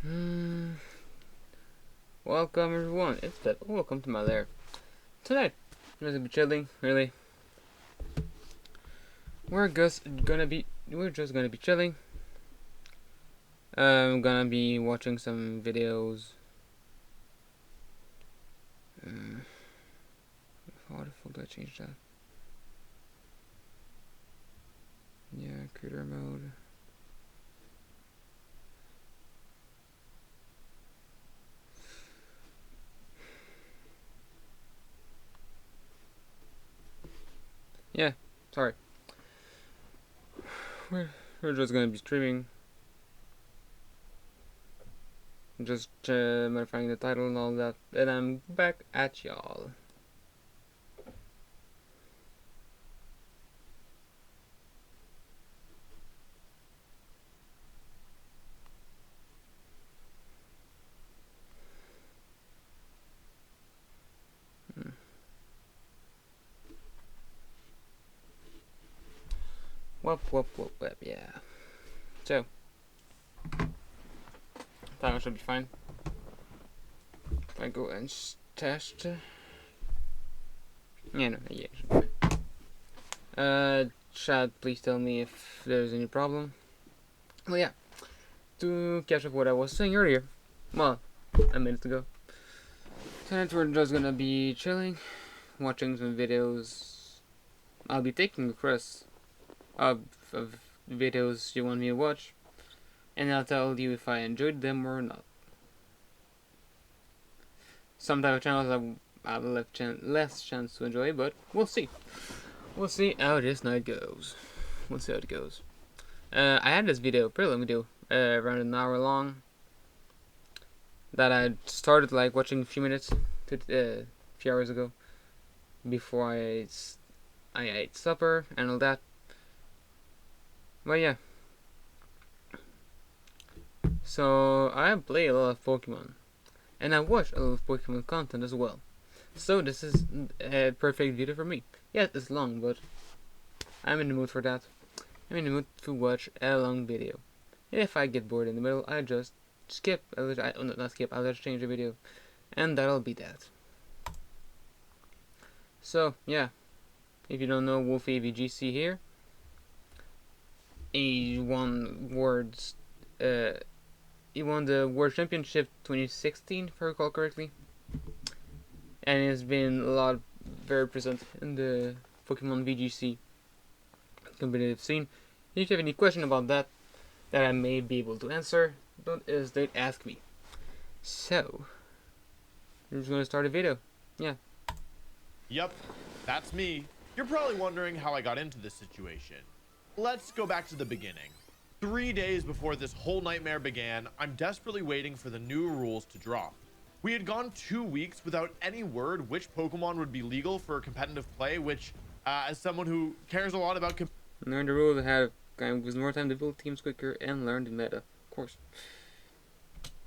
Hmm. Welcome everyone. It's Pep. Welcome to my lair. Tonight, I'm just gonna be chilling. Really, we're just gonna be chilling. I'm gonna be watching some videos. How the fuck do I change that? Yeah, creator mode. Yeah, sorry. We're just gonna be streaming. Just modifying the title and all that. And I'm back at y'all. Whoop, yeah. So, that should be fine. If I go and test. Yeah, no, yeah, it should be fine. Chat, please tell me if there's any problem. Well, yeah, to catch up what I was saying earlier, well, a minute ago. Tonight we're just gonna be chilling, watching some videos. I'll be taking requests of videos you want me to watch, and I'll tell you if I enjoyed them or not. Some type of channels I have less chance to enjoy, but we'll see. We'll see how this night goes. We'll see how it goes. I had this video, pretty long video, around an hour long, that I started like watching a few minutes, a few hours ago, before I ate supper and all that. But yeah. So I play a lot of Pokemon, and I watch a lot of Pokemon content as well. So this is a perfect video for me. Yes, it's long, but I'm in the mood for that. I'm in the mood to watch a long video. If I get bored in the middle, I just skip. Not skip. I'll just change the video, and that'll be that. So yeah, if you don't know Wolfie VGC here, he won words. He won the World Championship 2016, if I recall correctly, and has been very present in the Pokemon VGC competitive scene. If you have any question about that I may be able to answer, don't hesitate to ask me. So, I'm just gonna start a video. Yeah. Yep, that's me. You're probably wondering how I got into this situation. Let's go back to the beginning. 3 days before this whole nightmare began, I'm desperately waiting for the new rules to drop. We had gone 2 weeks without any word which Pokemon would be legal for competitive play, which, as someone who cares a lot about Learn the rules ahead of with more time to build teams quicker and learn the meta, of course.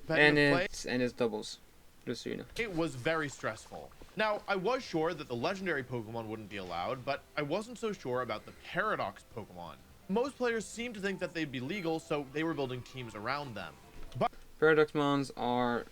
And it's doubles, just so you know. It was very stressful. Now, I was sure that the legendary Pokemon wouldn't be allowed, but I wasn't so sure about the Paradox Pokemon. Most players seemed to think that they'd be legal, so they were building teams around them. But Paradox Mons are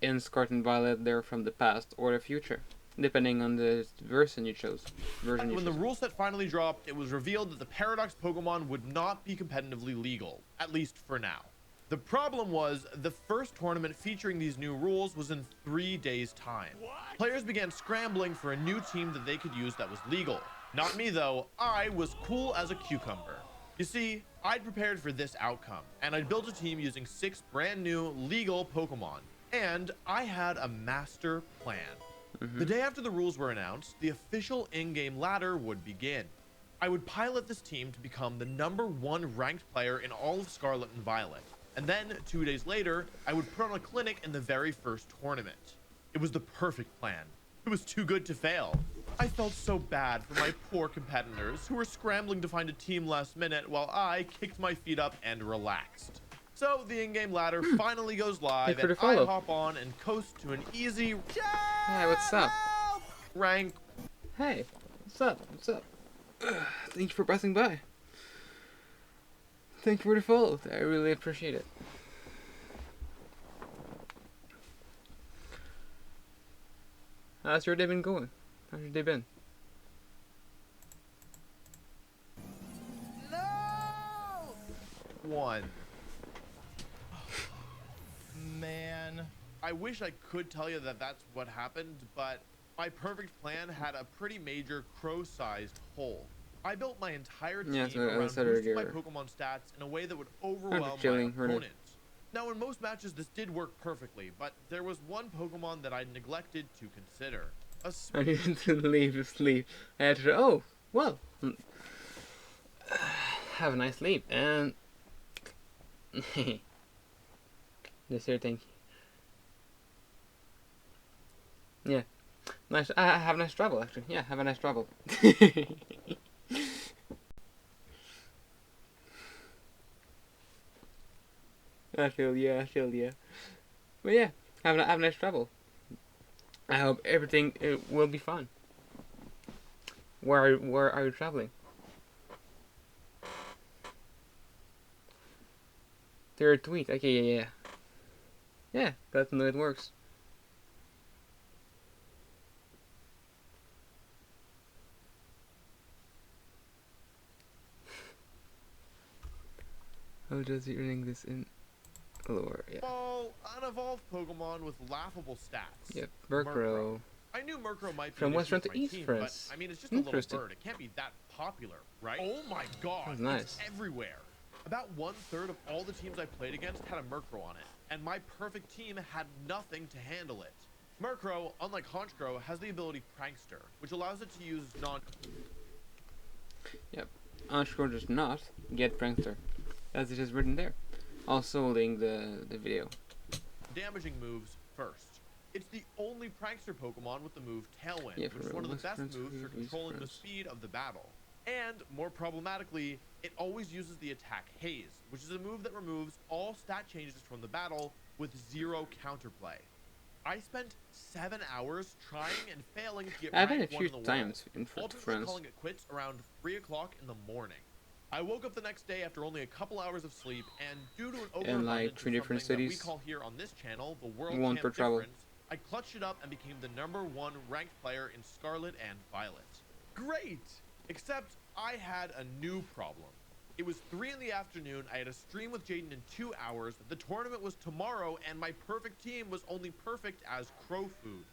in Scarlet and Violet. They're from the past or the future, depending on the version you chose. When the rule set finally dropped, it was revealed that the Paradox Pokemon would not be competitively legal, at least for now. The problem was, the first tournament featuring these new rules was in 3 days' time. Players began scrambling for a new team that they could use that was legal. Not me though, I was cool as a cucumber. You see, I'd prepared for this outcome, and I'd built a team using 6 brand new legal Pokemon, and I had a master plan. The day after the rules were announced, the official in-game ladder would begin. I would pilot this team to become the #1 ranked player in all of Scarlet and Violet. And then 2 days later, I would put on a clinic in the very first tournament. It was the perfect plan. It was too good to fail. I felt so bad for my poor competitors who were scrambling to find a team last minute while I kicked my feet up and relaxed. So the in-game ladder finally goes live, and I hop on and coast to an easy Hey, what's up? Rank. Hey, what's up? What's up? Thank you for passing by. Thank you for the follow. I really appreciate it. How's your day been going? How's your day been? No! One. Man. I wish I could tell you that that's what happened, but my perfect plan had a pretty major crow-sized hole. I built my entire team Yeah, that's what I around said boosting my earlier. Pokemon stats in a way that would overwhelm my chilling, really. opponents. Now, in most matches, this did work perfectly, but there was one Pokemon that I neglected to consider. I needed to leave to sleep. I had to. Oh, well. Have a nice sleep and. This here, thank you. Yeah, nice. Have a nice travel, actually. Yeah, have a nice travel. I feel yeah. But yeah, have a nice travel. I hope everything will be fun. Where are you traveling? Third tweet. Okay, yeah. Yeah, glad to know it works. How does he ring this in lore? Yeah. Oh, unevolved Pokemon with laughable stats. Yep, Murkrow. I knew Murkrow might be From an West issue Front for to my East team, Front. but I mean, it's just a little Interesting. bird. It can't be that popular, right? Oh my god, That's nice. it's everywhere. About 1/3 of all the teams I played against had a Murkrow on it, and my perfect team had nothing to handle it. Murkrow, unlike Honchkrow, has the ability Prankster, which allows it to use Yep. Honchkrow does not get Prankster, as it is written there. Also link the video. damaging moves first. It's the only Prankster Pokemon with the move Tailwind, Yeah, which is one of the best moves for controlling the speed of the battle. And, more problematically, it always uses the attack Haze, which is a move that removes all stat changes from the battle with 0 counterplay. I spent 7 hours trying and failing to get I've been a rank 1 few in the times world, in front of ultimately friends. calling it quits around 3 o'clock in the morning. I woke up the next day after only a couple hours of sleep, and due to an In like overabundance 3 of different something that we cities. call here on this channel the World One Champ per travel. Difference, I clutched it up and became the #1 ranked player in Scarlet and Violet. Great! Except I had a new problem. It was 3 in the afternoon, I had a stream with Jaden in 2 hours, the tournament was tomorrow, and my perfect team was only perfect as crow food.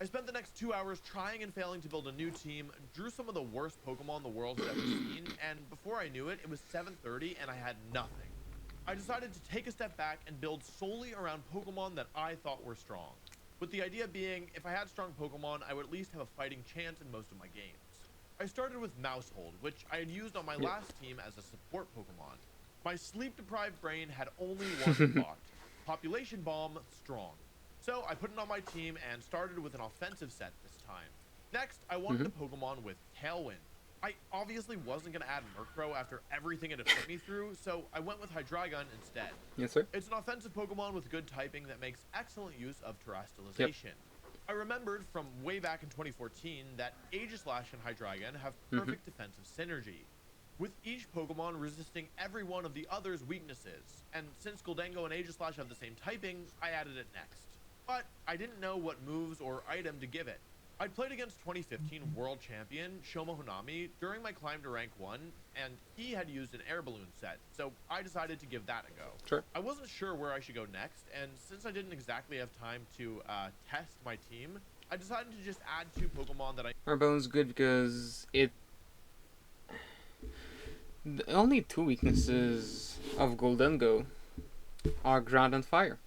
I spent the next 2 hours trying and failing to build a new team, drew some of the worst Pokemon the world has ever seen, and before I knew it, it was 7:30 and I had nothing. I decided to take a step back and build solely around Pokemon that I thought were strong, with the idea being, if I had strong Pokemon, I would at least have a fighting chance in most of my games. I started with Mousehold, which I had used on my last team as a support Pokemon. My sleep-deprived brain had only one thought: Population Bomb strong. So I put it on my team and started with an offensive set this time. Next, I wanted a Pokemon with Tailwind. I obviously wasn't going to add Murkrow after everything it had put me through, so I went with Hydreigon instead. Yes, sir. It's an offensive Pokemon with good typing that makes excellent use of Terastallization. I remembered from way back in 2014 that Aegislash and Hydreigon have perfect defensive synergy, with each Pokemon resisting every one of the other's weaknesses, and since Goldengo and Aegislash have the same typing, I added it next. But I didn't know what moves or item to give it. I'd played against 2015 world champion Shoma Honami during my climb to rank 1, and he had used an air balloon set, so I decided to give that a go. Sure. I wasn't sure where I should go next, and since I didn't exactly have time to test my team, I decided to just add 2 Pokemon that I... Arbonne's good because it... The only 2 weaknesses of Goldengo are ground and fire.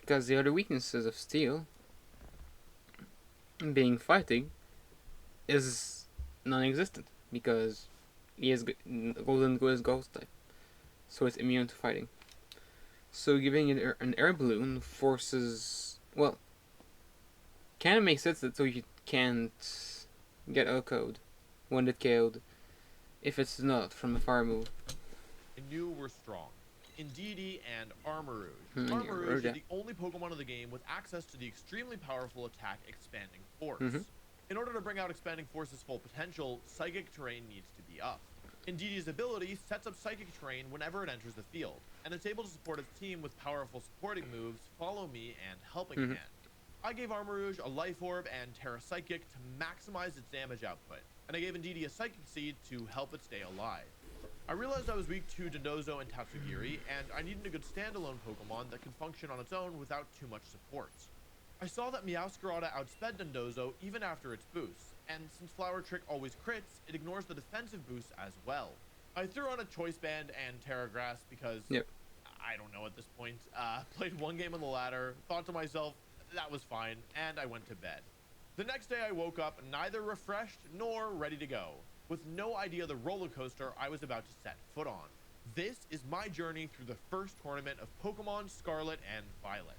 Because the other weaknesses of steel, being fighting, is non-existent. Because he is Goldengo is ghost type. So it's immune to fighting. So giving it an air balloon forces... Well, kind of makes sense that so you can't get a code when it killed if it's not from a fire move. I knew were strong. Indeedee and Armarouge. Mm, Armarouge is yeah. the only Pokemon in the game with access to the extremely powerful attack Expanding Force. In order to bring out Expanding Force's full potential, Psychic Terrain needs to be up. Indeedee's ability sets up Psychic Terrain whenever it enters the field, and it's able to support its team with powerful supporting moves, Follow Me, and Helping Hand. I gave Armarouge a Life Orb and Terra Psychic to maximize its damage output, and I gave Indeedee a Psychic Seed to help it stay alive. I realized I was weak to Dondozo and Tatsugiri, and I needed a good standalone Pokemon that can function on its own without too much support. I saw that Meowscarada outsped Dondozo even after its boost, and since Flower Trick always crits, it ignores the defensive boost as well. I threw on a Choice Band and Terra Grass because I don't know at this point. Played one game on the ladder, thought to myself, that was fine, and I went to bed. The next day I woke up neither refreshed nor ready to go, with no idea the roller coaster I was about to set foot on. This is my journey through the first tournament of Pokemon Scarlet and Violet.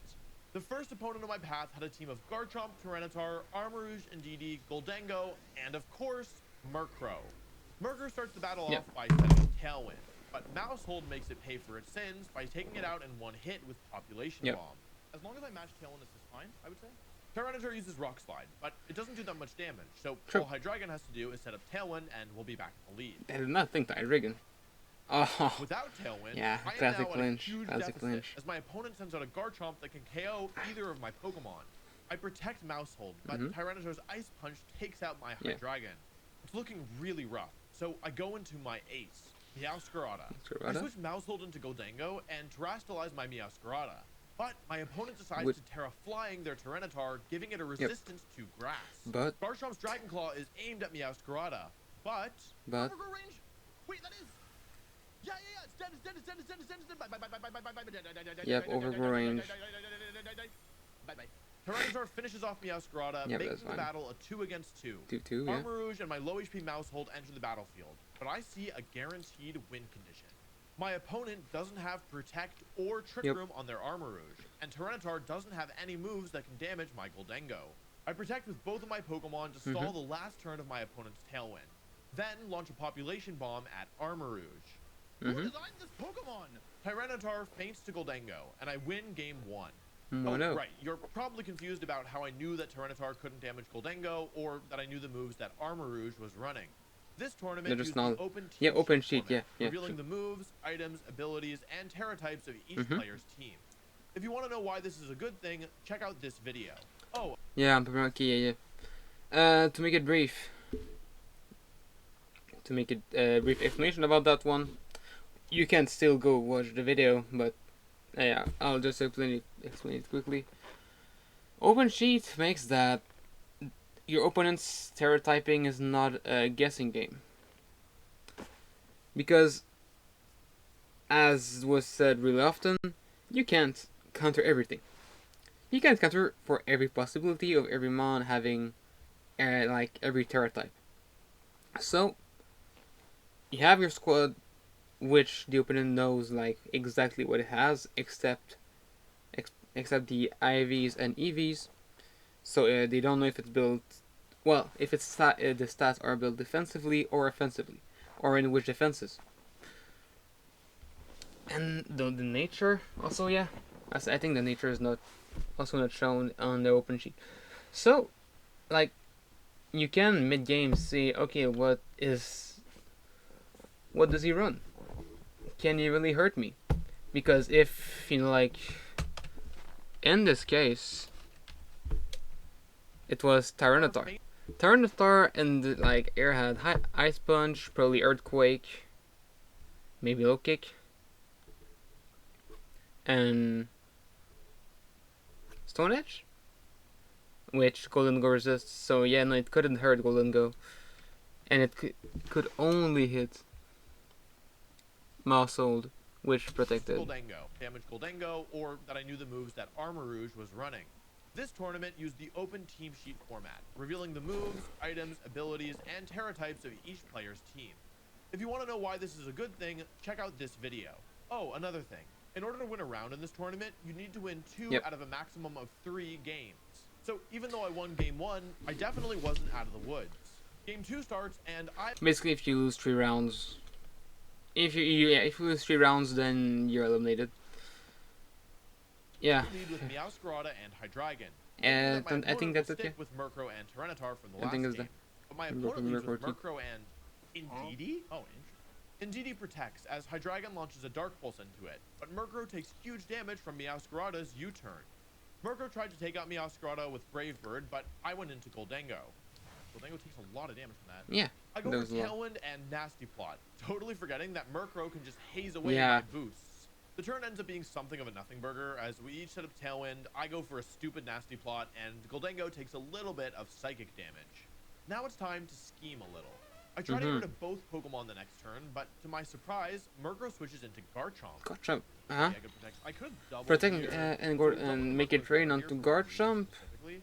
The first opponent on my path had a team of Garchomp, Tyranitar, Armarouge, Indeedee, Goldengo, and of course, Murkrow. Murkrow starts the battle off by setting Tailwind, but Maushold makes it pay for its sins by taking it out in one hit with Population Bomb. As long as I match Tailwind, this is fine, I would say. Tyranitar uses Rock Slide, but it doesn't do that much damage, so all Hydreigon has to do is set up Tailwind and we'll be back in the lead. I did not think that Hydreigon. Oh. Without Tailwind, yeah, I am classic now clinch. at a huge Classic deficit, clinch. as my opponent sends out a Garchomp that can KO either of my Pokemon. I protect Maushold, but Tyranitar's Ice Punch takes out my Hydreigon. It's looking really rough, so I go into my ace, Meowscarada. I switch Maushold into Goldengo and terrestrialize my Meowscarada. But my opponent decides to Terra Flying their Tyranitar, giving it a resistance to grass. But Garchomp's Dragon Claw is aimed at Meowscarada, but Overgrow range? Wait, that is... Yeah, it's dead, it's dead, it's dead, it's dead, it's dead, it's dead. Bye. Yep, overgrow range. Bye. Tyranitar finishes off Meowscarada, making the battle a 2 against 2. 2-2, yeah. Armarouge and my low HP Maushold enter the battlefield, but I see a guaranteed win condition. My opponent doesn't have Protect or Trick Room on their Armarouge, and Tyranitar doesn't have any moves that can damage my Goldengo. I Protect with both of my Pokemon to stall the last turn of my opponent's Tailwind, then launch a Population Bomb at Armarouge. Who designed this Pokemon? Tyranitar faints to Goldengo, and I win game 1. No. Right, you're probably confused about how I knew that Tyranitar couldn't damage Goldengo, or that I knew the moves that Armarouge was running. This tournament uses the open sheet, revealing the moves, items, abilities, and Terra types of each player's team. If you want to know why this is a good thing, check out this video. Oh. Yeah, to make it brief. To make it brief explanation about that one, you can still go watch the video, but yeah, I'll just explain it quickly. Open sheet makes that your opponent's Terra typing is not a guessing game, because, as was said really often, you can't counter everything. You can't counter for every possibility of every mon having like every Terra type. So you have your squad, which the opponent knows like exactly what it has, except the IVs and EVs. So they don't know if it's built, well, if it's the stats are built defensively or offensively, or in which defenses. And the nature also, I think the nature is not shown on the open sheet. So, like, you can mid game see, okay, what does he run? Can he really hurt me? Because if, like, in this case, it was Tyranitar. Tyranitar and like air had Ice Punch, probably Earthquake, maybe Low Kick, and Stone Edge, which Goldengo resists. So yeah, no, it couldn't hurt Goldengo, and it could only hit Maushold, which protected. Goldengo, damage Goldengo, or that I knew the moves that Armarouge was running. This tournament used the open team sheet format, revealing the moves, items, abilities, and Terra types of each player's team. If you want to know why this is a good thing, check out this video. Oh, another thing. In order to win a round in this tournament, you need to win 2 out of a maximum of 3 games. So even though I won game 1, I definitely wasn't out of the woods. Game 2 starts, and basically, if you lose 3 rounds, if you lose 3 rounds, then you're eliminated. Yeah. Lead with Meowscarada and Hydreigon. And I think that's okay. With Murkrow and Tyranitar from the last game. But my opponent leads with Murkrow and Indeedee? Oh, interesting. Indeedee protects as Hydreigon launches a Dark Pulse into it, but Murkrow takes huge damage from Meowscarada's U-turn. Murkrow tried to take out Meowscarada with Brave Bird, but I went into Goldango. Goldango takes a lot of damage from that. Yeah. I go that was for a lot. Tailwind and Nasty Plot, totally forgetting that Murkrow can just haze away Yeah. my boosts. The turn ends up being something of a nothing burger, as we each set up Tailwind, I go for a stupid Nasty Plot, and Goldango takes a little bit of psychic damage. Now it's time to scheme a little. I try to get rid of both Pokemon the next turn, but to my surprise, Murkrow switches into Garchomp. Garchomp. Yeah, good protect. I could have doubled Protecting here. and make it rain onto Garchomp. Specifically.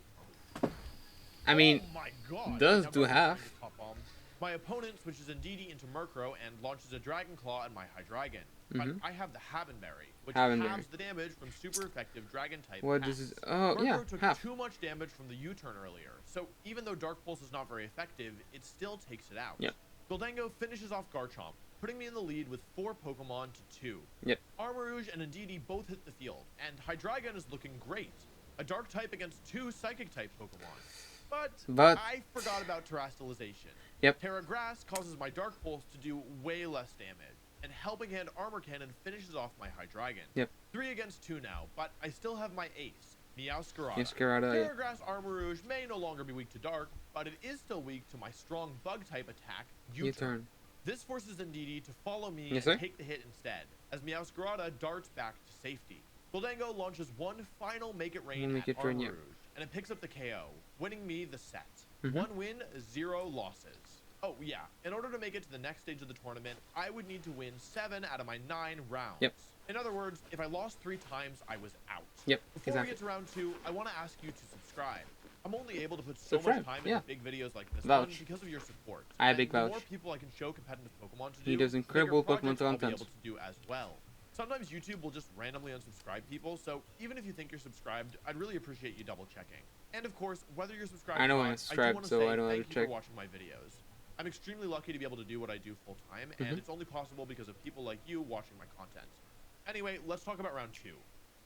I mean, Oh my God, does I do never half. tried to Pop Bomb. My opponent switches Indeedee into Murkrow and launches a Dragon Claw at my Hydreigon. But I have the Havenberry, which halves the damage from super effective Dragon type. What attacks. this is? Oh Murkrow yeah, took half. too much damage from the U-turn earlier, so even though Dark Pulse is not very effective, it still takes it out. Yep. Goldango finishes off Garchomp, putting me in the lead with 4 Pokemon to 2. Yep. Armarouge and Indeedee both hit the field, and Hydreigon is looking great. A Dark type against 2 Psychic type Pokemon. But I forgot about Terastallization. Yep. Terra Grass causes my Dark Pulse to do way less damage, and Helping Hand Armor Cannon finishes off my Hydreigon. Yep. 3 against 2 now, but I still have my ace, Meowscarada. Meowscarada, Terra yeah. Grass Armarouge may no longer be weak to Dark, but it is still weak to my strong Bug type attack, U-turn. This forces Indeedee to follow me Yes, and sir? take the hit instead, as Meowscarada darts back to safety. Goldango launches one final Make It Rain Make at It Rain, yeah. Armarouge, and it picks up the KO, winning me the set. Mhm. 1 win, 0 losses. Oh yeah, in order to make it to the next stage of the tournament, I would need to win 7 out of my 9 rounds. Yep. In other words, if I lost 3 times, I was out. Yep, Before exactly. we get to round 2, I want to ask you to subscribe. I'm only able to put so Subscribe, much time yeah. into big videos like this Vouch. one because of your support. I And big the vouch. more people I can show competitive Pokemon to do, He does the incredible bigger Pokemon projects I'll be content. able to do as well. Sometimes YouTube will just randomly unsubscribe people, so even if you think you're subscribed, I'd really appreciate you double checking. And of course, whether you're subscribed I know or I'm not, subscribed, do want to so say I don't have thank to you check. for watching my videos. I'm extremely lucky to be able to do what I do full time, and it's only possible because of people like you watching my content. Anyway, let's talk about round 2.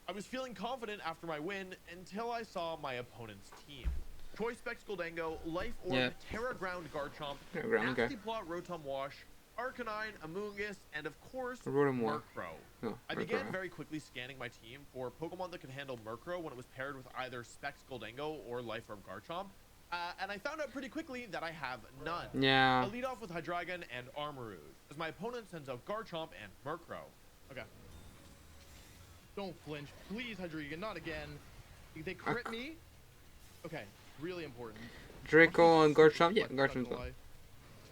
I was feeling confident after my win until I saw my opponent's team. Choice Specs Goldango, Life Orb, Yeah. Terra Ground Garchomp, Terra Ground, okay. Nasty Plot Rotom Wash, Arcanine, Amoonguss, and of course, Rotom Wash. Murkrow. Oh, I began Murkrow. very quickly scanning my team for Pokemon that could handle Murkrow when it was paired with either Specs Goldango or Life Orb Garchomp, and I found out pretty quickly that I have none. Yeah. I lead off with Hydreigon and Armarouge, as my opponent sends out Garchomp and Murkrow. Okay. Don't flinch, please, Hydreigon, not again. They crit me. Okay, really important. Draco and Garchomp. Yeah, Not Garchomp's gonna one. lie.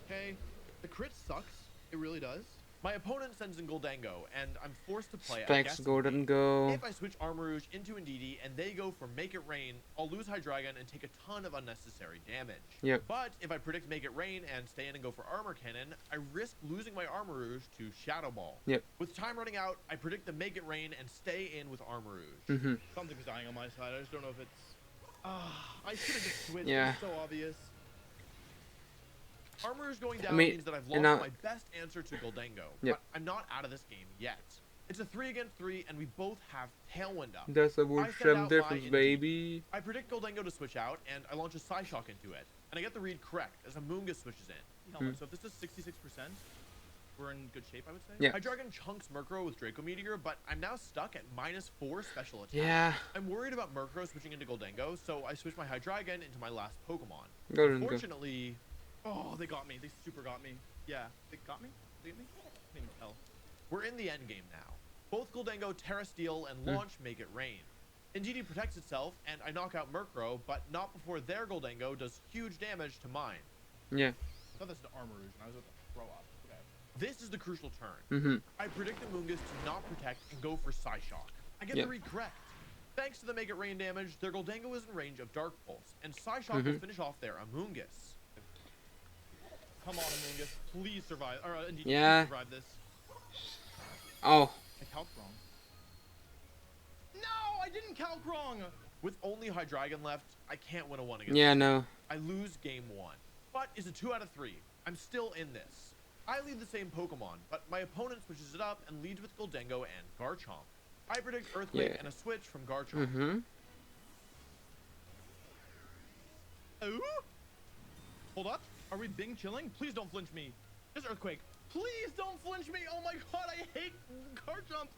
Okay, the crit sucks. It really does. My opponent sends in Goldango, and I'm forced to play Specs Golden Go. If I switch Armarouge into Indeedee and they go for Make It Rain, I'll lose Hydreigon and take a ton of unnecessary damage. Yep. But if I predict Make It Rain and stay in and go for Armor Cannon, I risk losing my Armarouge to Shadow Ball. Yep. With time running out, I predict the Make It Rain and stay in with Armarouge. Mhm. Something's dying on my side. I just don't know if it's. I should have just switched. Yeah. It's so obvious. Armarouge going down mean, means that I've and lost now- my best answer to Goldango, Yep. but I'm not out of this game yet. It's a 3 against 3, and we both have Tailwind up. That's a I send worship out difference, my baby. I predict Goldango to switch out, and I launch a Psyshock into it. And I get the read correct, as Amoonguss switches in. So if this is 66%, we're in good shape, I would say. Yeah. Hydreigon chunks Murkrow with Draco Meteor, but I'm now stuck at -4 special attack. Yeah. I'm worried about Murkrow switching into Goldango, so I switch my Hydreigon into my last Pokemon. Golden Go. Fortunately, Oh, they got me. They super got me. Yeah, they got me. They got me. I can't even tell. we're in the end game now. Both Goldango Terra Steel and launch Make It Rain. Indeedee protects itself, and I knock out Murkrow, but not before their Goldango does huge damage to mine. Yeah. I thought that's an Armarouge, and I was about to throw up. Okay. This is the crucial turn. Mhm. I predict Amoonguss to not protect and go for Psyshock. I get Yep. the read correct. Thanks to the Make It Rain damage, their Goldango is in range of Dark Pulse, and Psyshock will finish off their Amoonguss. Come on, Amoonguss. Please survive. Or, indeed, Yeah. please survive this. Oh. I calced wrong. No, I didn't calc wrong. With only Hydreigon left, I can't win a 1 against Yeah. two. No. I lose game 1. But it's a 2 out of 3. I'm still in this. I lead the same Pokemon, but my opponent switches it up and leads with Goldango and Garchomp. I predict Earthquake Yeah. and a switch from Garchomp. Mhm. Ooh. Hold up. Are we Bing chilling? Please don't flinch me. Just Earthquake. Please don't flinch me. Oh my god, I hate car jump.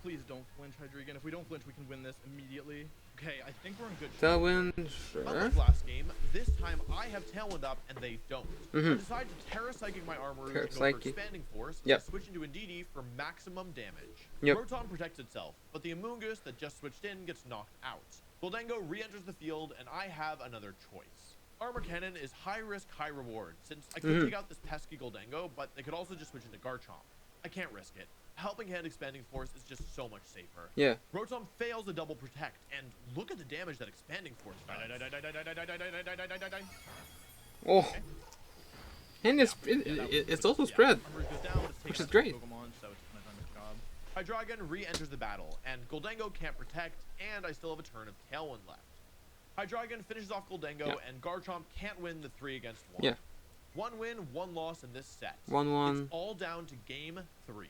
Please don't flinch, Hydreigon. If we don't flinch, we can win this immediately. Okay, I think we're in good shape. Tailwind, sure. Unlike last game, this time I have Tailwind up and they don't. I decide to Terra Psychic my Armor and go for Expanding Force, Yep. switch into Indeedee for maximum damage. Yep. Rotom protects itself, but the Amoonguss that just switched in gets knocked out. Goldengo re-enters the field and I have another choice. Armor Cannon is high risk, high reward, since I could take out this pesky Goldengo, but they could also just switch into Garchomp. I can't risk it. Helping Hand Expanding Force is just so much safer. Yeah. Rotom fails a double protect, and look at the damage that Expanding Force does. Oh. Okay. And it's also spread, which is great. Pokemon, so it's gonna done its job. Hydreigon re-enters the battle, and Goldengo can't protect, and I still have a turn of Tailwind left. Hydreigon finishes off Goldengo, and Garchomp can't win the 3 against 1. Yeah. 1 win, 1 loss in this set. 1-1. It's all down to game 3.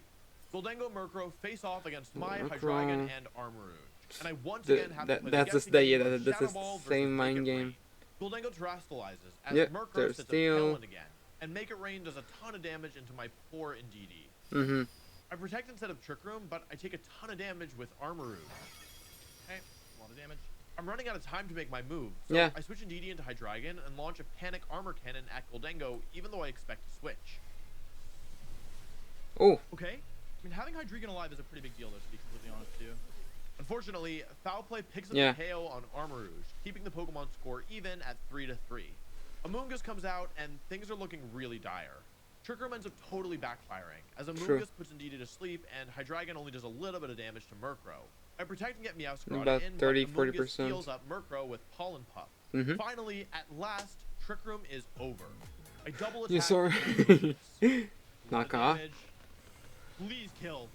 Goldengo Murkrow face off against my Murkrow. Hydreigon and Armarouge. And I once again have to play That's guessing the game of that's Shadow the Ball versus same Make mind It game. Rain. Goldengo terastallizes as Yep, Murkrow there's sits Steel. up Tailwind again. And Make It Rain does a ton of damage into my poor Indeedee. I protect instead of Trick Room, but I take a ton of damage with Armarouge. Okay, a lot of damage. I'm running out of time to make my move, so I switch Indeedee into Hydreigon and launch a Panic Armor Cannon at Goldengo, even though I expect to switch. Oh. Okay. I mean, having Hydreigon alive is a pretty big deal, though, to be completely honest with you. Unfortunately, Foul Play picks up the KO on Armarouge, keeping the Pokemon score even at 3-3. Amoonguss comes out, and things are looking really dire. Trick Room ends up totally backfiring, as Amoonguss puts Indeedee to sleep, and Hydreigon only does a little bit of damage to Murkrow. I protect and get Meowscarada About in, 30-40%. Amoonguss heals up Murkrow with Pollen Puff. Finally, at last, Trick Room is over. I double attack. You saw knock off. Please kill.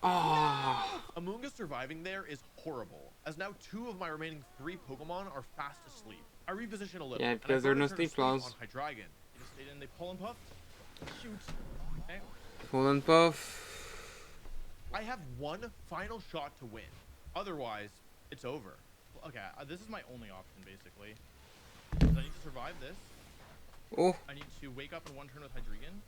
Ah. Amoonguss surviving there is horrible, as now 2 of my remaining 3 Pokemon are fast asleep. I reposition a little. Yeah, and I because there are burn no a turn of sleep flaws. on Hydreigon. You just stayed in, they Pollen Puff. Shoot. Okay. Pollen Puff. I have one final shot to win. Otherwise, it's over. Okay, this is my only option, basically. 'Cause I need to survive this. Oh. I need to wake up in 1 turn with Hydreigon.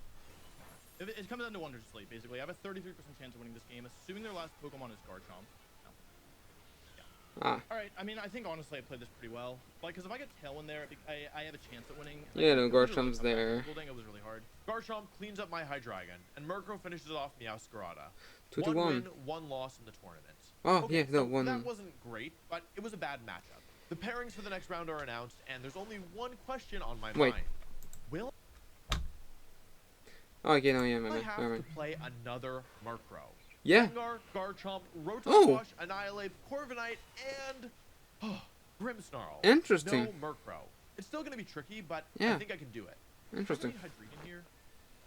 If it comes down to Wonder Sleep, basically. I have a 33% chance of winning this game, assuming their last Pokemon is Garchomp. No. Yeah. Alright, I mean, I think honestly I played this pretty well. Like, because if I get Tailwind there, I have a chance at winning. Yeah, no, Garchomp's there. Goldengo was really hard. Garchomp cleans up my Hydreigon, and Murkrow finishes off Meowscarada. 2-1. 1 win, 1 loss in the tournament. Oh, Okay, yeah, no, so 1. that wasn't great, but it was a bad matchup. The pairings for the next round are announced, and there's only one question on my mind. Will Oh, okay, no, yeah, I have to play another Murkrow? Yeah. Gengar, Garchomp, Rotom, Annihilate, Corviknight, and Grimmsnarl. Interesting. No Murkrow. It's still going to be tricky, but Yeah. I think I can do it. Interesting. Hydreigon here.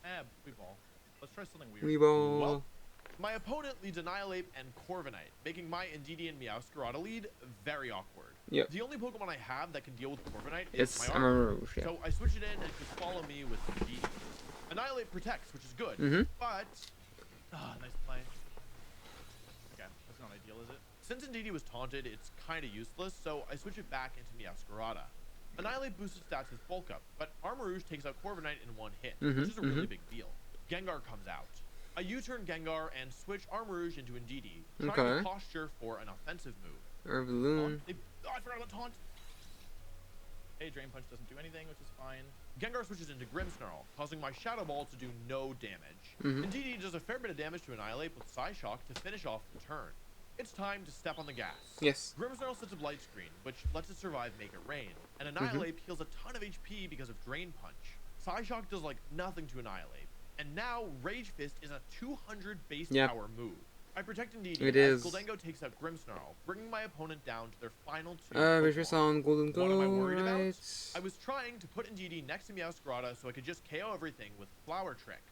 Weeball. Let's try something weird. Weeball. Well, my opponent leads Annihilate and Corviknight, making my Indeedee and Meowscarada lead very awkward. Yep. The only Pokemon I have that can deal with Corviknight It's is my Armarouge. Armarouge, yeah. So I switch it in and it can follow me with Indeedee. Annihilate protects, which is good, but nice play. Okay, that's not ideal, is it? since Indeedee was taunted, it's kind of useless, so I switch it back into Meowscarada. Annihilate boosts its stats with Bulk Up, but Armarouge takes out Corviknight in 1 hit, which is a really big deal. Gengar comes out. I U-turn Gengar and switch Armarouge into Indeedee, trying to posture for an offensive move. Balloon. Oh, I forgot about taunt. Hey, Drain Punch doesn't do anything, which is fine. Gengar switches into Grimmsnarl, causing my Shadow Ball to do no damage. Indeedee does a fair bit of damage to Annihilate with Psyshock to finish off the turn. It's time to step on the gas. Yes. Grimmsnarl sets a Blight Screen, which lets it survive Make It Rain, and Annihilate heals a ton of HP because of Drain Punch. Psyshock does like nothing to Annihilate, and now Rage Fist is a 200 base power move. I protect Indeedee as Goldengo takes out Grimmsnarl, bringing my opponent down to their final 2 Rage Fist on Goldengo. What am I worried about? I was trying to put Indeedee next to Meowscarada so I could just KO everything with Flower Trick.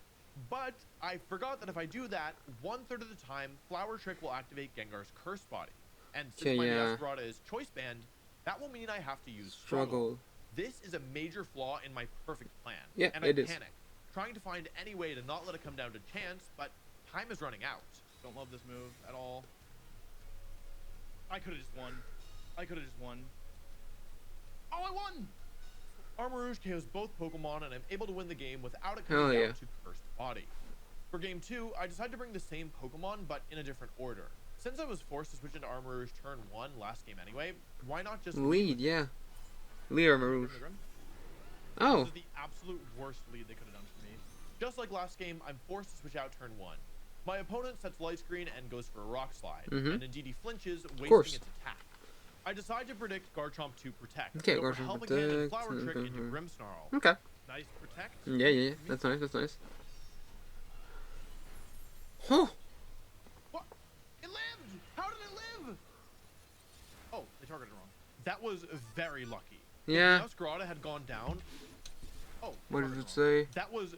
But I forgot that if I do that, 1/3 of the time, Flower Trick will activate Gengar's Curse Body. And since my Meowscarada is Choice Band, that will mean I have to use Struggle. This is a major flaw in my perfect plan. Yeah, and I panic, trying to find any way to not let it come down to chance, but time is running out. Don't love this move at all. I could have just won. Oh, I won! Armarouge KOs both Pokemon, and I'm able to win the game without it coming down to Cursed Body. For game 2, I decided to bring the same Pokemon, but in a different order. Since I was forced to switch into Armor Rouge turn 1 last game anyway, why not just lead? Yeah, lead Armor Rouge. Oh. This is the absolute worst lead they could have done for me. Just like last game, I'm forced to switch out turn 1. My opponent sets Light Screen and goes for a Rock Slide, and Indeedee flinches, wasting its attack. I decide to predict Garchomp to protect. Okay, go for Garchomp Helping Hand and protect, Flower Trick into Grimmsnarl. Okay. Nice protect. Yeah. That's nice. That's nice. Huh. What? It lived! How did it live? Oh, they targeted wrong. That was very lucky. Yeah. If Meowscarada had gone down. Oh. What did it say? That was.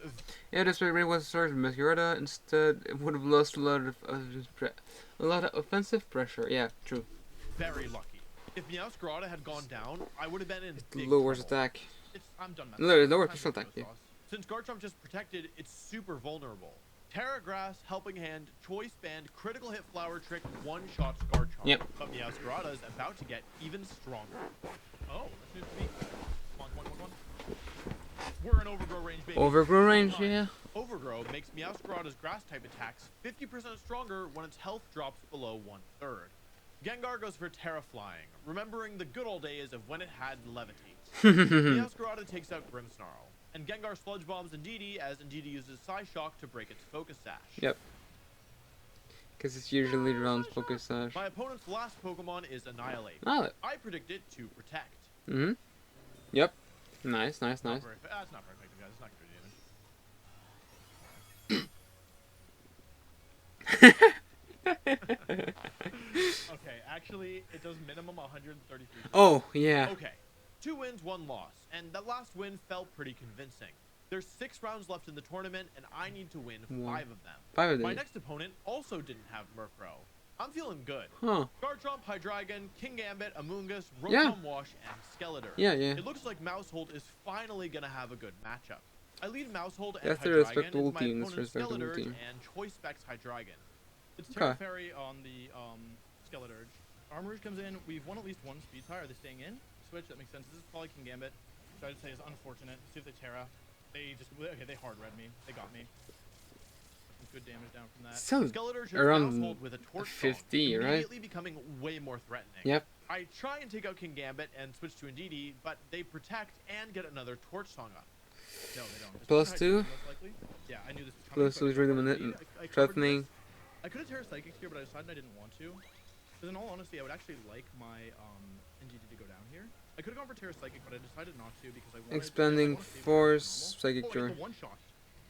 Yeah, despite Rain was started with Meowscarada, instead it would have lost a lot of offensive pressure. Yeah, true. Very lucky. If Meowscarada had gone down, I would have been in big Lowers trouble. attack. I'm done. Lower pistol attack. Yeah. Since Garchomp just protected, it's super vulnerable. Terra Grass, Helping Hand, Choice Band, Critical Hit Flower Trick, one-shots Garchomp. Yep. But Meowscarada is about to get even stronger. Oh, that's news to me. Come on. We're in Overgrow range, baby. Overgrow range, yeah. Overgrow makes Meowscarada's Grass-type attacks 50% stronger when its health drops below 1/3. Gengar goes for Terra Flying, remembering the good old days of when it had Levitate. Meowscarada takes out Grimmsnarl, and Gengar Sludge Bombs Indeedee as Indeedee uses Psyshock to break its Focus Sash. Yep. Because it's usually around Focus Sash. My opponent's last Pokemon is Annihilate. Annihilate. I predict it to protect. Yep. Nice. That's not very effective, guys. It's not going to do damage. Okay, actually, it does minimum 133. Oh, yeah. Okay, 2 wins, 1 loss, and that last win felt pretty convincing. There's 6 rounds left in the tournament, and I need to win 5 of them. 5 of them. My next opponent also didn't have Murkrow. I'm feeling good. Huh. Garchomp, Hydreigon, Kingambit, Amoonguss, Rotom Wash, and Skeletor. Yeah. It looks like Mousehold is finally gonna have a good matchup. I lead Mousehold and That's a Hydreigon respectable into my team, that's a opponent's respectable Skeletor team. and Choice Specs Hydreigon. It's Okay. Terra Fairy on the Skeleturge. Armor Rouge comes in. We've won at least 1 speed tie. Are they staying in? Switch. That makes sense. This is probably Kingambit, which I'd say is unfortunate. See if they Terra. They hard read me. They got me. Some good damage down from that. So Skeletor hits around Mousehold with a Torch 50, Song, right? immediately becoming way more threatening. Yep. I try and take out Kingambit and switch to Indeedee, but they protect and get another Torch Song up. No, they don't. It's Plus Hydreigon, 2. most likely. Yeah, I knew this was coming. Plus so 2 I is really covered minute. the lead. I covered Threatening. this. I could have Terra Psychics here, but I decided I didn't want to. Because in all honesty, I would actually like my Indeedee to go down here. I could have gone for Terra Psychic, but I decided not to because I wanted Expanding I wanna save it for Force, normal. Psychic Oh, Jar. it's the one shot.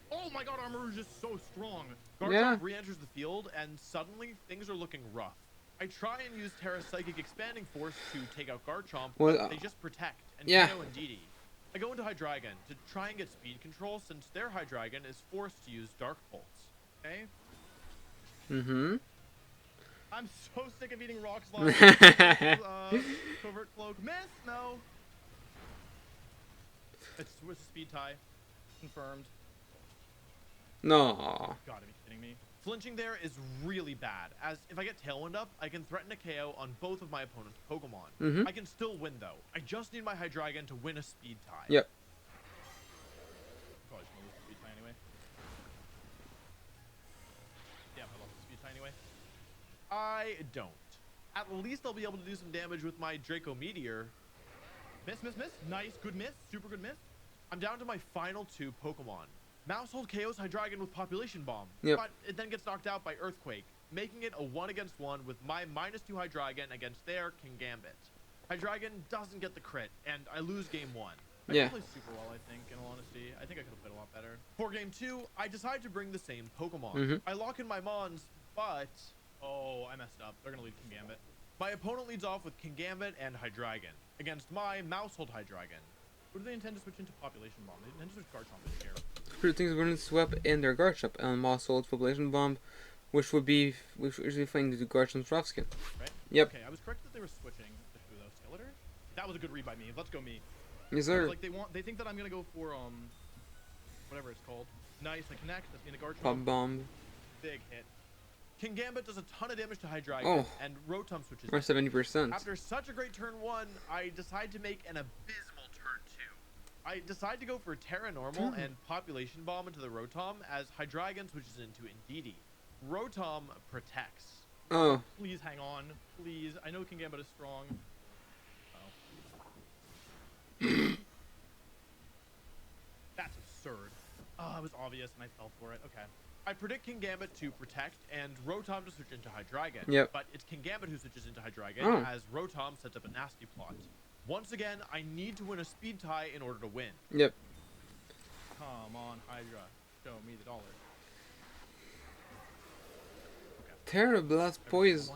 Oh my god, Armor Rouge is so strong. Garchomp Yeah. re-enters the field, and suddenly things are looking rough. I try and use Terra Psychic Expanding Force to take out Garchomp, Well, but they just protect and yeah. KO Indeedee. I go into Hydreigon to try and get speed control since their Hydreigon is forced to use Dark Pulse. Okay? I'm so sick of eating rock slides. Covert Cloak. Miss? No. It's with speed tie. Confirmed. No. Gotta be kidding me. Flinching there is really bad, as if I get Tailwind up, I can threaten a KO on both of my opponent's Pokemon. I can still win though. I just need my Hydreigon to win a speed tie. Yep. Probably should lose the speed tie anyway. Yeah, I lost the speed tie anyway. I don't. At least I'll be able to do some damage with my Draco Meteor. Miss. Nice, good miss. Super good miss. I'm down to my final 2 Pokemon. Mousehold KOs Hydreigon with Population Bomb, Yep. but it then gets knocked out by Earthquake, making it a 1-against-1 with my -2 Hydreigon against their Kingambit. Hydreigon doesn't get the crit, and I lose game 1. I Yeah. didn't play super well, I think, in all honesty. I think I could have played a lot better. For game 2, I decide to bring the same Pokemon. I lock in my Mons, but Oh, I messed up. They're gonna lead Kingambit. my opponent leads off with Kingambit and Hydreigon against my Mousehold Hydreigon. What do they intend to switch into? Population Bomb. They intend to switch Garchomp this year. Pretty things we're going to swap in their Garchomp and Mousehold Population Bomb, which would usually fling to Garchomp's Rough Skin. Right? Yep. Okay, I was correct that they were switching to who though? Skeletor? That was a good read by me. Let's go me. Yes, sir. Like they think that I'm gonna go for whatever it's called. Nice, I connect. That's in a Garchomp. Pop Bomb. Big hit. Kingambit does a ton of damage to Hydreigon, Oh. and Rotom switches Or in. 70%. After such a great turn 1, I decide to make an abysmal turn 2. I decide to go for Terra Normal and Population Bomb into the Rotom as Hydreigon switches into Indeedee. Rotom protects. Oh. Please hang on. Please. I know Kingambit is strong. That's absurd. Oh, it was obvious and I fell for it. Okay. I predict Kingambit to protect and Rotom to switch into Hydreigon. Yep. But it's Kingambit who switches into Hydreigon as Rotom sets up a nasty plot. Once again, I need to win a speed tie in order to win. Yep. Come on, Hydra. Show me the dollar. Terra Blast Poison.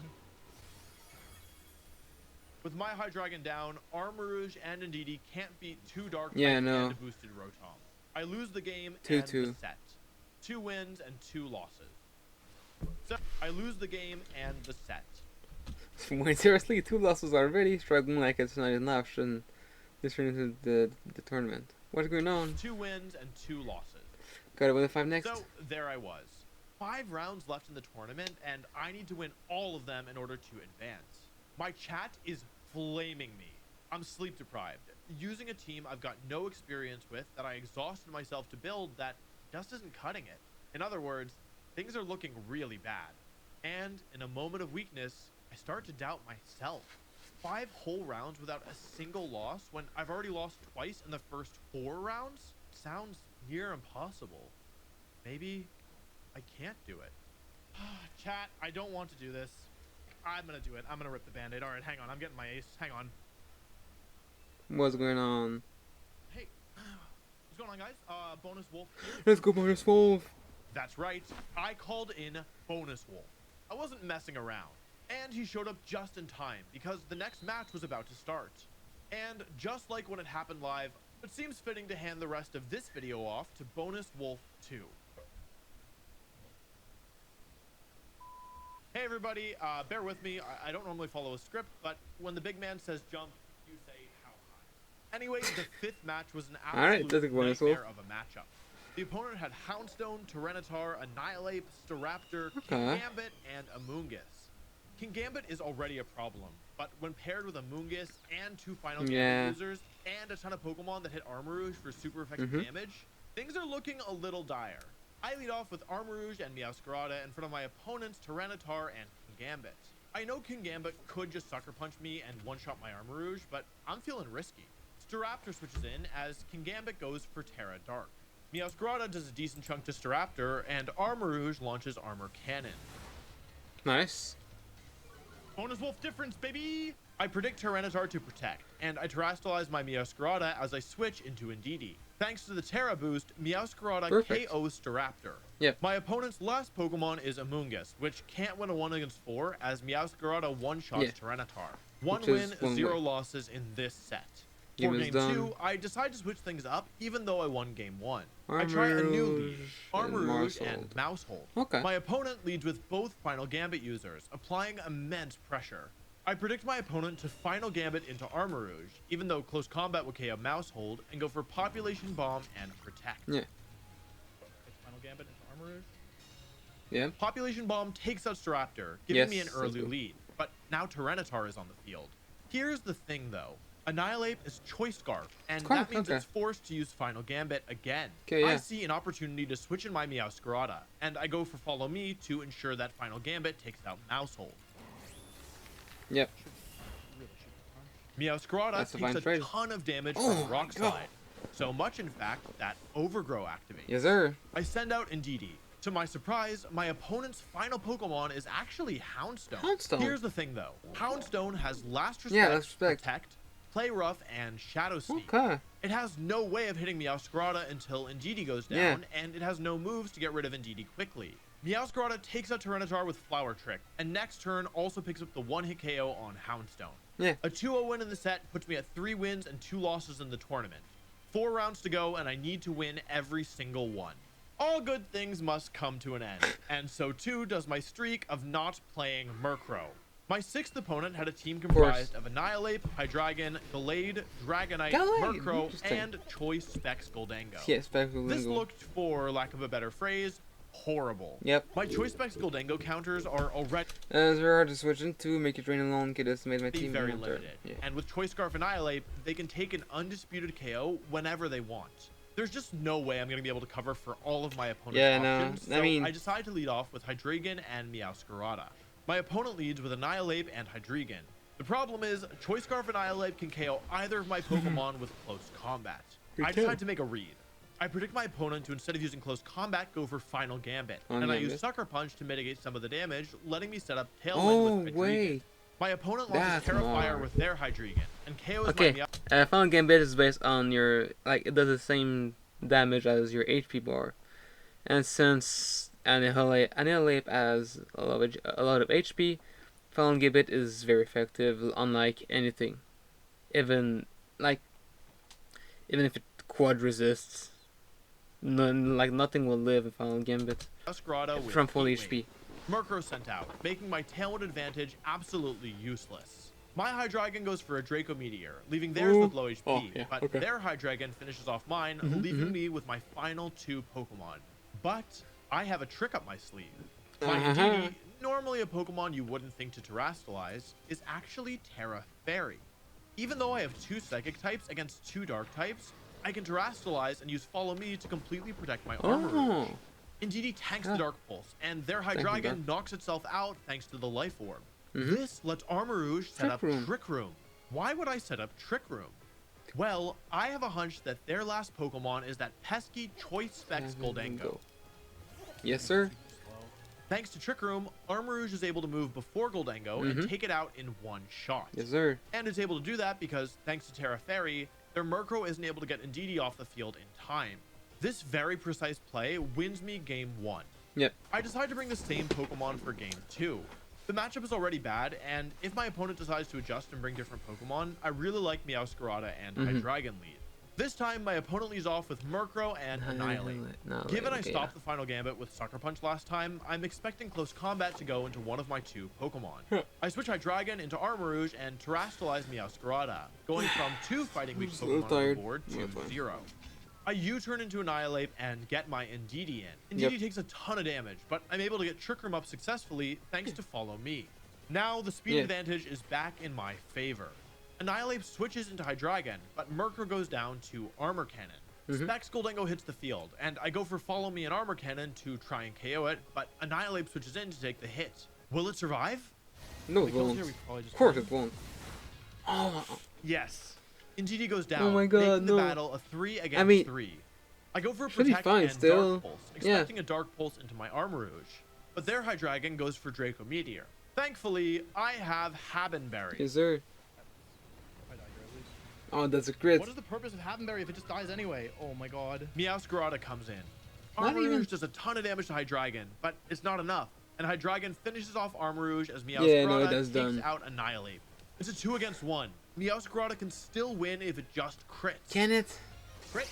With my Hydreigon down, Armarouge and Indeedee can't beat two Dark Yeah, types no. and a boosted Rotom. I lose the game 2-2. and the set. 2 wins and 2 losses. So I lose the game and the set. Wait, seriously, 2 losses already? Struggling like it's not enough, and this turned into the tournament. What's going on? 2 wins and 2 losses. Gotta win the 5 next. So there I was. 5 rounds left in the tournament, and I need to win all of them in order to advance. My chat is flaming me. I'm sleep deprived. Using a team I've got no experience with that I exhausted myself to build that just isn't cutting it. In other words, things are looking really bad. And in a moment of weakness, I start to doubt myself. 5 whole rounds without a single loss when I've already lost twice in the first 4 rounds? Sounds near impossible. Maybe I can't do it. Chat, I don't want to do this. I'm gonna do it. I'm gonna rip the band-aid. Alright, hang on. I'm getting my ace. Hang on. What's going on? Hey, what's going on, guys? Bonus Wolf here. Let's go, Bonus Wolf. That's right. I called in Bonus Wolf. I wasn't messing around. And he showed up just in time because the next match was about to start. And just like when it happened live, it seems fitting to hand the rest of this video off to Bonus Wolf 2. Hey everybody, bear with me. I don't normally follow a script, but when the big man says jump, you say how high. Anyway, the 5th match was an absolute nightmare of a matchup. The opponent had Houndstone, Tyranitar, Annihilate, Staraptor, Kingambit, and Amoonguss. Kingambit is already a problem, but when paired with Amoonguss and 2 final Gambit users and a ton of Pokemon that hit Armarouge for super effective damage, things are looking a little dire. I lead off with Armarouge and Meowscarada in front of my opponents Tyranitar and Kingambit. I know Kingambit could just Sucker Punch me and one-shot my Armarouge, but I'm feeling risky. Staraptor switches in as Kingambit goes for Terra Dark. Meowscarada does a decent chunk to Staraptor, and Armarouge launches Armor Cannon. Nice. Bonus Wolf difference, baby! I predict Tyranitar to protect, and I Terastallize my Meowscarada as I switch into Indeedee. Thanks to the Terra boost, Meowscarada KOs Staraptor. Yep. My opponent's last Pokemon is Amoonguss, which can't win a 1 against 4 as Meowscarada one-shots Tyranitar. 1 win, 0 losses in this set. For game 2, I decide to switch things up, even though I won game 1. I try a new lead, Armarouge and Mousehold. Okay. My opponent leads with both Final Gambit users, applying immense pressure. I predict my opponent to Final Gambit into Armarouge, even though close combat will KO Mousehold, and go for Population Bomb and Protect. Yeah. Final Gambit into Armarouge. Yeah. Population Bomb takes out Staraptor, giving me an early lead, but now Tyranitar is on the field. Here's the thing though. Annihilate is Choice Scarf, and that means it's forced to use Final Gambit again. I see an opportunity to switch in my Meowscarada, and I go for Follow Me to ensure that Final Gambit takes out Mousehold. Yep. Meowscarada takes a ton of damage from Rock Slide. So much, in fact, that Overgrow activates. Yes, sir. I send out Indeedee. To my surprise, my opponent's final Pokemon is actually Houndstone. Here's the thing, though. Houndstone has Last Respect, Protect, Play Rough, and Shadow Sneak. It has no way of hitting Meowscarada until Indeedee goes down, and it has no moves to get rid of Indeedee quickly. Meowscarada takes out Tyranitar with Flower Trick, and next turn also picks up the 1-hit KO on Houndstone. A 2-0 win in the set puts me at 3 wins and 2 losses in the tournament. 4 rounds to go, and I need to win every single one. All good things must come to an end, and so too does my streak of not playing Murkrow. My 6th opponent had a team comprised of Annihilate, Hydreigon, Gallade, Dragonite, Murkrow, and Choice Specs Goldango. This looked, for lack of a better phrase, horrible. Yep. My choice specs Goldango counters are already It's very hard to switch into, make it rain alone, could estimate my team. very in one turn. limited. Yeah. And with Choice Scarf Annihilate, they can take an undisputed KO whenever they want. There's just no way I'm going to be able to cover for all of my opponent's options. No. So I mean, I decide to lead off with Hydreigon and Meowscarada. My opponent leads with Annihilate and Hydreigon. The problem is, Choice Scarf Annihilate can KO either of my Pokemon with close combat. I decide to make a read. I predict my opponent to, instead of using close combat, go for Final Gambit. And I use Sucker Punch to mitigate some of the damage, letting me set up Tailwind with Hydreigon. Wait. My opponent launches Terra Fire with their Hydreigon, and KOs Okay, my Meow. Final Gambit is based on your, like, it does the same damage as your HP bar. And since Annihilate has a lot of HP, Final Gambit is very effective, unlike anything. Even if it quad resists, nothing will live in Final Gambit from full HP. Murkrow sent out, making my Tailwind advantage absolutely useless. My Hydreigon goes for a Draco Meteor, leaving theirs with low HP, but their Hydreigon finishes off mine, leaving me with my final 2 Pokemon. But I have a trick up my sleeve. My Indeedee, normally a Pokemon you wouldn't think to Terrastalize, is actually Terra Fairy. Even though I have 2 Psychic types against 2 Dark types, I can Terrastalize and use Follow Me to completely protect my Armor. Indeedee tanks the Dark Pulse, and their Hydreigon knocks itself out thanks to the Life Orb. This lets Armarouge set up Trick Room. Why would I set up Trick Room? Well, I have a hunch that their last Pokemon is that pesky Choice Specs Goldango. Yes, sir. Thanks to Trick Room, Armarouge is able to move before Goldango and take it out in one shot. Yes, sir. And it's able to do that because, thanks to Terra Fairy, their Murkrow isn't able to get Indeedee off the field in time. This very precise play wins me game 1. Yep. I decide to bring the same Pokemon for game 2. The matchup is already bad, and if my opponent decides to adjust and bring different Pokemon, I really like Meowscarada and Hydreigon lead. This time, my opponent leads off with Murkrow and Annihilate. Given I stopped the Final Gambit with Sucker Punch last time, I'm expecting close combat to go into one of my 2 Pokemon. I switch Hydreigon into Armarouge and Terrastalize Meowscarada, going from 2 fighting weak Pokemon on the board to 0. I U-turn into Annihilate and get my Indeedee in. Indeedee takes a ton of damage, but I'm able to get Trick Room up successfully thanks to Follow Me. Now the speed advantage is back in my favor. Annihilate switches into Hydreigon, but Murkrow goes down to Armor Cannon. Specs Goldango hits the field, and I go for Follow Me and Armor Cannon to try and KO it, but Annihilate switches in to take the hit. Will it survive? No, it won't. Of course it won't. Oh. Yes. Indeedee goes down, oh my God, making the battle a 3 against 3. I go for a Protect and Dark Pulse, expecting a Dark Pulse into my Armarouge. But their Hydreigon goes for Draco Meteor. Thankfully, I have Habenberry. Yes, sir. Oh, that's a crit. What is the purpose of Habenberry if it just dies anyway? Oh my God. Meowscarada comes in. Armarouge does a ton of damage to Hydreigon, but it's not enough. And Hydreigon finishes off Armarouge as Meowscarada takes out Annihilate. It's a 2 against 1. Meowscarada can still win if it just crits. Can it? Crit.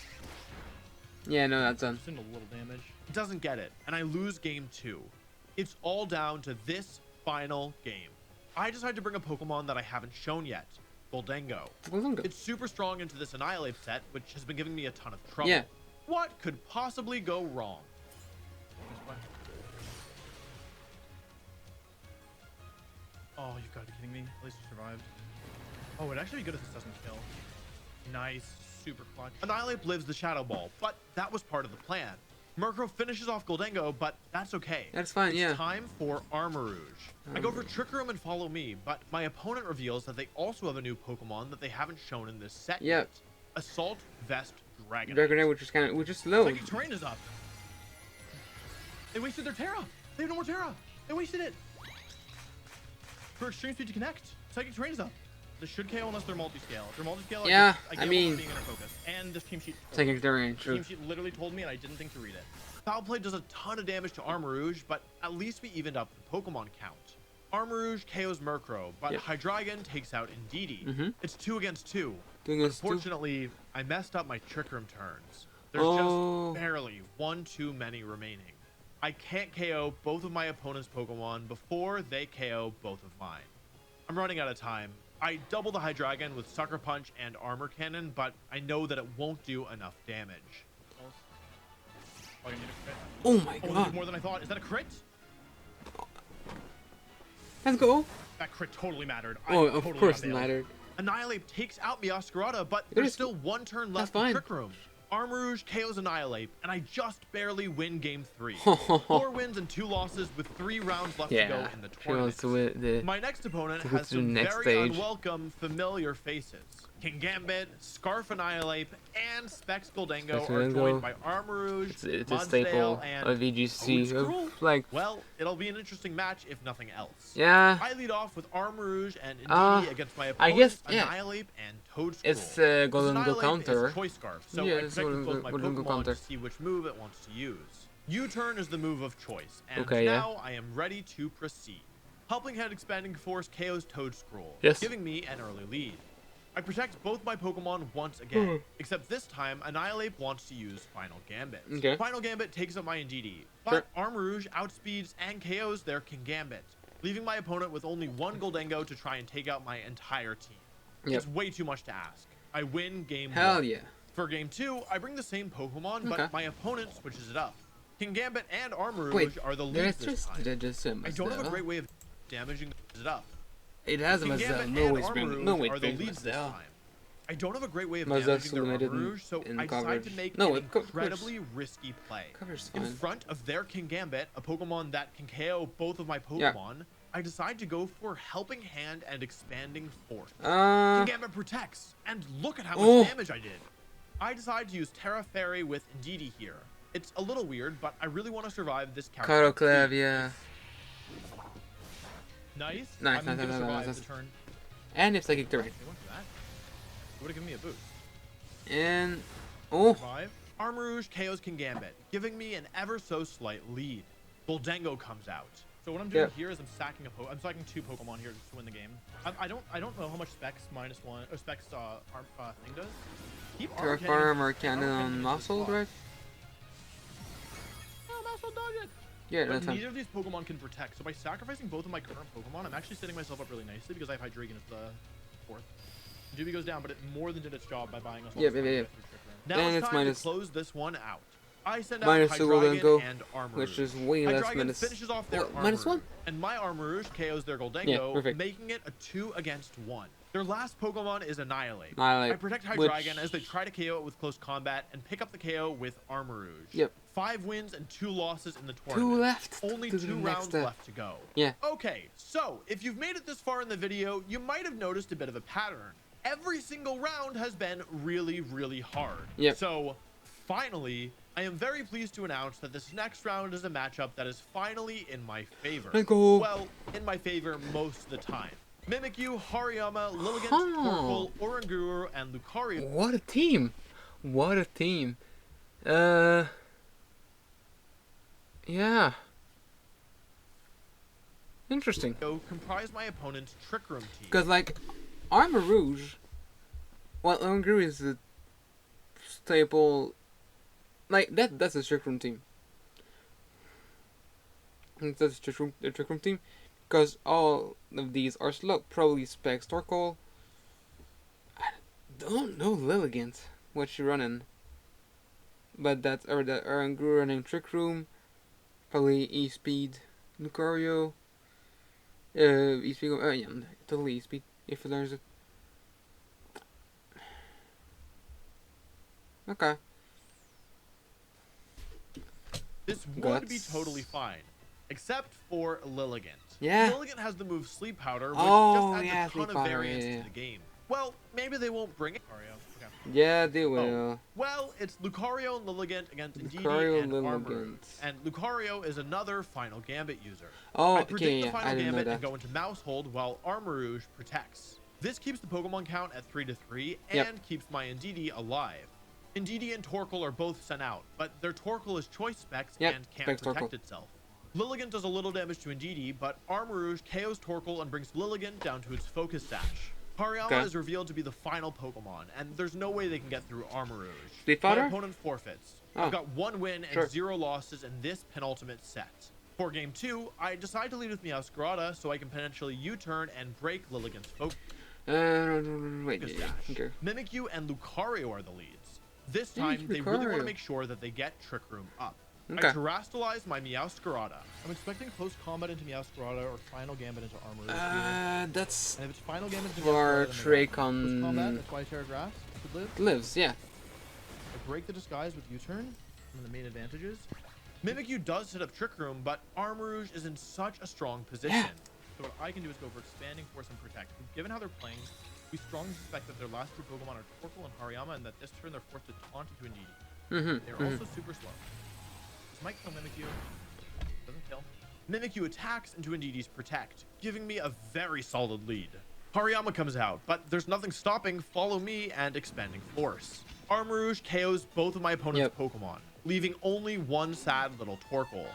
Yeah, no, that's done. Just a little damage. It doesn't get it, and I lose game 2. It's all down to this final game. I decide to bring a Pokemon that I haven't shown yet, Goldango. It's super strong into this Annihilate set, which has been giving me a ton of trouble. Yeah. What could possibly go wrong? Oh, you've got to be kidding me. At least you survived. Oh, it actually be good if this doesn't kill. Nice. Super clutch. Annihilate lives the Shadow Ball, but that was part of the plan. Murkrow finishes off Goldango, but that's okay. That's fine, it's time for Armarouge. I go for Trick Room and Follow Me, but my opponent reveals that they also have a new Pokemon that they haven't shown in this set yet. Assault Vest Dragonite. Dragonite, which is slow. Psychic Terrain is up. They wasted their Terra. They have no more Terra. They wasted it. For Extreme Speed to connect, Psychic Terrain is up. This should KO unless they're multi-scale. If they're multi-scale, I mean, being inner focus. And this team sheet. Psychic Terrain, true. Team sheet literally told me, and I didn't think to read it. Foul Play does a ton of damage to Armarouge, but at least we evened up the Pokemon count. Armarouge KOs Murkrow, but Hydreigon takes out Indeedee. It's 2 against 2. Unfortunately, I messed up my Trick Room turns. There's just barely one too many remaining. I can't KO both of my opponent's Pokemon before they KO both of mine. I'm running out of time. I double the Hydreigon with Sucker Punch and Armor Cannon, but I know that it won't do enough damage. I need a crit. Oh my Oh, we did god. more than I thought. Is that a crit? Let's go. That crit totally mattered. Oh, I of totally course got it nailed. mattered. Annihilate takes out Miascarada, but It there's is- still one turn left fine. in Trick Room. Armor Rouge KOs Annihilate, and I just barely win game 3. 4 wins and 2 losses with 3 rounds left to go Yeah. in the She wants tournament. to win the. My next opponent to go has to the some next very stage. unwelcome familiar faces. King Gambit, Scarf Annihilate, and Specs Goldango Specs are Goldango. joined by Armor Rouge, It's a Mudsdale, staple and of VGC. Toad Scroll? Of, like, Well, it'll be an interesting match if nothing else. yeah. I lead off with Armor Rouge and Indeedee against my I opponents, guess, yeah. Annihilate and Toad Scroll. It's Golden Go Annihilate counter. is Choice Scarf, so Yeah, I it's protect with both my Golden Go Pokemon counter. to see which move it wants to use. U-turn is the move of choice, and Okay, yeah. now I am ready to proceed. Helping Hand Expanding Force KOs Toad Scroll, Yes. giving me an early lead. I protect both my Pokemon once again, except this time Annihilate wants to use Final Gambit. Okay. Final Gambit takes up my Indeedee, but Sure. Armor Rouge outspeeds and KOs their King Gambit, leaving my opponent with only one Goldango to try and take out my entire team. Yep. It's way too much to ask. I win game Hell 1. yeah. For game 2, I bring the same Pokemon, Okay. but my opponent switches it up. King Gambit and Armor Rouge Wait, are the that's leads this time. just I don't have a great way of damaging it up. It has a King Mazel. Gambit No and way, Armor spring. Rouge No way, are the spring leads this Mazel. time. I don't have a great way of Mazel's damaging their Armor limited Rouge, so in I decide to coverage. make No, an of course. incredibly risky play. Cover's In fine. front of their King Gambit, a Pokemon that can KO both of my Pokemon, I decide to go for Helping Hand and Expanding Force. King Gambit protects, and look at how much damage I did. I decide to use Terra Fairy with Indeedee here. It's a little weird, but I really want to survive this character. Caroclav, yeah. Nice. Nice, I'm nice, gonna nice, survive nice. the turn. And if Psychic Terrain. They went for that. It would have given me a boost. And oh, Survive. Armor Rouge KOs King Gambit, giving me an ever so slight lead. Goldango comes out. So what I'm doing here is I'm sacking I'm sacking 2 Pokemon here to win the game. I don't know how much Specs -1 or Specs thing does. Keep Armor Terraform or Cannon Cannon on into Muscle, slot. right? Oh, Muscle dodge it. Yeah, But that's fine. neither of these Pokemon can protect, so by sacrificing both of my current Pokemon, I'm actually setting myself up really nicely because I have Hydreigon as the 4th. Juby goes down, but it more than did its job by buying us all Yep, this yep, time yep. to get through Trick Room. Now And it's it's time minus- to close this one out. I send out Minus 2 Golden Hydreigon Go, and Armor which Rouge. is way less Hydreigon minus. finishes off their What, Armor minus 1? Rouge, and my Armor Rouge KOs their Yeah, Goldango, perfect. making it a 2 against 1. Their last Pokemon is Annihilate. Annihilate, I protect which- Hydreigon as they try to KO it with close combat and pick up the KO with Armor Rouge. Yep. 5 wins and 2 losses in the 2 tournament. left. Only to the 2 next rounds step. left to go. Yeah. Okay, so if you've made it this far in the video, you might have noticed a bit of a pattern. Every single round has been really, really hard. Yep. So finally, I am very pleased to announce that this next round is a matchup that is finally in my favor. Let's go. Well, in my favor most of the time. Mimikyu, Hariyama, Lilligant, Oh. Torkoal, Oranguru, and Lucario. What a team! What a team! Yeah. Interesting. Comprise my opponent's Trick Room team. Because, like, Armor Rouge, well, Oranguru is the staple, like, that's a Trick Room team. That's a Trick Room team, because all of these are slow. Probably Specs, Torkoal. I don't know Lilligant, what she running. But that's, or that Oranguru running Trick Room, probably E-Speed, Lucario. E-Speed, yeah, totally E-Speed, if it learns it. Okay. This would be totally fine, except for Lilligant. Yeah. Lilligant has the move Sleep Powder, which Oh, just adds yeah, a ton Sleep of Powder, variance yeah, to yeah. the game. Well, maybe they won't bring it. Lucario. Okay. Yeah, they will. Well, it's Lucario and Lilligant against Indeedee Lucario and and Armor. Lilligant. And Lucario is another Final Gambit user. Oh, I predict okay, the yeah, Final I didn't know Gambit that. and go into Mouse Hold while Armor Rouge protects. This keeps the Pokemon count at 3 to 3 and Yep. keeps my Indeedee alive. Indeedee and Torkoal are both sent out, but their Torkoal is choice specs Yep, and can't specs protect Torkoal. itself. Lilligant does a little damage to Indeedee, but Armor Rouge KOs Torkoal and brings Lilligant down to its Focus Sash. Hariyama Okay. is revealed to be the final Pokemon, and there's no way they can get through Armor Rouge. Sleep My Powder? opponent forfeits. Oh. I've got 1 win and Sure. 0 losses in this penultimate set. For game 2, I decide to lead with Miascarada so I can potentially U-turn and break Lilligant's focus Wait, yeah, dash. okay. Mimikyu and Lucario are the leads. This Yeah, time, they really want Lucario. to make sure that they get Trick Room up. I terrestrialized my Meowscarada. I'm expecting close combat into Meowscarada or final gambit into Armor. That's and if it's final gambit into for Meowscarada, Tracon. close combat, that's why Terra Grass should live. Lives, yeah. I break the disguise with U-turn, one of the main advantages. Mimikyu does set up Trick Room, but Armarouge is in such a strong position. Yeah. So what I can do is go for Expanding Force and Protect. Given how they're playing, we strongly suspect that their last two Pokemon are Torkoal and Hariyama, and that this turn they're forced to taunt into Indeedee. They're also super slow. This might kill Mimikyu. Doesn't kill. Mimikyu attacks into Indeedee's Protect, giving me a very solid lead. Hariyama comes out, but there's nothing stopping Follow Me and Expanding Force. Armarouge KOs both of my opponent's Pokemon, leaving only one sad little Torkoal.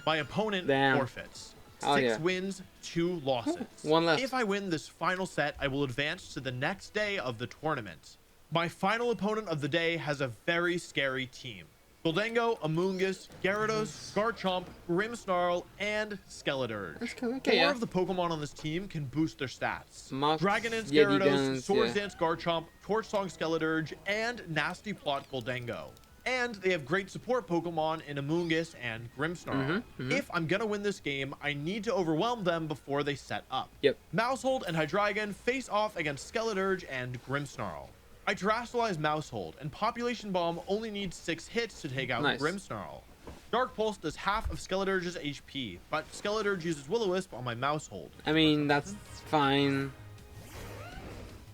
My opponent forfeits. 6 wins, 2 losses. One left. If I win this final set, I will advance to the next day of the tournament. My final opponent of the day has a very scary team. Goldango, Amoonguss, Gyarados, Garchomp, Grimmsnarl, and Skeledirge. Four of the Pokemon on this team can boost their stats. Dragonance, Gyarados, Swords Dance, Garchomp, Torch Song, Skeledirge, and Nasty Plot Goldango. And they have great support Pokemon in Amoonguss and Grimmsnarl. If I'm gonna win this game, I need to overwhelm them before they set up. Maushold and Hydreigon face off against Skeledirge and Grimmsnarl. I terrestrialize Maushold, and Population Bomb only needs 6 hits to take out Grimmsnarl. Dark Pulse does half of Skeledirge's HP, but Skeledirge uses Will-O-Wisp on my Maushold. I mean, that's fine.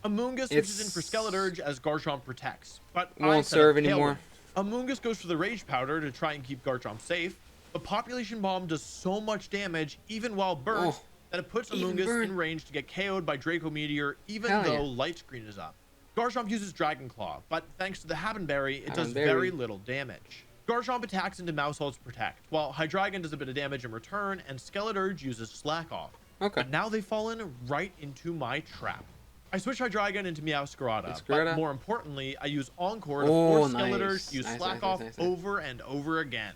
Amoonguss switches in for Skeledirge as Garchomp protects, but won't serve anymore. Amoonguss goes for the Rage Powder to try and keep Garchomp safe, but Population Bomb does so much damage even while burnt that it puts Amoonguss in range to get KO'd by Draco Meteor even though Light Screen is up. Garchomp uses Dragon Claw, but thanks to the Habenberry, it does very little damage. Garchomp attacks into Maushold's Protect, while Hydreigon does a bit of damage in return, and Skeledirge uses Slack Off. But now they've fallen right into my trap. I switch Hydreigon into Meowscarada, but more importantly, I use Encore to force Skeledirge to use Slack Off over and over again.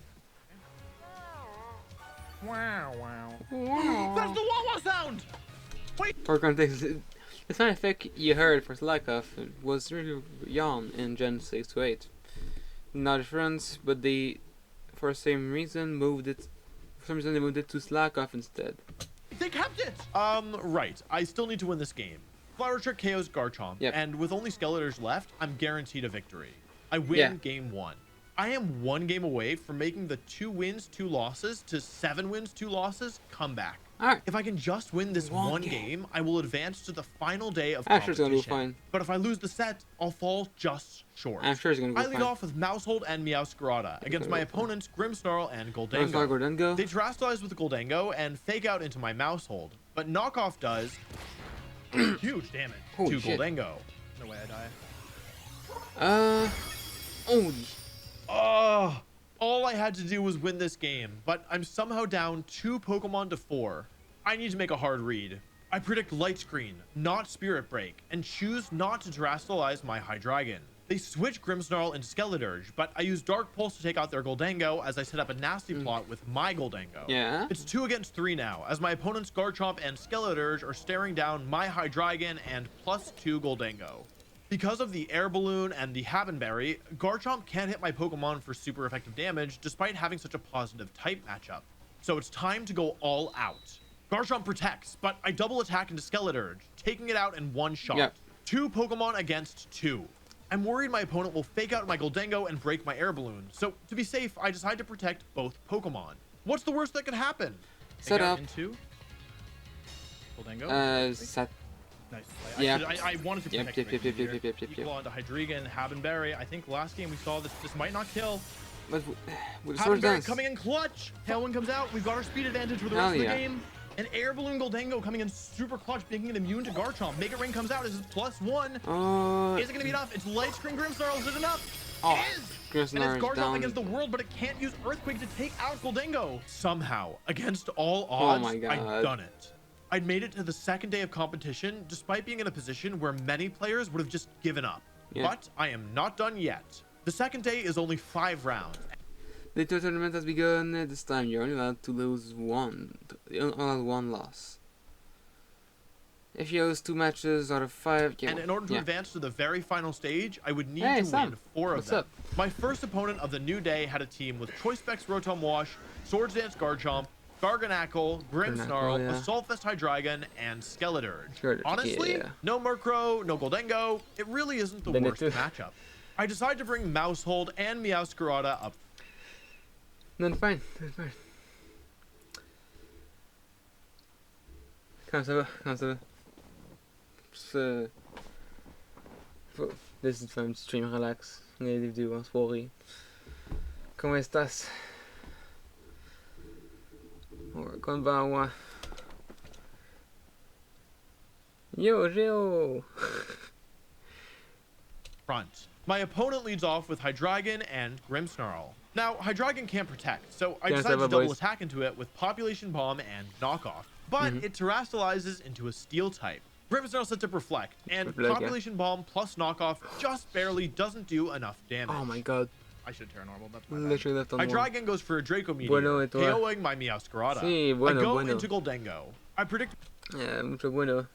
Wow. That's the Wawa sound! Wait! The sound effect you heard for Slack Off was really Jan in Gen 6 to 8. No difference, but they, for the same reason, moved it. For some reason, they moved it to Slack Off instead. They kept it! Right. I still need to win this game. Flower Trick KOs Garchomp, and with only Skeledirge left, I'm guaranteed a victory. I win game 1. I am 1 game away from making the 2 wins, 2 losses to 7 wins, 2 losses comeback. If I can just win this one game, I will advance to the final day of competition. It's gonna be fine. But if I lose the set, I'll fall just short. I'm sure it's gonna be fine. I lead off with Maushold and Meowscarada against my opponents Grimmsnarl and Goldango. They terrestrialize with the Goldango and fake out into my Maushold, but Knockoff does huge damage to Goldango. No way I die. All I had to do was win this game, but I'm somehow down 2 Pokemon to 4. I need to make a hard read. I predict Light Screen, not Spirit Break, and choose not to terrestrialize my Hydreigon. They switch Grimmsnarl into Skeledirge, but I use Dark Pulse to take out their Goldango as I set up a nasty plot with my Goldango. It's 2 against 3 now, as my opponents Garchomp and Skeledirge are staring down my Hydreigon and +2 Goldango. Because of the Air Balloon and the Habenberry, Garchomp can't hit my Pokemon for super effective damage despite having such a positive type matchup. So it's time to go all out. Garchomp protects, but I double attack into Skeledirge, taking it out in 1 shot. 2 Pokemon against 2. I'm worried my opponent will fake out my Goldango and break my Air Balloon, so to be safe, I decide to protect both Pokemon. What's the worst that could happen? Set up. Into Goldango? Set. Nice. I wanted to protect Equal onto Hydreigon, Habenberry. I think last game we saw this might not kill. But with Habenberry coming in clutch. Tailwind comes out. We've got our speed advantage for the rest of the game. An Air Balloon Goldango coming in super clutch, making it immune to Garchomp. Mega Ring comes out. This is +1. Is it gonna be enough? It's Light Screen Grimmsnarl. Is it enough? It is! And it's Garchomp against the world, but it can't use Earthquake to take out Goldango. Somehow, against all odds, I've done it. I'd made it to the 2nd day of competition, despite being in a position where many players would have just given up. But I am not done yet. The 2nd day is only 5 rounds. The tournament has begun. This time you're only allowed to lose one loss. If you lose 2 matches out of 5, yeah. And in order to advance to the very final stage, I would need Hey, to Sam. win 4 of What's them. up? My first opponent of the new day had a team with Choice Specs Rotom Wash, Swords Dance Garchomp, Garganacl, Grimmsnarl, yeah. Assault Vest Hydreigon, and Skeledirge. Skeledirge, Honestly, yeah. no Murkrow, no Goldengo. It really isn't the worst matchup. I decided to bring Mousehold and Meowscarada up. No, fine. Fine. Comment ça va? Comment ça va? This is fun. Stream relax. Regarder des vidéos en soirée. Comment estás? Konbanwa. Yo, Geo! Front. My opponent leads off with Hydreigon and Grimmsnarl. Now, Hydreigon can't protect, so I decided to double attack into it with Population Bomb and Knockoff. But it terastallizes into a Steel type. Grimmsnarl sets up Reflect, and Population Bomb plus Knockoff just barely doesn't do enough damage. Oh my god. I should have Terranormal, that's my bad. Literally left on one. Hydreigon goes for a Draco Meteor, KOing my Meowscarada. Sí, bueno, I go bueno. into Goldengo. I predict Mucho bueno.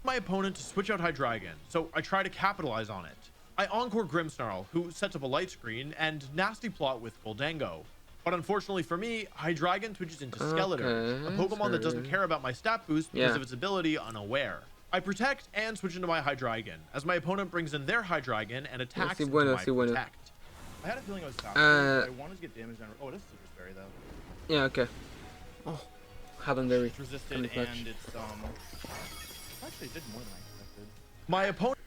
my opponent to switch out Hydreigon, so I try to capitalize on it. I Encore Grimmsnarl, who sets up a light screen, and Nasty Plot with Goldengo. But unfortunately for me, Hydreigon switches into Skeledirge, a Pokemon that doesn't care about my stat boost because of its ability Unaware. I protect and switch into my Hydreigon, as my opponent brings in their Hydreigon and attacks into my Protect. I had a feeling I was fast. I wanted to get damage down. Oh, it is Super Berry though. Yeah, okay. Oh, haven't very. It's resisted and it's actually it did more than I expected. My opponent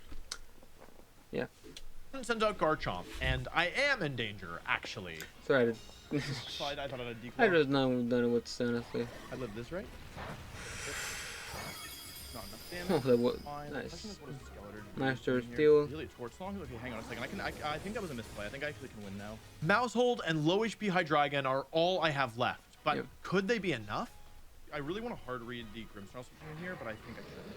Yeah. sends out Garchomp, and I am in danger, actually. Sorry, I did. So I thought I'd declaw. I just don't know what to say, honestly. I lived this right. Not enough damage. Oh, that was Fine. nice. Skeledirge Nice doing to here. steal. Really, Torch Song. Okay, hang on a second. I think that was a misplay. I think I actually can win now. Mousehold and low HP Hydreigon are all I have left, but could they be enough? I really want to hard read the Grimmsnarl switching in here, but I think I shouldn't.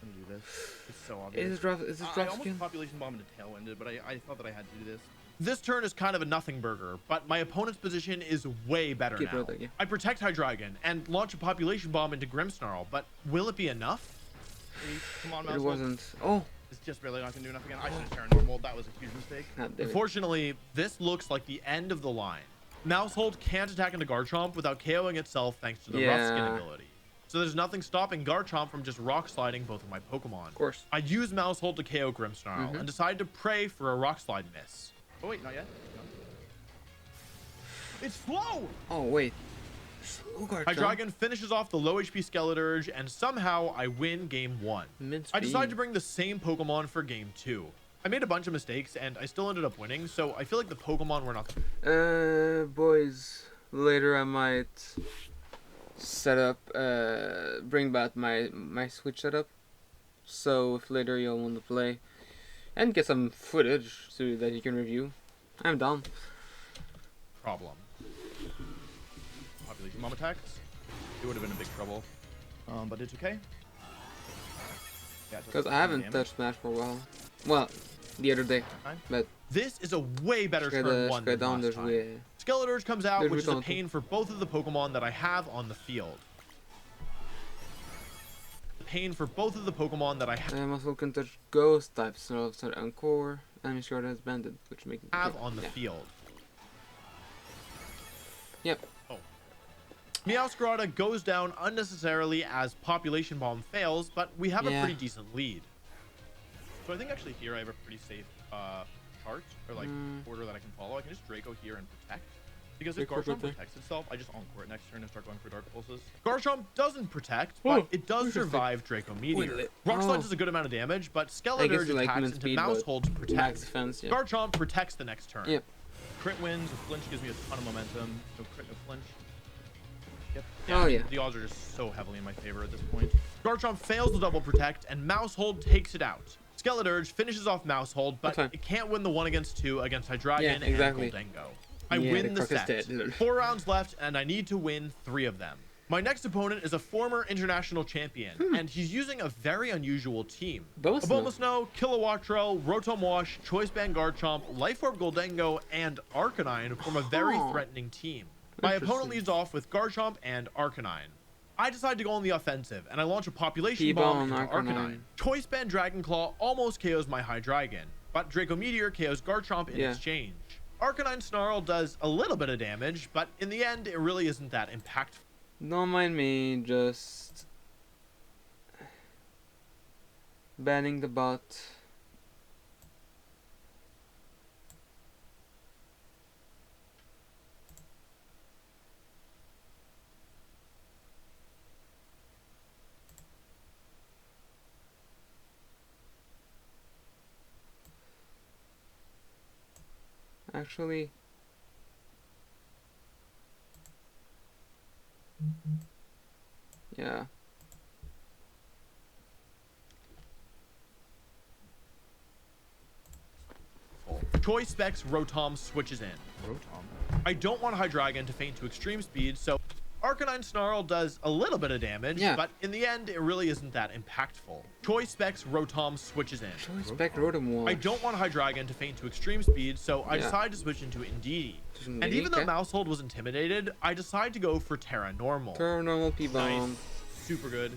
Let me do this. It's so obvious. Is this drop I almost skin? Population Bomb into Tailwinded, but I thought that I had to do this. This turn is kind of a nothing burger, but my opponent's position is way better now. I protect Hydreigon and launch a Population Bomb into Grimmsnarl, but will it be enough? Please, come on, It Mouse. wasn't. Oh. It's just barely not gonna do enough again. I should have Terranormal. That was a huge mistake. Unfortunately, this looks like the end of the line. Mousehold can't attack into Garchomp without KOing itself thanks to the Rough Skin ability. So there's nothing stopping Garchomp from just Rock Sliding both of my Pokemon. Of course. I use Mousehold to KO Grimmsnarl and decide to pray for a Rock Slide miss. Oh wait, not yet. No. It's slow! Oh, wait. Hydreigon finishes off the low HP Skeledirge, and somehow I win game 1. I decided to bring the same Pokemon for game 2. I made a bunch of mistakes, and I still ended up winning, so I feel like the Pokemon were not... Boys, later I might set up, bring back my Switch setup. So if later you'll want to play and get some footage so that you can review, I'm down. Problem. Population Bomb attacks. It would have been a big trouble. But it's okay. Because I haven't touched Smash for a while. Well, the other day. But this is a way better turn 1 than last time. Skeledirge comes out, which is a pain for both of the Pokemon that I have on the field. Pain for both of the Pokemon that I Muscle can touch Ghost types, so I'll start Encore. Enemy Shard has Banded, which makes me have on the field. Yep. Oh. Meowscarada goes down unnecessarily as Population Bomb fails, but we have a pretty decent lead. So I think actually here I have a pretty safe chart, or like order that I can follow. I can just Draco here and protect. Because if Garchomp protects itself, I just Encore it next turn and start going for Dark Pulses. Garchomp doesn't protect, but it does survive Draco Meteor. Rock Slide does a good amount of damage, but Skeledirge attacks into Mousehold to protect. Garchomp protects the next turn. Yep. Crit wins, a flinch gives me a ton of momentum. No crit, no flinch. Yep. Oh yeah. The odds are just so heavily in my favor at this point. Garchomp fails the double protect, and Mousehold takes it out. Skeledirge finishes off Mousehold, but it can't win the 1 against 2 against Hydreigon and Goldengo. I win the set. 4 rounds left, and I need to win 3 of them. My next opponent is a former international champion, and he's using a very unusual team. Abomasnow, Kilowattrel, Rotom Wash, Choice Band Garchomp, Life Orb Goldengo, and Arcanine form a very threatening team. My opponent leads off with Garchomp and Arcanine. I decide to go on the offensive, and I launch a population P-bomb bomb into on Arcanine. Arcanine. Choice Band Dragon Claw almost KOs my Hydreigon, but Draco Meteor KOs Garchomp in exchange. Arcanine Snarl does a little bit of damage, but in the end, it really isn't that impactful. Don't mind me, just banning the bot. Actually, yeah. Choice Specs Rotom switches in. Rotom. I don't want Hydreigon to faint to extreme speed, so Arcanine Snarl does a little bit of damage, but in the end, it really isn't that impactful. Choice Specs Rotom switches in. Choice Spec Rotom. I don't want Hydreigon to faint to extreme speed, so I decide to switch into Indeedee. And even though Mousehold was intimidated, I decide to go for Terra Normal. Terra Normal P-bomb. Nice. Super good.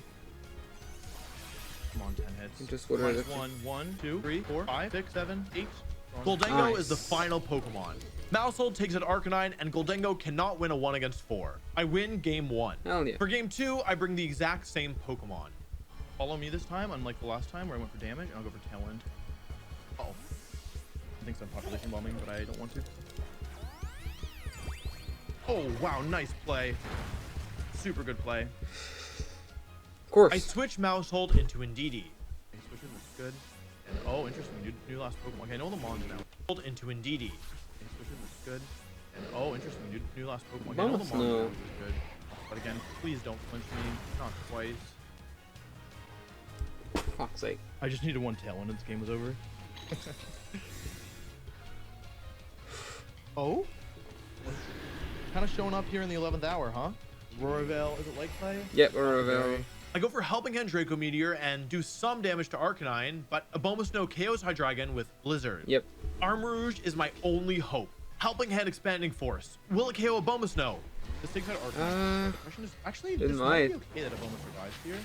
Come on, 10 hits. Just what are the 1, 2, 3, 4, 5, 6, 7, 8. Goldengo is the final Pokemon. Mousehold takes out Arcanine, and Goldengo cannot win a 1 against 4. I win game 1. Hell yeah. For game 2, I bring the exact same Pokemon. Follow me this time, unlike the last time where I went for damage, and I'll go for Tailwind. Uh-oh. I think some population bombing, but I don't want to. Oh, wow, nice play. Super good play. Of course. I switch Mousehold into Indeedee. Okay, switches is good. And, oh, interesting. New last Pokemon. Okay, I know the Mons now. Hold into Indeedee. Okay, switches is good. And, oh, interesting. New last Pokemon. Okay, I know the Mons now, No. which is good. But again, please don't flinch me. Not twice. Fuck's sake. I just needed one Tailwind and this game was over. Oh? Kind of showing up here in the 11th hour, huh? Roravale, is it like play? Yep, Roravale. I go for Helping Hand Draco Meteor and do some damage to Arcanine, but Abomasnow KOs Hydreigon with Blizzard. Yep. Armarouge is my only hope. Helping Hand Expanding Force. Will it KO Abomasnow? This takes out Arcanine. The question is, actually, it this might. might be okay that Abomasnow dies here.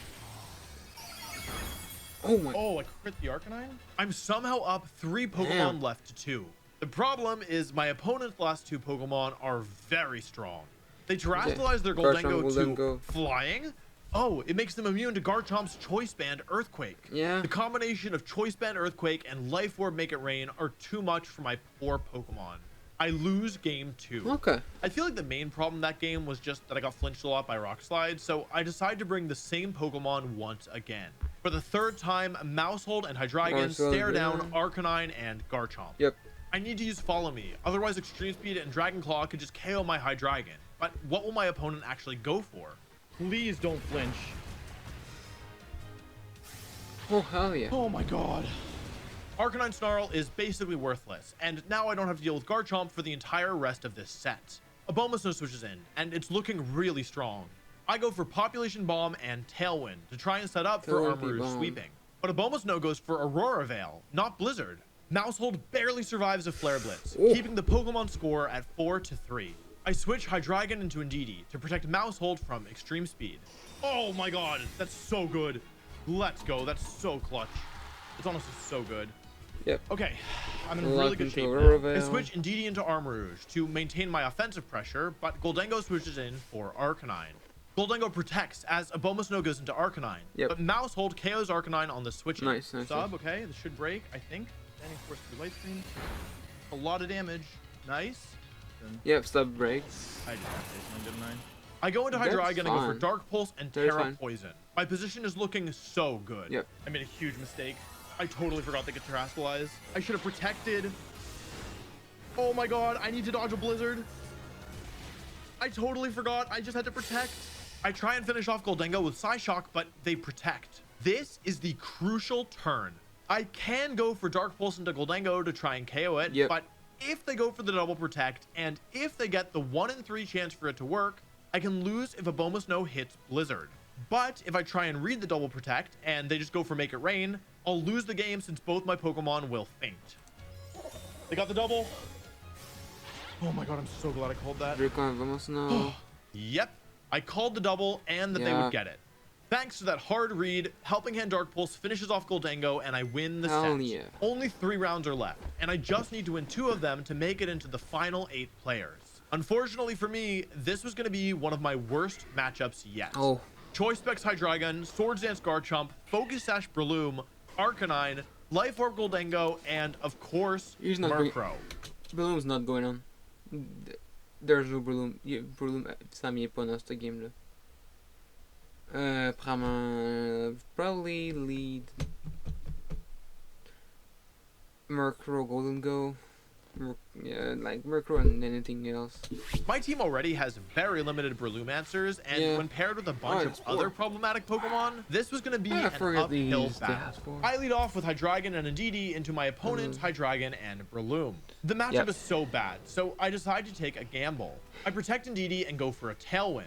Oh my. Oh, I crit the Arcanine? I'm somehow up 3 Pokemon Damn. left to 2. The problem is my opponent's last 2 Pokemon are very strong. They terrestrialize their Goldengo to flying. Oh, it makes them immune to Garchomp's Choice Band Earthquake. Yeah. The combination of Choice Band Earthquake and Life Orb Make It Rain are too much for my poor Pokemon. I lose game 2. Okay. I feel like the main problem that game was just that I got flinched a lot by Rock Slide, so I decided to bring the same Pokemon once again. For the 3rd time, Mousehold and Hydreigon stare down Arcanine and Garchomp. Yep. I need to use Follow Me, otherwise Extreme Speed and Dragon Claw could just KO my Hydreigon. But what will my opponent actually go for? Please don't flinch. Oh, hell yeah. Oh my god. Arcanine Snarl is basically worthless, and now I don't have to deal with Garchomp for the entire rest of this set. Abomasnow switches in, and it's looking really strong. I go for Population Bomb and Tailwind to try and set up for Armarouge sweeping. But Abomasnow goes for Aurora Veil, not Blizzard. Mousehold barely survives a Flare Blitz, keeping the Pokemon score at 4-3. I switch Hydreigon into Indeedee to protect Mousehold from Extreme Speed. Oh my god, that's so good. Let's go, that's so clutch. It's honestly so good. Yep. Okay, I'm in really good shape now. I switch Indeedee into Armarouge to maintain my offensive pressure, but Goldengo switches in for Arcanine. Goldengo protects as Abomasnow goes into Arcanine, but Mousehold KOs Arcanine on the switch. Nice. Sub, okay, this should break, I think. Standing force through light screen. A lot of damage. Nice. Yep, sub breaks. I did that one, didn't I? I go into Hydreigon and go for Dark Pulse and Terra Poison. My position is looking so good. Yep. I made a huge mistake. I totally forgot they could terrestrialize. I should have protected. Oh my god, I need to dodge a Blizzard. I totally forgot. I just had to protect. I try and finish off Goldengo with Psyshock, but they protect. This is the crucial turn. I can go for Dark Pulse into Goldengo to try and KO it, but if they go for the double protect, and if they get the 1 in 3 chance for it to work, I can lose if Abomasnow hits Blizzard. But if I try and read the double protect, and they just go for Make It Rain, I'll lose the game since both my Pokemon will faint. They got the double. Oh my god, I'm so glad I called that. Abomasnow. Yep. I called the double and that they Yeah. would get it. Thanks to that hard read, Helping Hand Dark Pulse finishes off Goldango and I win the Hell set. yeah. Only 3 rounds are left, and I just need to win 2 of them to make it into the final 8 players. Unfortunately for me, this was going to be one of my worst matchups yet. Oh. Choice Specs Hydreigon, Swords Dance Garchomp, Focus Sash Breloom, Arcanine, Life Orb Goldango, and of course, He's not Murkrow. Breloom's not going on. There's no Breloom. Breloom sami po nas to game. Probably lead Murkrow, Goldengo. Yeah, like Murkrow and anything else. My team already has very limited Breloom answers, and Yeah. when paired with a bunch of other problematic Pokemon, this was going to be I an forget uphill these battle. stats for. I lead off with Hydreigon and Indeedee into my opponent's Hydreigon and Breloom. The matchup Yep. is so bad, so I decide to take a gamble. I protect Indeedee and go for a Tailwind.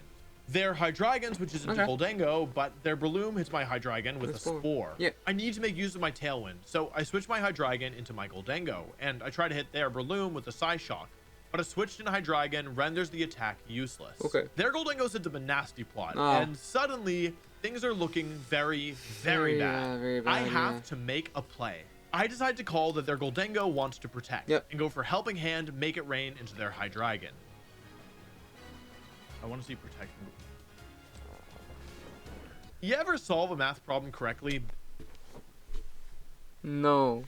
Their Hydreigon switches into Okay. Goldango, but their Breloom hits my Hydreigon with That's a cool. Spore. Yeah. I need to make use of my Tailwind, so I switch my Hydreigon into my Goldango, and I try to hit their Breloom with a Psyshock. But a switched in Hydreigon renders the attack useless. Okay. Their Goldango sends up a nasty plot, Oh. and suddenly things are looking very, very bad. very I bad, have yeah. to make a play. I decide to call that their Goldango wants to protect, Yep. and go for Helping Hand, Make It Rain into their Hydreigon. I want to see protection. You ever solve a math problem correctly? No.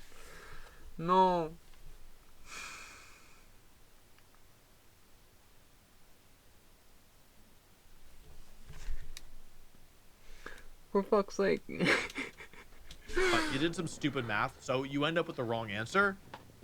No. For fuck's sake. But you did some stupid math, so you end up with the wrong answer?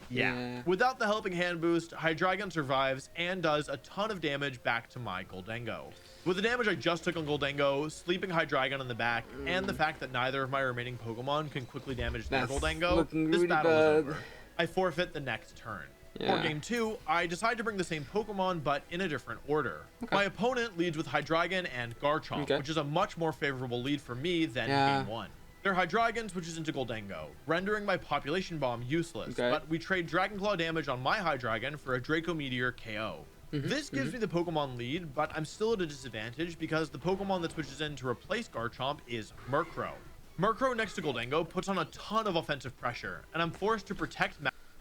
Yeah. Without the Helping Hand boost, Hydreigon survives and does a ton of damage back to my Goldango. With the damage I just took on Goldango, sleeping Hydreigon in the back, and the fact that neither of my remaining Pokemon can quickly damage their That's Goldango, looking this really battle is bad. over. I forfeit the next turn. Yeah. For game 2, I decide to bring the same Pokemon, but in a different order. Okay. My opponent leads with Hydreigon and Garchomp, Okay. which is a much more favorable lead for me than Yeah. game 1. Their Hydreigon switches into Goldango, rendering my Population Bomb useless, Okay. but we trade Dragon Claw damage on my Hydreigon for a Draco Meteor KO. This gives me the Pokemon lead, but I'm still at a disadvantage because the Pokemon that switches in to replace Garchomp is Murkrow. Murkrow next to Goldango puts on a ton of offensive pressure, and I'm forced to protect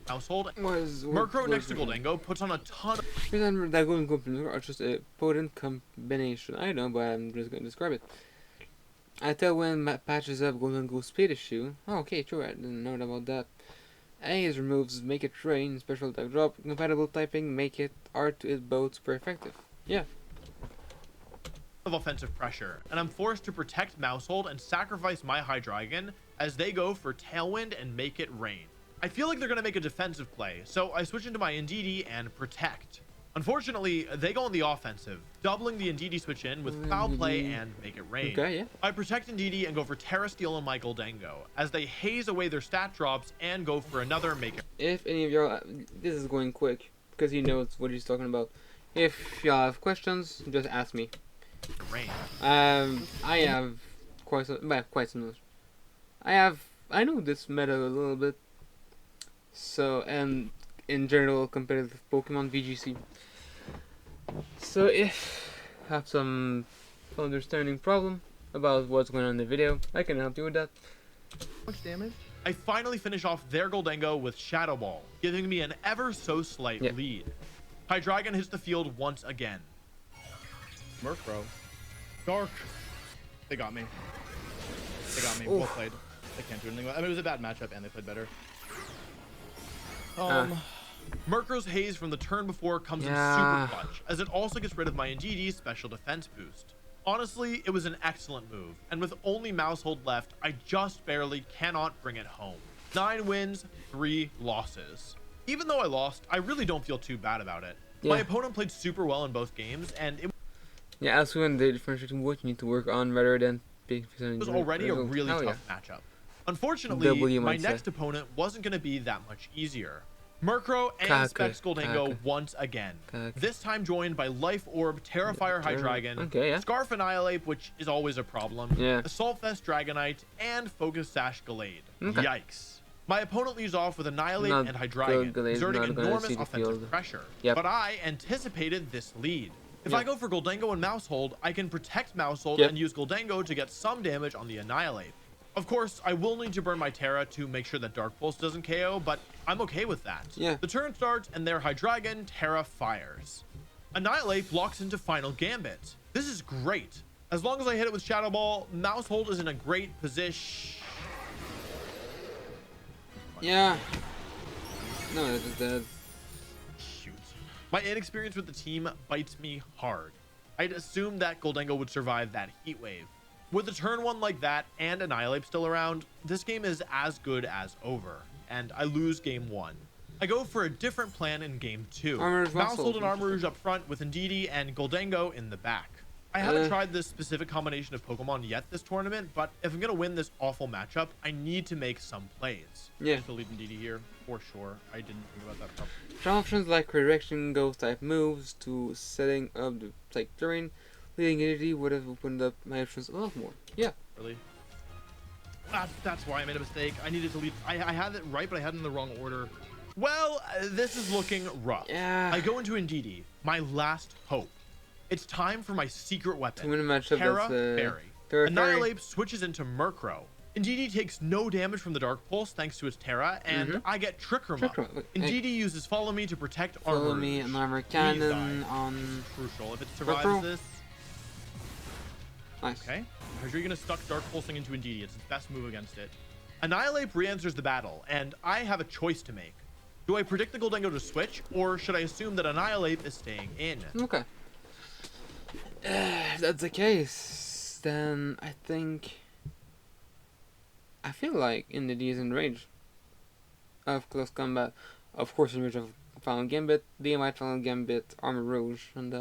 Household. Murkrow next to Goldango puts on a ton of... That golden combination are just a potent combination. I know, but I'm just going to describe it. Until when patches up Goldengo speed issue. Oh, okay, sure, I didn't know about that. A's removes Make It Rain, special attack drop, compatible typing, make it art to it both super effective. Yeah. of offensive pressure, and I'm forced to protect Mousehold and sacrifice my Hydreigon as they go for Tailwind and Make It Rain. I feel like they're going to make a defensive play, so I switch into my Indeedee and protect. Unfortunately, they go on the offensive, doubling the Indeedee switch in with Foul Play and Make It Rain. Okay, yeah. I protect Indeedee and go for Terra Steel and my Goldango, as they haze away their stat drops and go for another Make It If any of y'all, this is going quick, because he knows what he's talking about. If y'all have questions, just ask me. Rain. I have quite some knowledge. I know this meta a little bit. So, and in general, competitive Pokemon VGC. So if you have some understanding problem about what's going on in the video, I can help you with that. Much damage? I finally finish off their Goldango with Shadow Ball, giving me an ever so slight Yeah. lead. Hydreigon hits the field once again. Murkrow. Dark. They got me. They got me. Oof. Well played. They can't do anything. I mean, it was a bad matchup and they played better. Murkrow's Haze from the turn before comes Yeah. in super clutch, as it also gets rid of my Indeedee's special defense boost. Honestly, it was an excellent move, and with only Mousehold left, I just barely cannot bring it home. 9 wins, 3 losses. Even though I lost, I really don't feel too bad about it. My Yeah. opponent played super well in both games, and it Yeah, as when the differentiating what you need to work on rather than being was already a really tough matchup. Unfortunately, W my mindset. next opponent wasn't going to be that much easier. Murkrow and Kaka, Specs Goldango Kaka. once again. Kaka. This time joined by Life Orb, Terrafire Hydreigon, Okay, yeah. Scarf Annihilate, which is always a problem, Yeah. Assault Vest Dragonite, and Focus Sash Gallade. Okay. Yikes. My opponent leads off with Annihilate Not and Hydreigon, good, Galade's exerting not gonna enormous see the offensive field. pressure. Yep. But I anticipated this lead. If Yeah. I go for Goldango and Mousehold, I can protect Mousehold Yep. and use Goldango to get some damage on the Annihilate. Of course, I will need to burn my Terra to make sure that Dark Pulse doesn't KO, but I'm okay with that. Yeah. The turn starts and their Hydreigon Terra fires. Annihilate blocks into Final Gambit. This is great. As long as I hit it with Shadow Ball, Mousehold is in a great position. Yeah. No, it is dead. Shoot. My inexperience with the team bites me hard. I'd assumed that Goldango would survive that heat wave. With a turn 1 like that and Annihilate still around, this game is as good as over, and I lose game 1. I go for a different plan in game 2. Armor Mousehold and Armarouge up front with Indeedee and Goldango in the back. I haven't tried this specific combination of Pokemon yet this tournament, but if I'm going to win this awful matchup, I need to make some plays. Yeah. To lead Indeedee here, for sure. I didn't think about that properly. Some options like redirection, ghost type moves to setting up the like terrain, leading Unity would have opened up my options a lot more. Yeah. Really? That's why I made a mistake. I needed to lead. I had it right, but I had it in the wrong order. Well, this is looking rough. Yeah. I go into Indeedee, my last hope. It's time for my secret weapon, 2-minute matchup. Terra That's Fairy. Terra Fairy. Annihilate switches into Murkrow. Indeedee takes no damage from the Dark Pulse thanks to its Terra, and I get Trick Room up. Trick Room. Indeedee uses Follow Me to protect Follow Armarouge. me, an armor Please cannon die. on. Crucial. If it survives Murkrow. this, Nice. okay. Hydreigon is stuck Dark Pulsing into Indeedee. It's its best move against it. Annihilate re-answers the battle, and I have a choice to make. Do I predict the Goldango to switch, or should I assume that Annihilate is staying in? Okay. If that's the case, then I feel like Indeedee is in range of close combat. Of course, in range of Final Gambit, DMI Final Gambit, Armor Rouge, and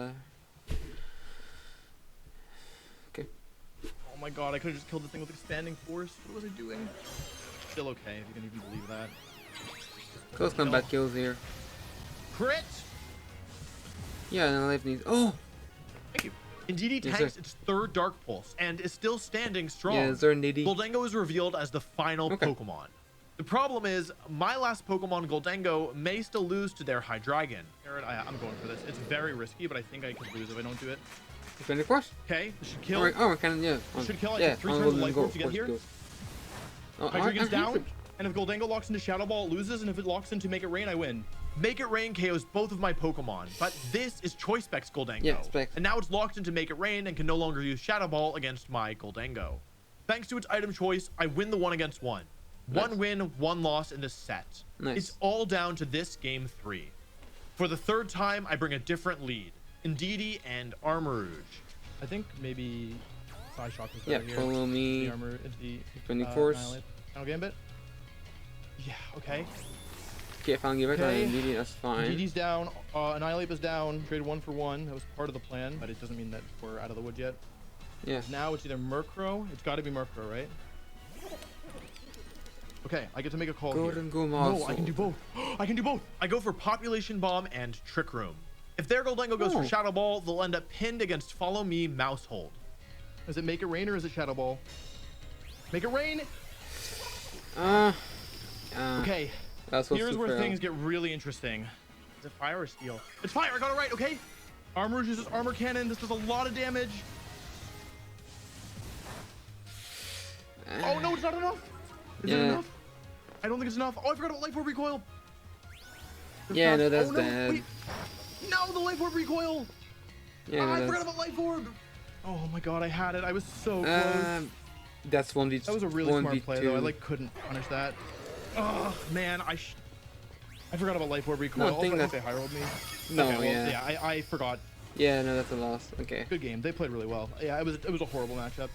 Oh my god, I could have just killed the thing with Expanding Force. What was I doing? Still okay, if you can even believe that. close combat kills here. Crit! Yeah, and life needs. Oh, Thank you. Indeedee Yes, tanks sir. its third Dark Pulse and is still standing strong. yeah, is there Indeedee? Goldango is revealed as the final Okay. Pokemon. The problem is, my last Pokemon, Goldango, may still lose to their Hydreigon. Garrett, I'm going for this. It's very risky, but I think I could lose if I don't do it. Defending force. Okay, this should kill. Alright, armor cannon. Yeah. Should kill, I Yeah, took 3 on turns of golden Life gold, Orb to get of here. course, goes. Oh, Hydreigon's I'm down, perfect. and if Goldango locks into Shadow Ball, it loses, and if it locks into Make It Rain, I win. Make It Rain KOs both of my Pokemon, but this is Choice Specs Goldango. Yeah, Specs. And now it's locked into Make It Rain and can no longer use Shadow Ball against my Goldango. Thanks to its item choice, I win the 1 against 1. Nice. 1 win, 1 loss in this set. Nice. It's all down to this game 3. For the 3rd time, I bring a different lead. Indeedee and Armarouge. I think maybe Psy Shock was Yeah, better here. follow The me. armor into the Defending force. Annihilate. Final Gambit. Yeah, okay. Okay, Final Gambit. Okay. Indeedee, that's fine. Indeedee's down. Annihilate is down. Traded 1 for 1. That was part of the plan, but it doesn't mean that we're out of the woods yet. Yeah. Now it's either Murkrow. It's got to be Murkrow, right? Okay, I get to make a call Go here. and go No, Mouse. I can do both. I can do both. I go for Population Bomb and Trick Room. If their Goldango goes Oh. for Shadow Ball, they'll end up pinned against Follow Me Mousehold. Is it Make It Rain or is it Shadow Ball? Make It Rain. Okay. That's what's Here's too where fair. things get really interesting. Is it fire or steel? It's fire. I got it right. Okay. Armarouge uses armor cannon. This does a lot of damage. Oh no, it's not enough. Is it Yeah. enough? I don't think it's enough. Oh, I forgot about Life Orb Recoil. They're Yeah, fast. no, that's oh, no. bad. Wait. No, the Life Orb Recoil. Yeah, Ah, no, I that's, forgot about Life Orb. Oh my god, I had it. I was so close. that's 1v2. That was a really smart play though. I like couldn't punish that. Oh man, I forgot about Life Orb Recoil. No, I think Also, I think that's- they high rolled me. No, Okay, well, yeah. I forgot. Yeah, no, that's a loss. Okay. Good game. They played really well. Yeah, it was a horrible matchup.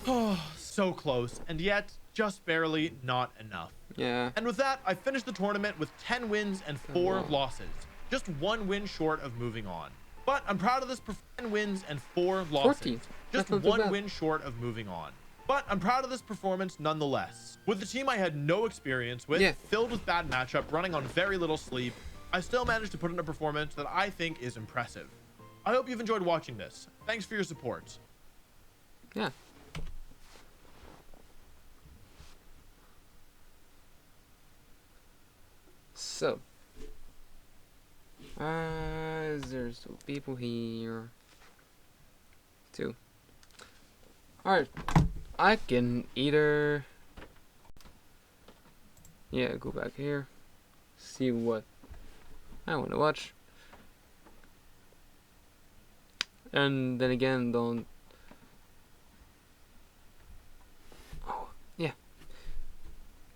Oh, so close, and yet just barely not enough. Yeah. And with that, I finished the tournament with 10 wins and 4 wow. losses. Just 1 win short of moving on. But I'm proud of this 10 wins and 4 losses. 14. Just That's not too 1 bad. win short of moving on. But I'm proud of this performance nonetheless. With the team I had no experience with, Yeah. filled with bad matchup, running on very little sleep, I still managed to put in a performance that I think is impressive. I hope you've enjoyed watching this. Thanks for your support. Yeah. So. There's still people here. 2. Alright. I can either... Yeah, go back here. See what I want to watch. And then again, don't... Oh, yeah.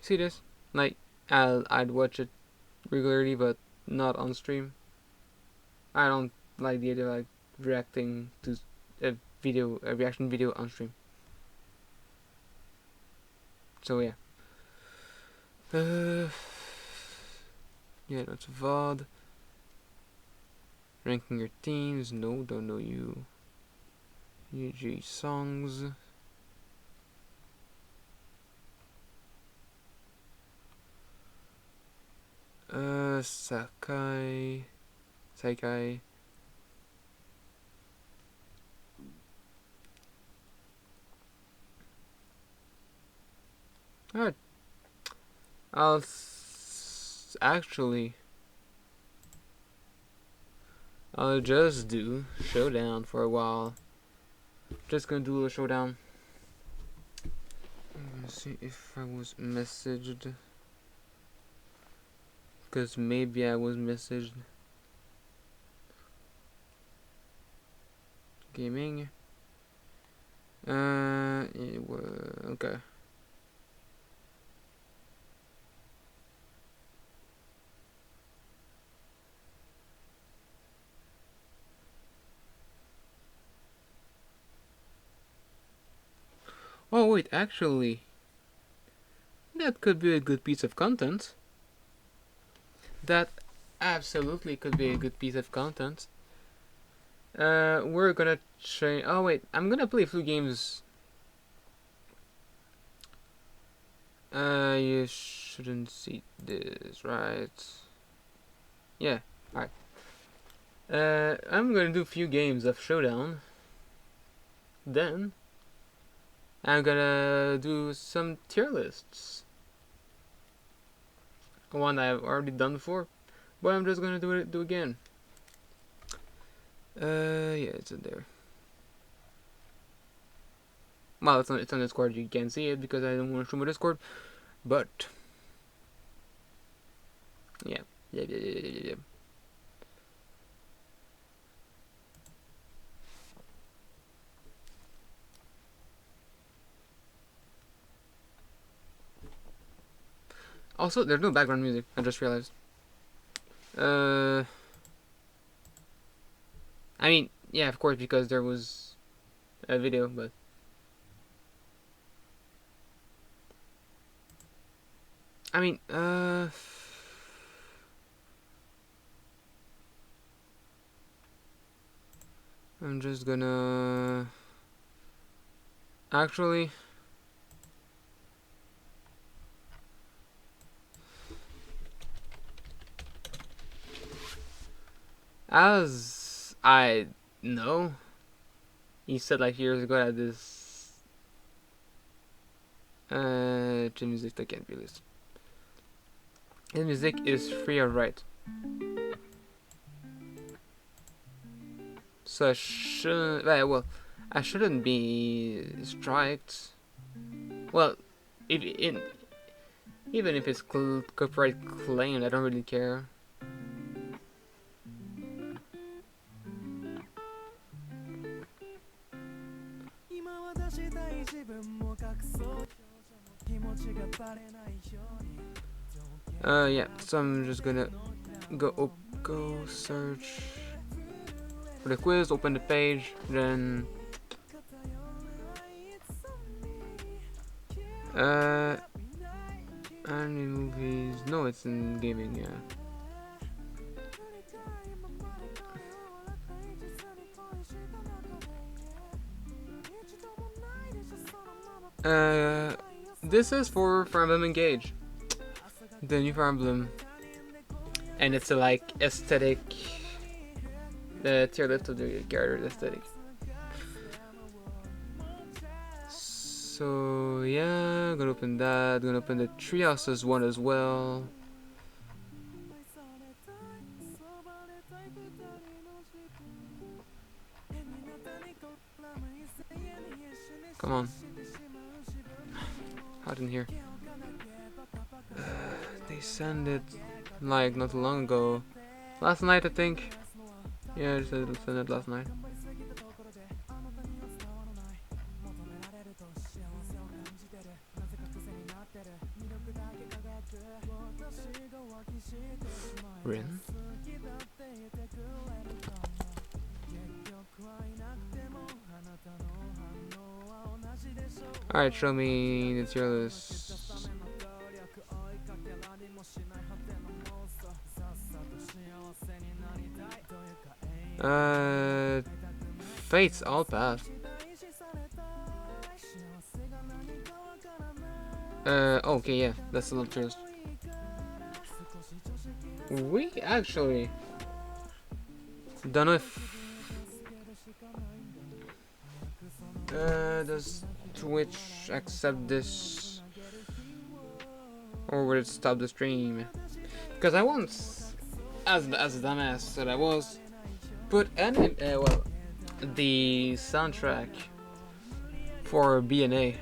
See this? Like, I'd watch it regularly, but not on stream. I don't like the idea of like reacting to a reaction video on stream. So yeah. Yeah, that's VOD. Ranking your teams. No, don't know you. UG songs. Sakai. Alright. I'll just do showdown for a while. Just gonna do a little showdown. I'm gonna see if I was messaged. Because maybe I was messaged. Gaming. It was okay. Oh wait, actually, that could be a good piece of content. That absolutely could be a good piece of content. We're gonna change. Oh wait, I'm gonna play a few games. You shouldn't see this, right? Yeah, alright. I'm gonna do a few games of Showdown. Then I'm gonna do some tier lists. One I've already done before, but I'm just gonna do again. Yeah, it's in there. Well, it's on Discord. You can't see it because I don't want to show my Discord. But yeah. Also, there's no background music. I just realized. I mean, yeah, of course, because there was a video, but I mean, I'm just gonna actually. As I know, he said like years ago that this music that can't be released. His music is free of right. So I shouldn't. Well, I shouldn't be striked. Well, even if it's copyright claimed, I don't really care. Yeah, so I'm just gonna go search for the quiz, open the page, then anime movies. No, it's in gaming, yeah. This is for Fire Emblem Engage, the new Fire Emblem, and it's a like aesthetic, the tier list of the character aesthetic. So yeah, gonna open that. Gonna open the Treehouses one as well. Come on. Hot in here. They sent it like not too long ago. Last night, I think. Yeah, they sent it last night. Rin? Alright, show me the tier list. Fates all passed. Okay, yeah, that's the love tier list. We actually don't know if does Twitch accept this, or would it stop the stream? Because I once, as a dumbass that I was, put the soundtrack for BNA,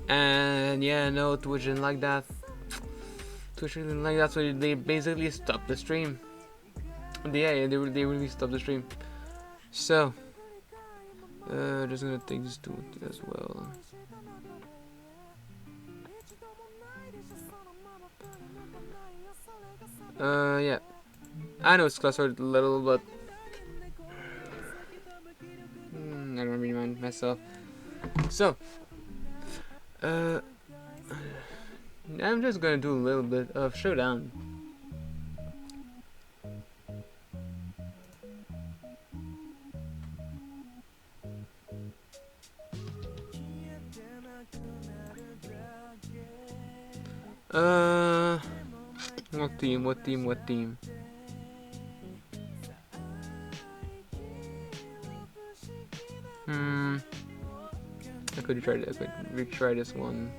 and yeah, no, Twitch didn't like that. Twitch didn't like that, so they basically stopped the stream. Yeah, they really stopped the stream. So, just gonna take this to it as well. Yeah, I know it's clustered a little, but I don't really mind myself. So, I'm just gonna do a little bit of showdown. What team? I could retry this one.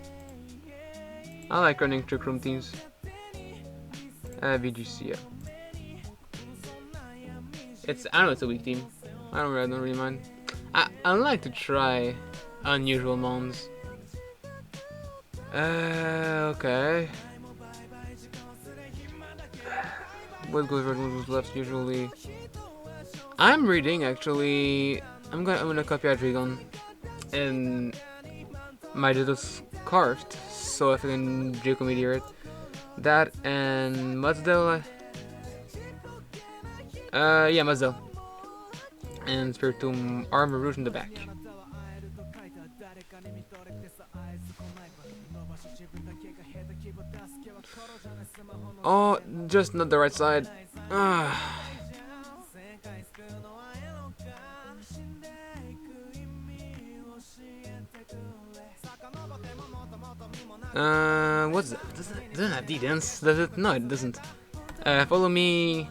I like running trick room teams. VGC, yeah. I know it's a weak team. I don't really mind. I like to try unusual mons. Okay. What goes right, what goes left usually? I'm reading actually. I'm gonna copy Adrigon and my little scarfed, so if I can Draco Meteor it. That and Mudsdale. Yeah, Mudsdale. And Spiritomb Armor Rouge in the back. Oh, just not the right side. What's that? Doesn't have D-Dance, does it? No, it doesn't. Follow me.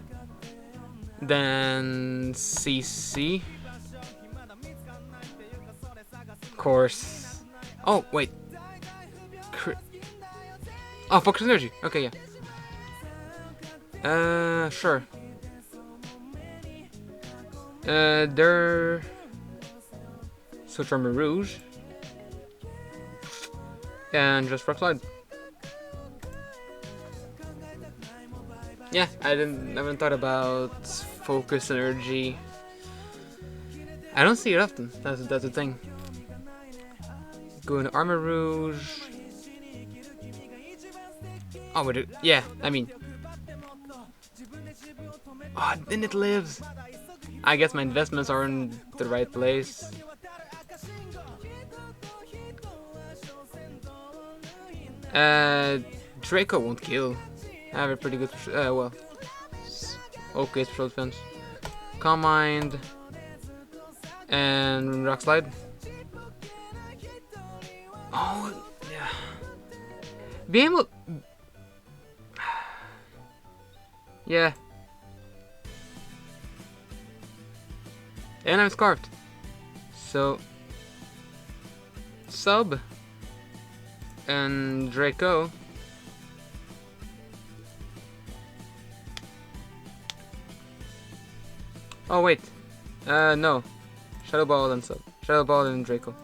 Then CC. Of course. Oh, wait. Oh, Focus Energy. Okay, yeah. Sure. They're Switch Armor Rouge. And just Rock Slide. Yeah, I haven't thought about Focus Energy. I don't see it often. That's the thing. Going Armor Rouge. Oh, wait, yeah, I mean. Oh, then it lives. I guess my investments are in the right place. Draco won't kill. I have a pretty good, well, okay special defense. Calm Mind and Rock Slide. Oh, yeah. Being able, yeah. And I'm scarfed. So, Sub and Draco. Oh wait, no. Shadow Ball and sub. Shadow Ball and Draco.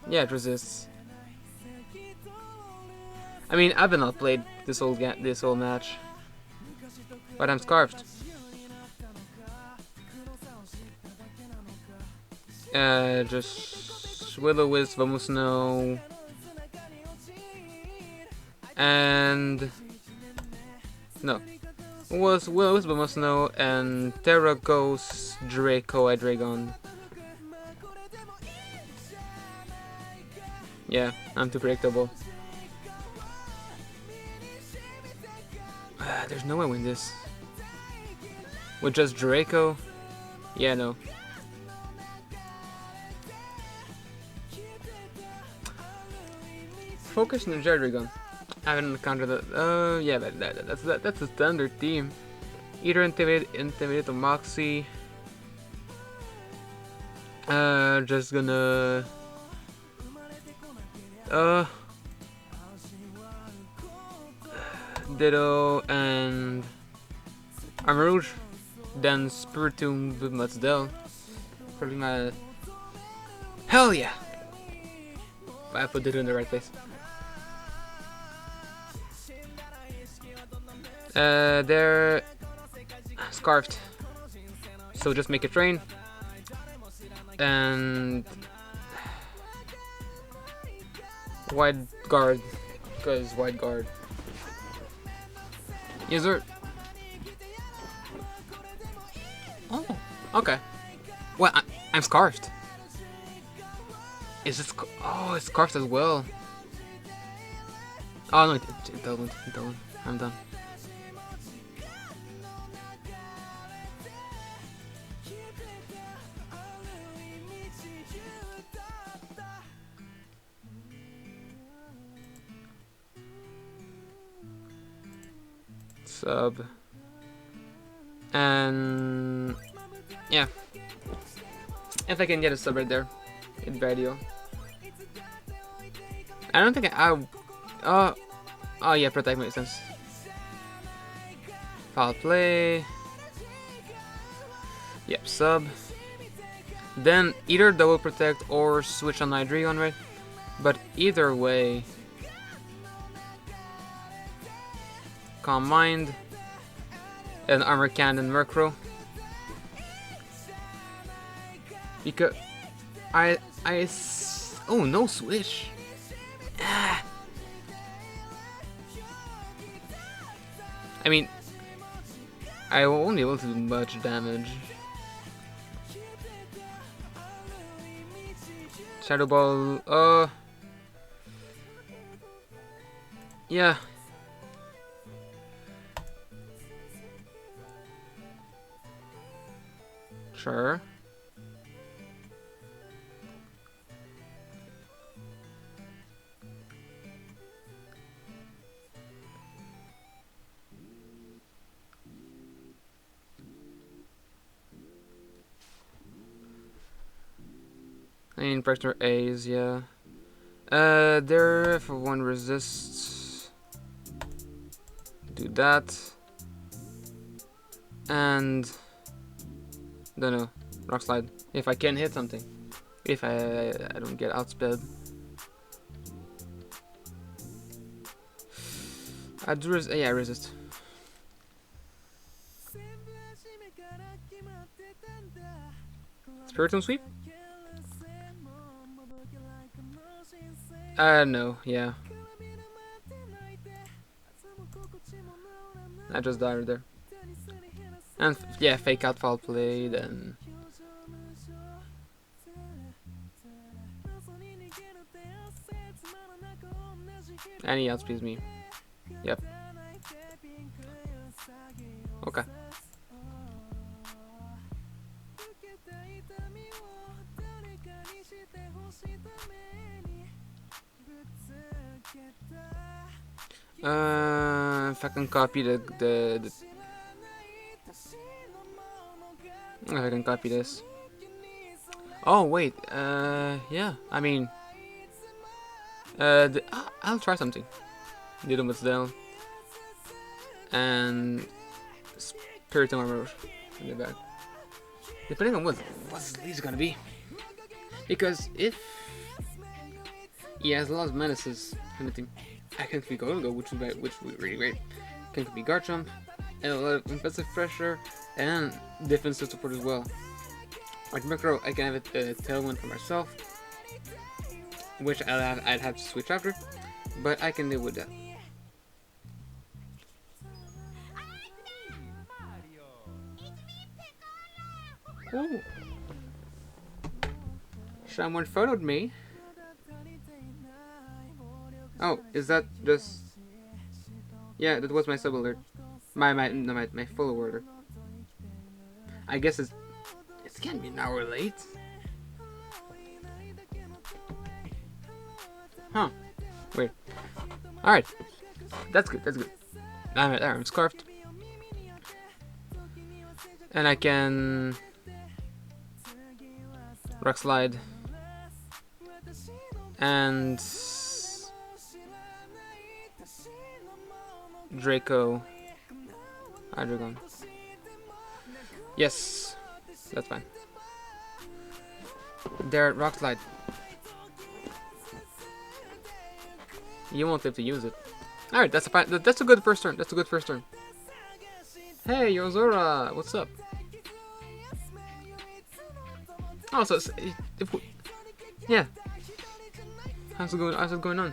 Yeah, it resists. I mean, I've been outplayed this whole match, but I'm scarfed. Just Will-O-Wisp, Vamos No, and no, was Will-O-Wisp, Vamos No, and Terra Ghost, Draco, I Dragon. Yeah, I'm too predictable. There's no way I win this. With just Draco? Yeah, no. Focus Ninja Dragon. I haven't encountered that. Yeah, that's a standard team. Either Intimidate or Moxie. Just gonna. Ditto and Armor Rouge. Then Spiritomb with Matzdell. Probably my. Hell yeah! I put Ditto in the right place. They're scarfed. So just make a train. And wide guard, because wide guard. Yes, sir. Oh, okay. Well, I'm scarfed. Is it? Oh, it's scarfed as well. Oh no, it doesn't. It doesn't. I'm done. Sub. And yeah, if I can get a sub right there, it'd be ideal. I don't think oh yeah, protect makes sense. Foul play. Yep, sub. Then either double protect or switch on Hydreigon, right? But either way, Calm Mind and Armor Cannon Murkrow. Because oh, no switch. Ah. I mean, I won't be able to do much damage. Shadow Ball, yeah. Sure. I mean, pressure A's, yeah. There for one resists. Do that. And don't know. Rock Slide. If I can hit something. If I don't get outsped. I do yeah, resist. Spiritomb Sweep? No, yeah. I just died there. And yeah, fake out foul play, then. And he outspeeds me. Yep. Okay. If I can copy if I can copy this. Oh wait, yeah. I mean, I'll try something. Ditto down. And Spiritomb Armor in the back. Depending on what his lead's gonna be. Because if he has a lot of menaces in the team, I can be Golden Go, which would be really great. Can be Guard Jump, and a lot of offensive pressure, and defensive support as well. Like Macro, I can have a Tailwind for myself, which I'd have to switch after, but I can deal with that. Ooh. Someone followed me. Oh, is that just... Yeah, that was my sub alert. My full alert. I guess it can't be an hour late. Huh. Wait. Alright. That's good, that's good. I'm scarfed. And I can... Rock Slide. And... Draco. Hydreigon. Yes. That's fine. There, Rock Slide. You won't have to use it. Alright, that's a good first turn. That's a good first turn. Hey, Yozora, what's up? Oh, so yeah. How's it going on?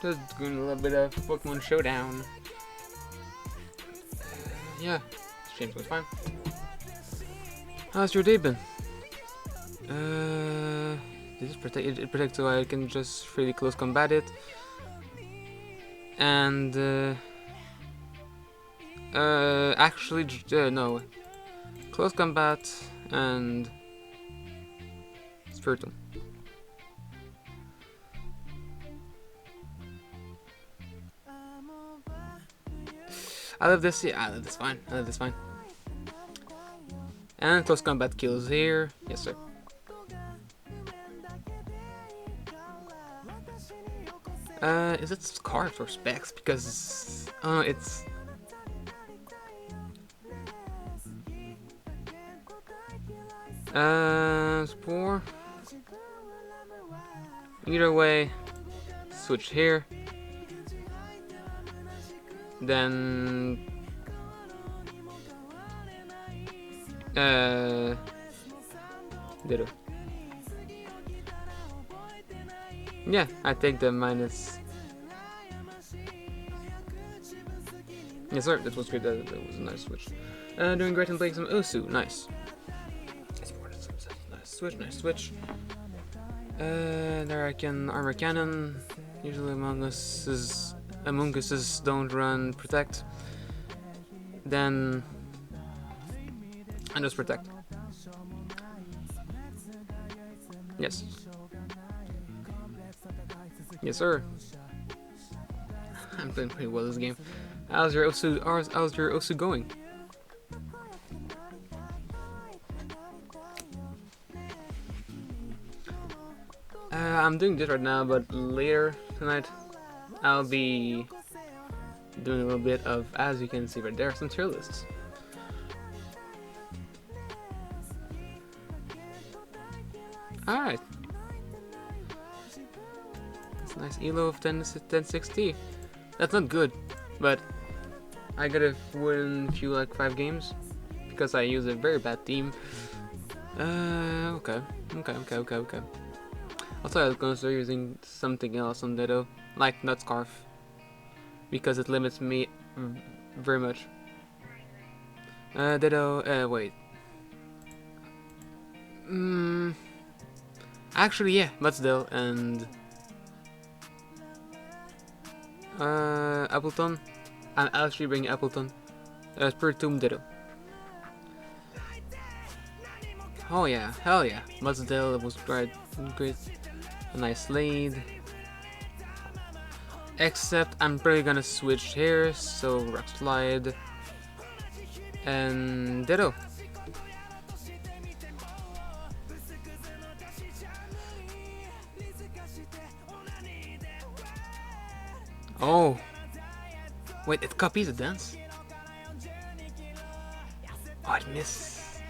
Just doing a little bit of Pokemon Showdown. Yeah, streams was fine. How's your day been? It protects so I can just freely close combat it. And actually no, close combat and Spiritomb. I love this. Yeah, I love this fine. I love this fine. And close combat kills here. Yes, sir. Is it Scarf or Specs? Because it's Spore. Either way, switch here. Then Ditto. Yeah, I take the minus. Yes, sir. That was great. That was a nice switch. Doing great and playing some Osu. Nice. Nice switch. Nice switch. There I can Armor Cannon. Usually Among Us don't run Protect. Then I just Protect. Yes. Yes, sir. I'm playing pretty well this game. How's your Osu going? I'm doing this right now, but later tonight I'll be doing a little bit of, as you can see right there, some tier lists. Alright. That's a nice elo of 1060. That's not good, but I gotta win like 5 games because I use a very bad team. Okay. Also, I was gonna start using something else on Ditto, like Nut Scarf, because it limits me very much. Ditto, wait. Actually, yeah, Mudsdale and Appleton. I'm actually bringing Appleton. Spiritomb Ditto. Oh yeah, hell yeah. Mudsdale was great. A nice lead. Except I'm probably gonna switch here, so Rock Slide and Ditto. Oh. Wait, it copies the dance? Oh, it missed.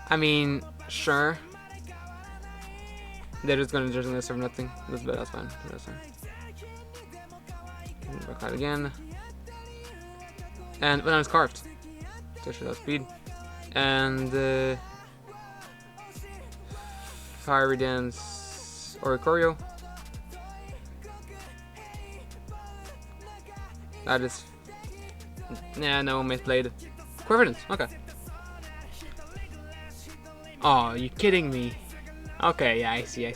I mean, sure. They're just gonna serve nothing. That's fine. That's fine. Back out again. And banana's carved. So should have speed. And Fiery Dance or Choreo. That is. Yeah, no, misplayed. Quiver Dance, okay. Oh, you kidding me? Okay, yeah, I see.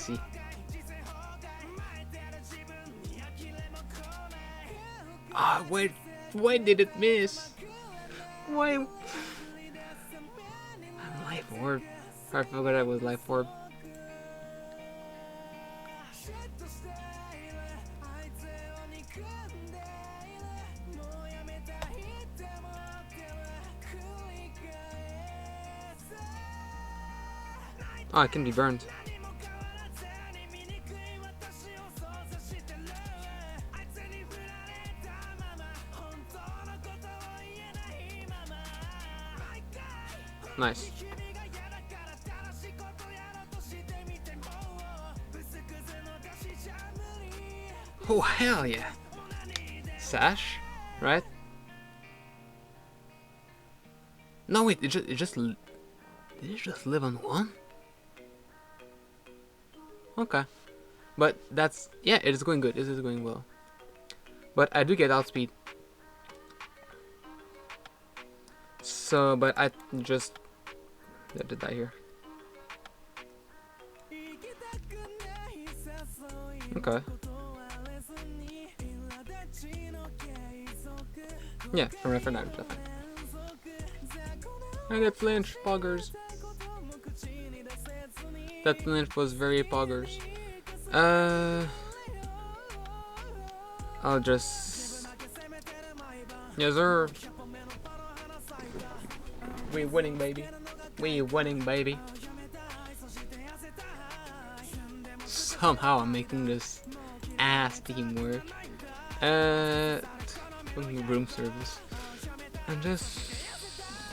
Ah, wait, why did it miss? Why? Life Orb. I forgot that was Life Orb. Oh, it can be burned. Nice. Oh, hell yeah. Sash, right? No, wait, did it just live on one? Okay. But that's, yeah, it is going good. It is going well. But I do get outspeed. So, but I just did die here. Okay. Yeah, from right for now, definitely. I get flinch, poggers. That flinch was very poggers. I'll just. Yes, sir. We winning, baby. We winning, baby. Somehow I'm making this ass team work. Room service. And just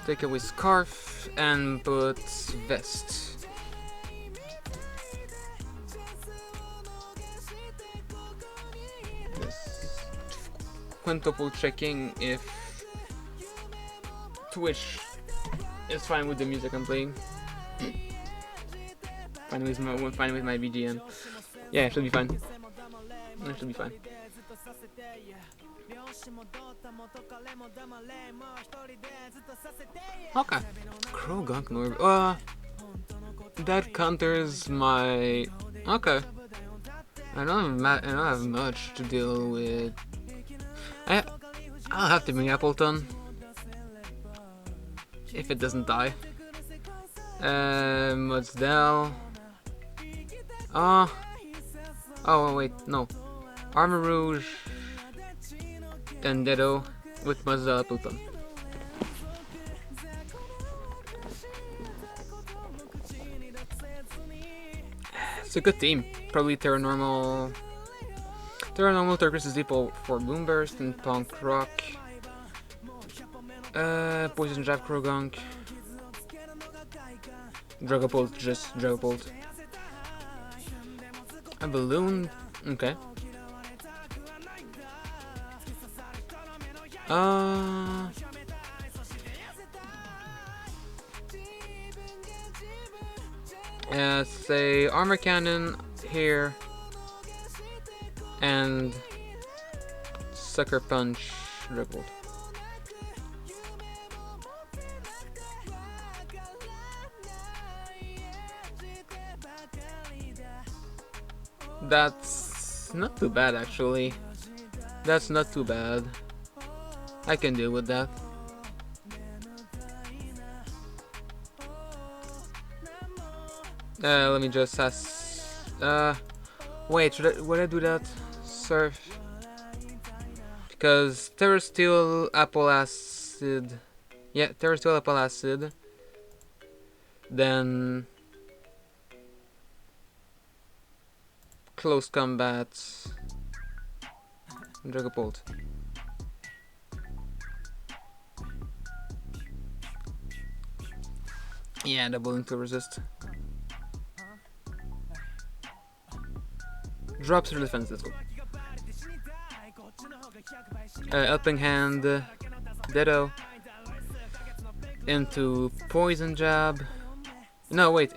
take away scarf and put vest. Just quintuple checking if Twitch is fine with the music I'm playing. Fine with my BGM. Yeah, it should be fine. It should be fine. Okay. Krogunk Norb. That counters my. Okay. I don't have much to deal with. I'll have to bring Appleton if it doesn't die. Mudsdell. Oh wait, no. Armor Rouge and Ditto with Mudsdell Appleton. It's a good team. Probably Terranormal, Turquoise Depot for Boomburst and Punk Rock. Poison Jab Krogunk. Dragapult, just Dragapult. A balloon, okay. Say Armor Cannon here. And Sucker Punch Dribbled. That's not too bad actually. That's not too bad. I can deal with that. Let me just ask. Wait, would I do that? Surf. Because Terra Steel, Apple Acid. Yeah, Terra Steel, Apple Acid. Then. Close Combat. Bolt. Yeah, double into resist. Drops her defense, let's go. Helping hand, Ditto. Into poison jab. No, wait,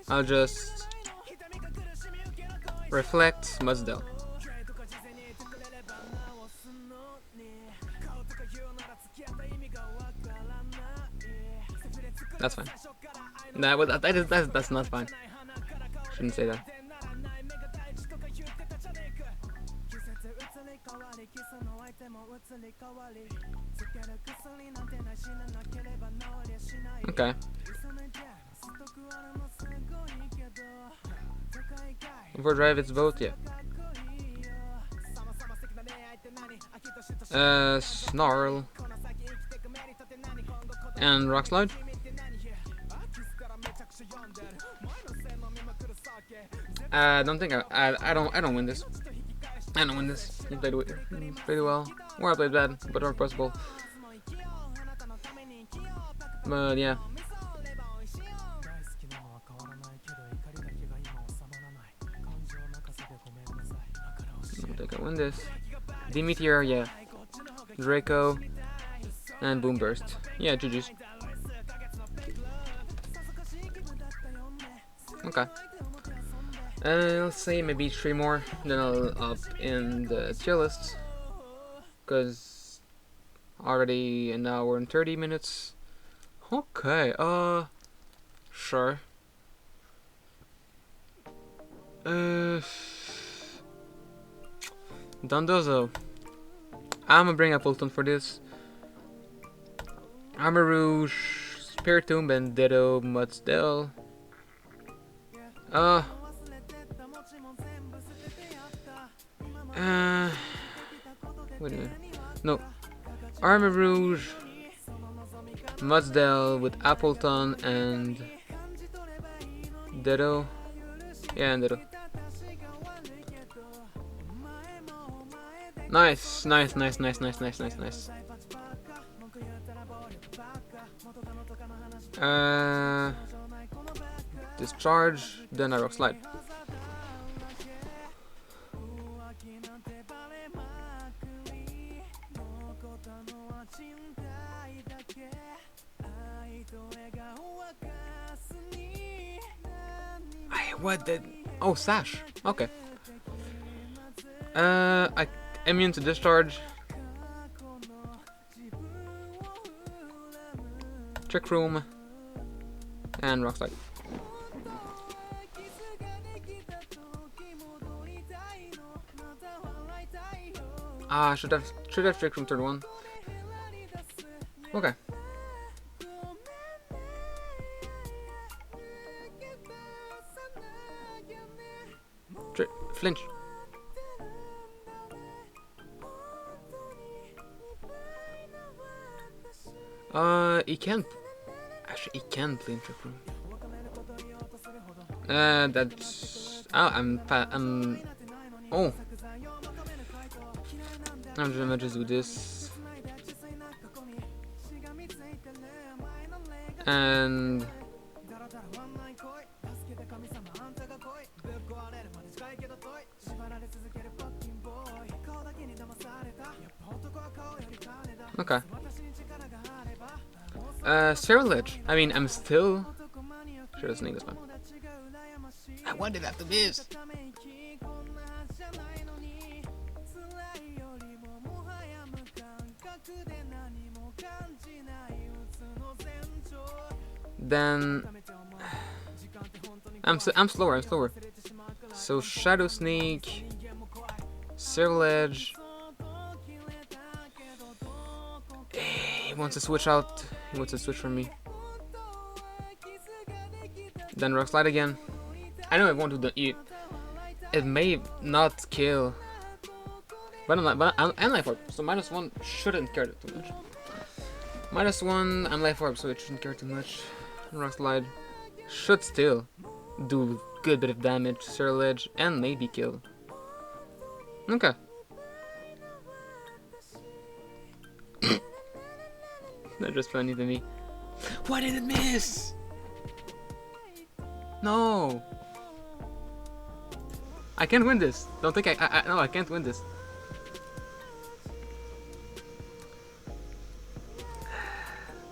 I'll just reflect Muzdell. That's fine. Nah, but that's not fine. Shouldn't say that. Okay. Overdrive, it's both, yeah. Snarl. And Rock Slide. I don't think I don't win this. I don't win this. He played well. Or I played bad, but or possible. But yeah. I don't think I win this. D-Meteor, yeah. Draco. And Boom Burst. Yeah, GG's. Okay. Let's say maybe 3 more, then I'll up in the tier list. Because already an hour and 30 minutes. Okay, sure. Dondozo. I'ma bring up Ulton for this. Armor Rouge, Spiritomb, and Ditto, Mudsdale. Wait a minute. No. Armor Rouge, Mudsdale with Appleton and Ditto. Yeah, and Ditto. Nice. Discharge, then I Rock Slide. What did? Oh, Sash. Okay. I immune to discharge. Trick Room. And Rock Slide. Should have Trick Room turn 1. Okay. Flinch. He can't. Actually, he can play in Trick Room. That's. Oh, Oh. I'm gonna just do this. And. Okay. Cerulege. I mean, I'm still. Should have sneaked this one. I wanted that to miss. Then I'm slower. So Shadow Sneak, Cerulege. He wants to switch out. He wants to switch from me. Then Rock Slide again. I know I won't do the eat. It may not kill, but I'm life orb, so -1 shouldn't care too much. -1, I'm life orb, so it shouldn't care too much. Rock Slide should still do good bit of damage, Cerulege, and maybe kill. Okay. That's just funny to me. Why did it miss? No. I can't win this. Don't think no, I can't win this.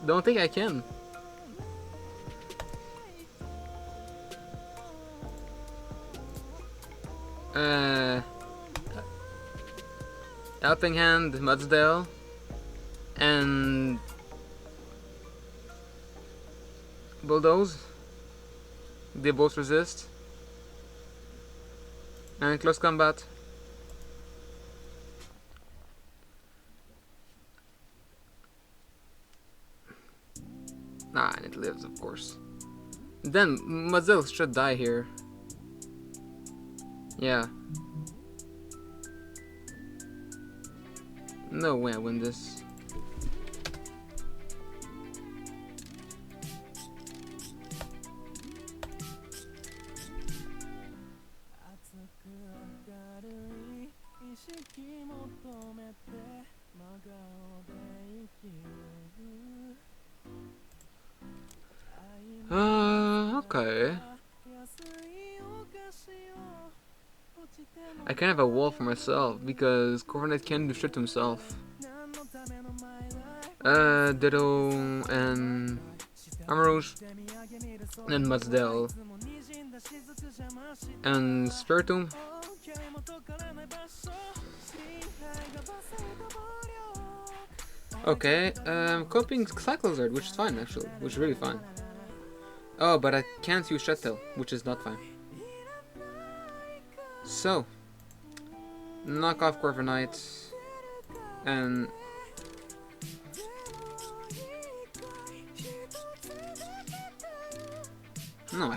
Don't think I can. Helping Hand, Mudsdale, and Bulldoze. They both resist. And close combat. Nah, and it lives, of course. Then Mudsdale should die here. Yeah. No way I win this. Okay. I can have a wall for myself because Cornet can do shit to himself. Ditto and Amarouche and Mudsdale and Spiritomb. Okay, coping Cyclozard, which is fine actually, which is really fine. Oh, but I can't use Shuttle, which is not fine. So, knock off Corviknight and no,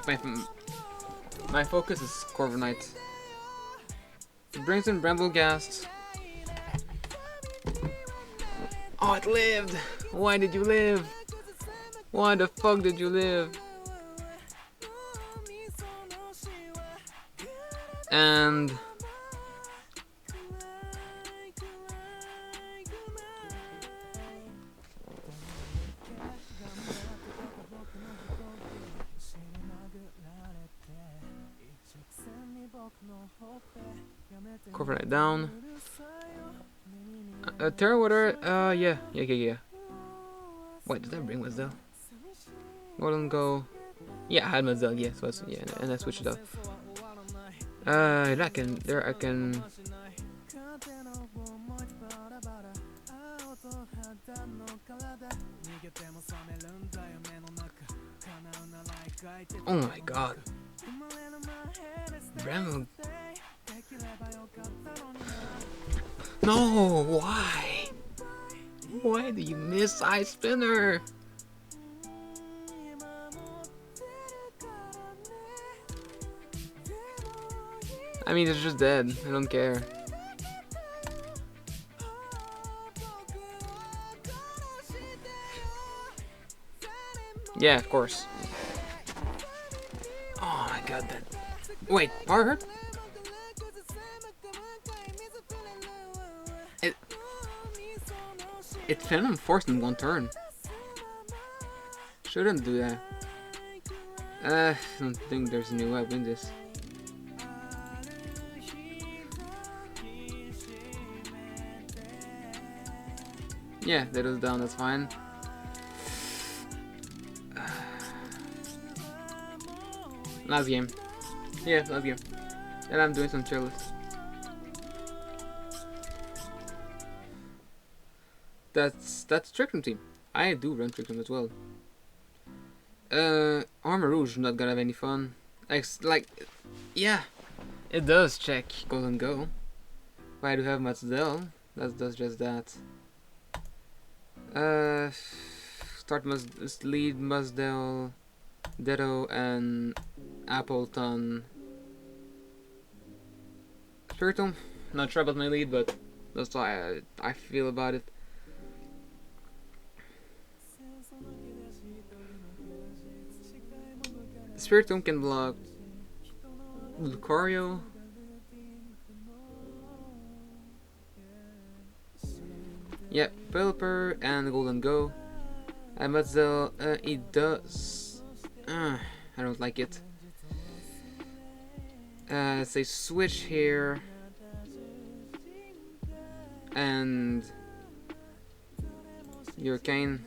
my focus is Corviknight. It brings in Bramblegast. Oh, it lived! Why did you live? Why the fuck did you live? And Corviknight down. Terra Water, yeah. Wait, did I bring Mudsdale? Golden Go. Yeah, I had Mudsdale, yeah, so yeah, and I switched it up. I can. Oh my god. Bramble. No, why? Why do you miss Ice Spinner? I mean, it's just dead. I don't care. Yeah, of course. Oh my god, that. Wait, power hurt? It Phantom Force in one turn. Shouldn't do that. I don't think there's any way I win this. Yeah, that is down, that's fine. Last game. Yeah, last game. And I'm doing some cheerless. That's Trick Room team. I do run Trick Room as well. Armor Rouge not gonna have any fun. Like, yeah, it does check Golden Go. But I do have Mudsdale. That does just that. Lead Mudsdale, Ditto, and Appleton. Spiritomb. Not sure about my lead, but that's why I feel about it. Spiritomb can block Lucario. Yeah, Pelipper and Golden Go. Matzel, it does. I don't like it. Say switch here. And Hurricane.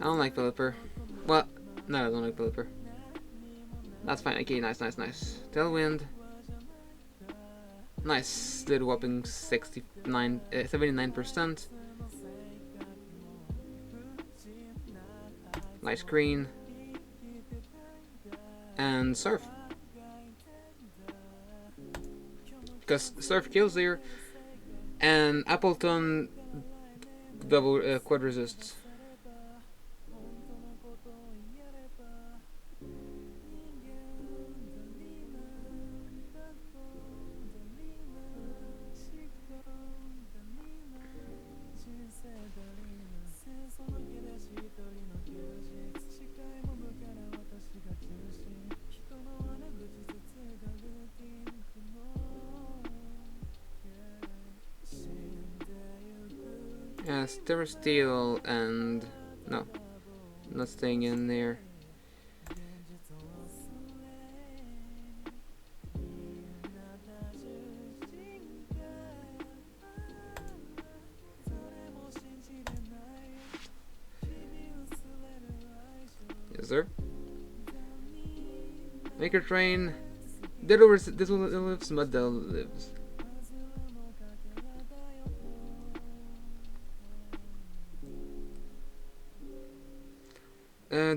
I don't like Pelipper. Well, no, I don't like Pelipper. That's fine. Okay, nice. Tailwind. Nice. Little whopping 79%. Light screen. And Surf. Because Surf kills there. And Appleton double quad resists. Stir Steel and no, not staying in there. Yes, sir. Maker Train. Diddle lives, Muddle lives.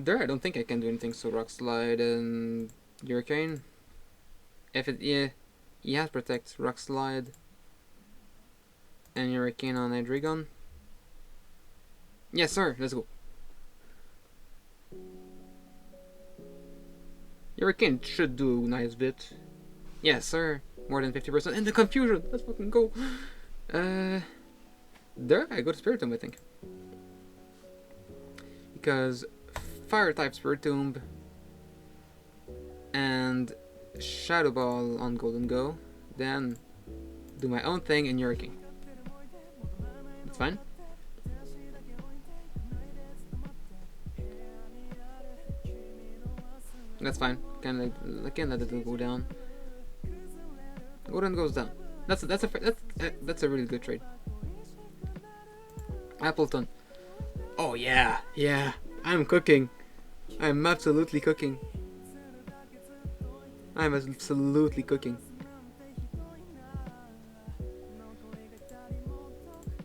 There, I don't think I can do anything. So Rock Slide and Hurricane. If it, yeah, he has Protect, Rock Slide, and Hurricane on Edrigon. Yes, sir. Let's go. Hurricane should do a nice bit. Yes, sir. More than 50%. And the confusion. Let's fucking go. There, I go to Spiritomb, I think. Because Fire type Spiritomb and Shadow Ball on Golden Go. Then do my own thing in Hurricane. That's fine. That's fine. Can I can let it go down. Golden goes down. That's a really good trade. Appleton. Oh yeah. I'm cooking. I'm absolutely cooking. I'm absolutely cooking.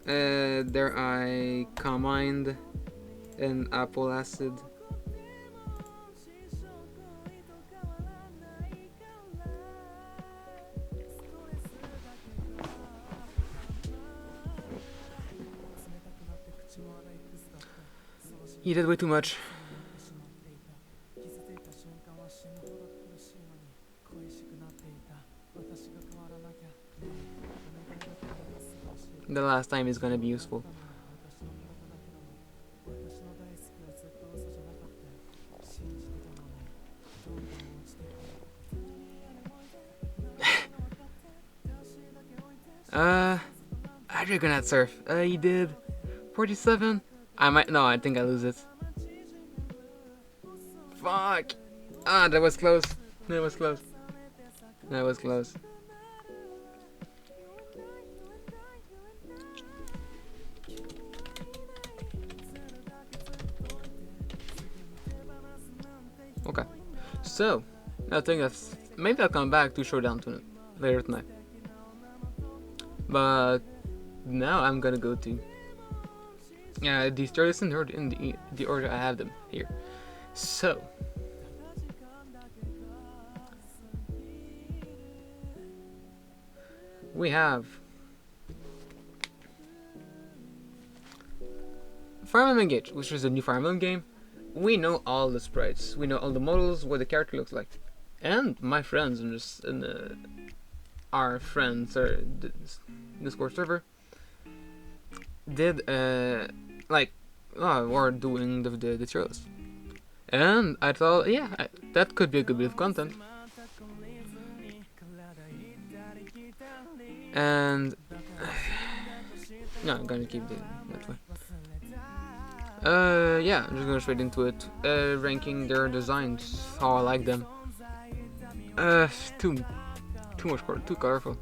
There I Calm-Mind and Apple Acid. He did way too much. The last time is gonna be useful. I drink on that Surf. He did 47. I think I lose it. Fuck! Ah, that was close. That was close. Okay. So, I think that's... Maybe I'll come back to Showdown later tonight. But now I'm gonna go to these stories in the order I have them here. So we have Fire Emblem Engage, which is a new Fire Emblem game. We know all the sprites, we know all the models, what the character looks like, and my friends our friends or Discord server did were doing the tier list, and I thought, yeah, that could be a good bit of content. And no, I'm gonna keep it that way. Yeah, I'm just gonna straight into it. Ranking their designs, how I like them. Too much color, too colorful.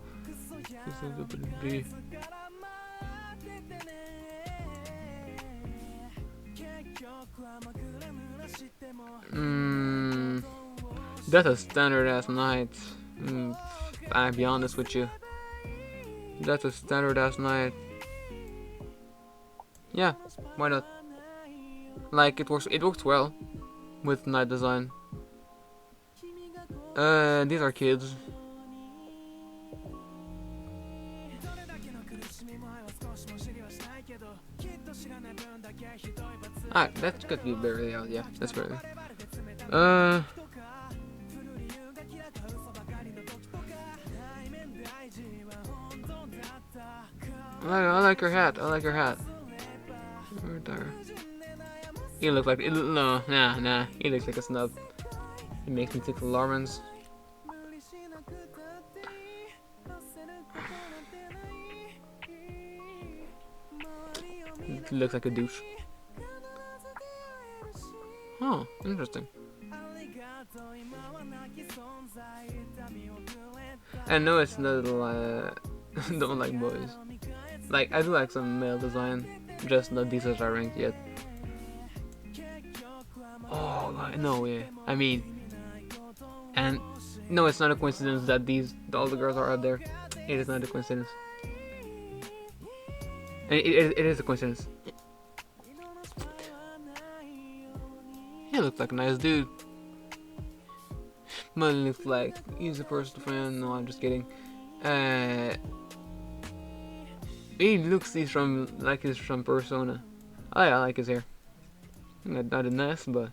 That's a standard ass night. I'll be honest with you. That's a standard ass night. Yeah, why not? Like it works well with night design. These are kids. Ah, that's got to be barely out. Yeah, that's barely. I like her hat. I like her hat. He looks like nah. He looks like a snub. It makes me think of Lawrence. He looks like a douche. Oh, interesting. I know it's not don't like boys. Like I do like some male design, just not these are ranked yet. Oh no, yeah. I mean, and no, it's not a coincidence that all the girls are up there. It is not a coincidence. It is a coincidence. He looks like a nice dude. Mine looks like he's a personal friend. No, I'm just kidding. He looks he's from Persona. I like his hair. Not a mess, but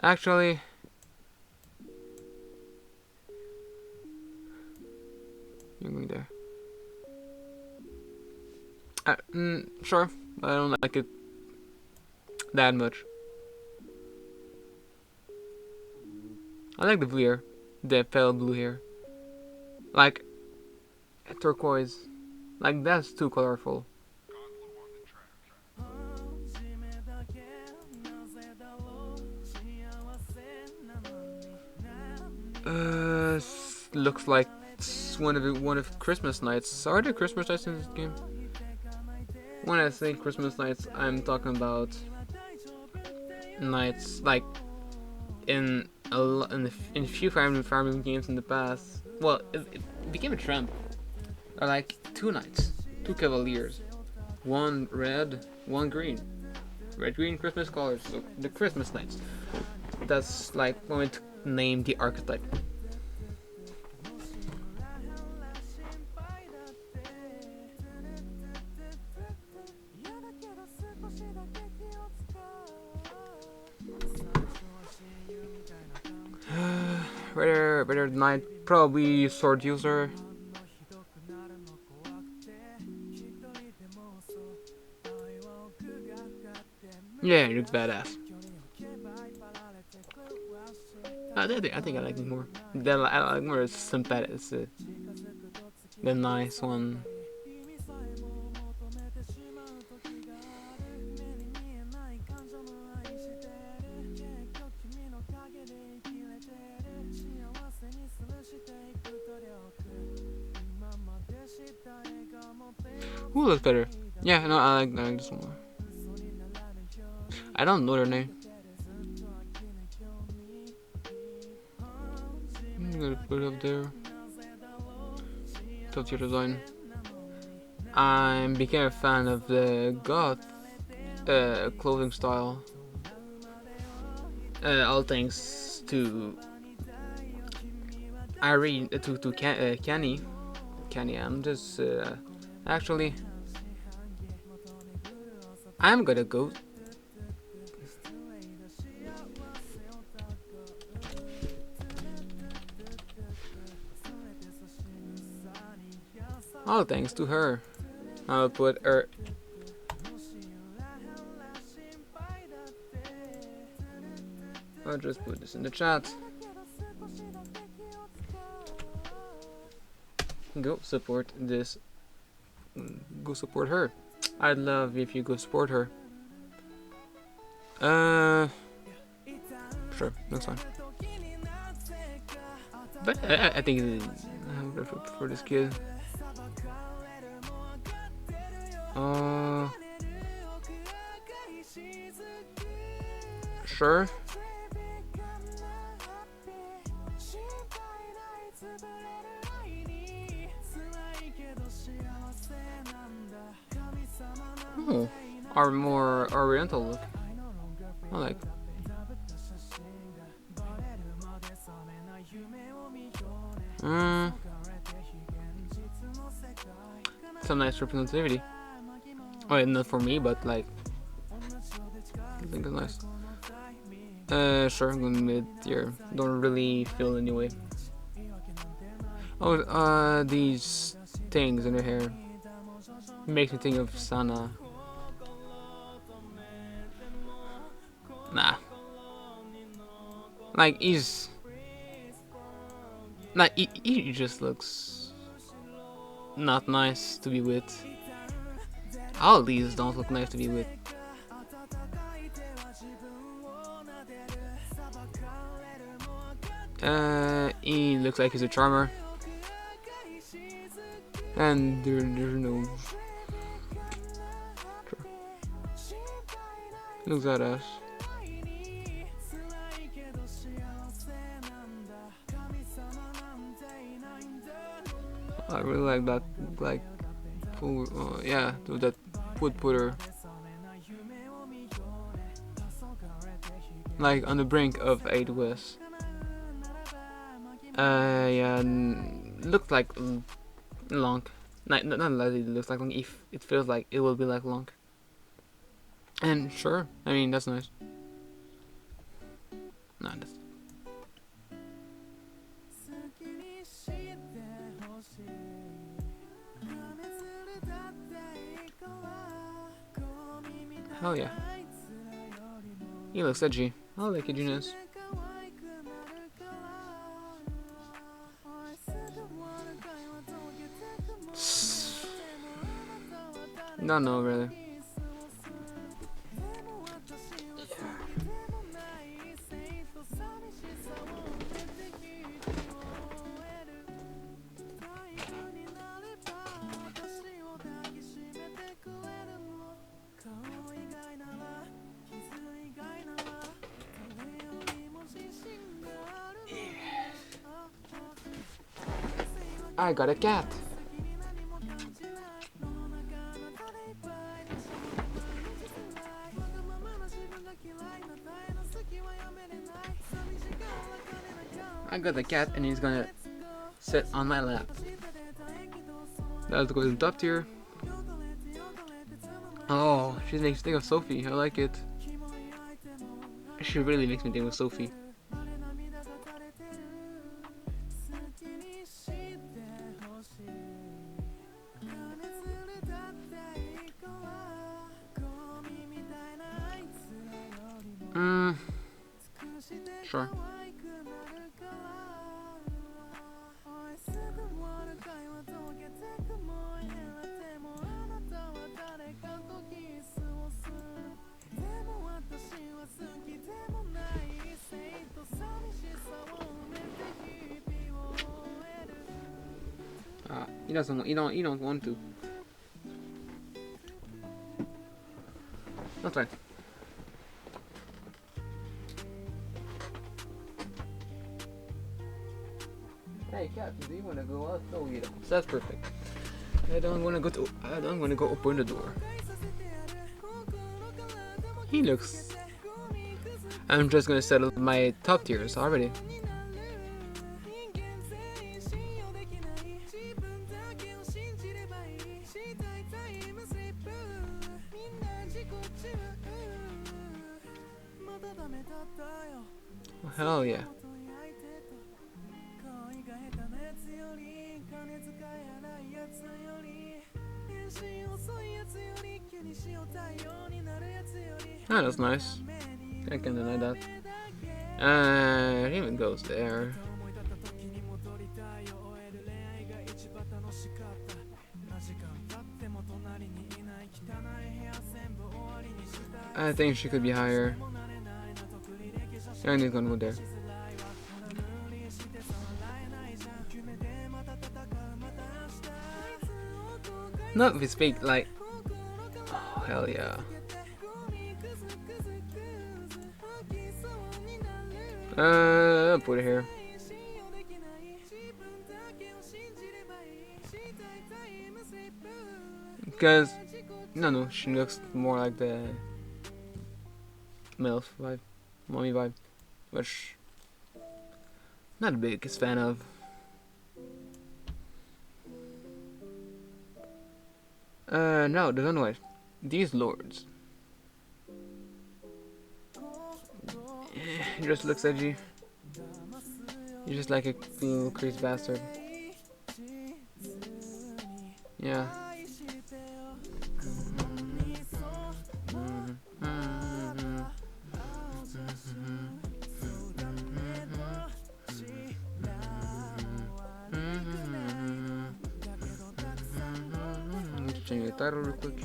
actually, you're going there. Sure, I don't like it that much. I like the blue hair, the pale blue hair, like turquoise. Like that's too colorful. Looks like it's one of Christmas nights. Are there Christmas nights in this game? When I say Christmas nights, I'm talking about nights like in a few farming games in the past. Well, it became a trend. Like 2 nights, 2 cavaliers, 1 red, 1 green, red green Christmas colors. So the Christmas nights. That's like when we name the archetype. Better night, probably sword user. Yeah, he looks badass. I think I like him more. I like more sympathetic. The nice one. Who looks better? Yeah, no, I like this one more. I don't know their name. I'm gonna put it up there. Top tier design. I became a fan of the goth clothing style. All thanks to Irene, to Kenny. Kenny, I'm just actually I'm gonna go. All thanks to her. I'll put her. I'll just put this in the chat. go support this. Go support her. I'd love if you go support her. Sure, that's fine. But I think for this kid. Sure. Oh, our more oriental look. I like. Some nice representativity. Well, not for me, but like, I think it's nice. Sure, I'm going mid tier. Don't really feel anyway. Oh, these things in her hair makes me think of Sana. Nah. Like, he's... Like, he just looks... not nice to be with. All these don't look nice to be with. He looks like he's a charmer. And there's no... Looks at us. I really like that, like, yeah, that putter. Like on the brink of 8 West. Yeah, looks like long. Not that it looks like long. If it feels like it will be like long. And sure, I mean that's nice. No, that's. Hell yeah. He looks edgy. I like edginess. No, really. I got a cat. I got the cat and he's gonna sit on my lap. Let's go to the top tier. Oh, she makes me think of Sophie. I like it. She really makes me think of Sophie. Sure. He doesn't. You don't want to. That's fine. Hey, Captain, do you want to go out? No, you don't. So that's perfect. I don't want to go open the door. He looks. I'm just gonna settle my top tiers already. Oh, hell yeah. Oh, that's nice. I can't deny that. It even goes there. I think she could be higher. And he's gonna go there. Not with speak like. Oh, hell yeah. I'll put it here. Because, no, she looks more like the MILF vibe, mommy vibe, which not the biggest fan of. No, the Dunwhite. These lords. He just looks edgy. He's just like a little crazy bastard. Yeah. Change the title real quick.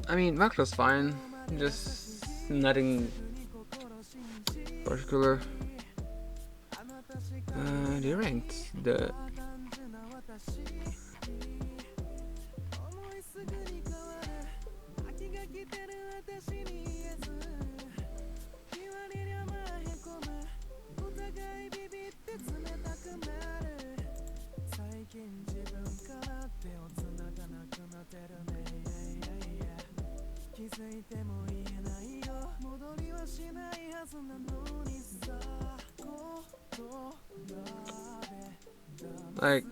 I mean, Macro's fine, just nothing particular. The ranked, the like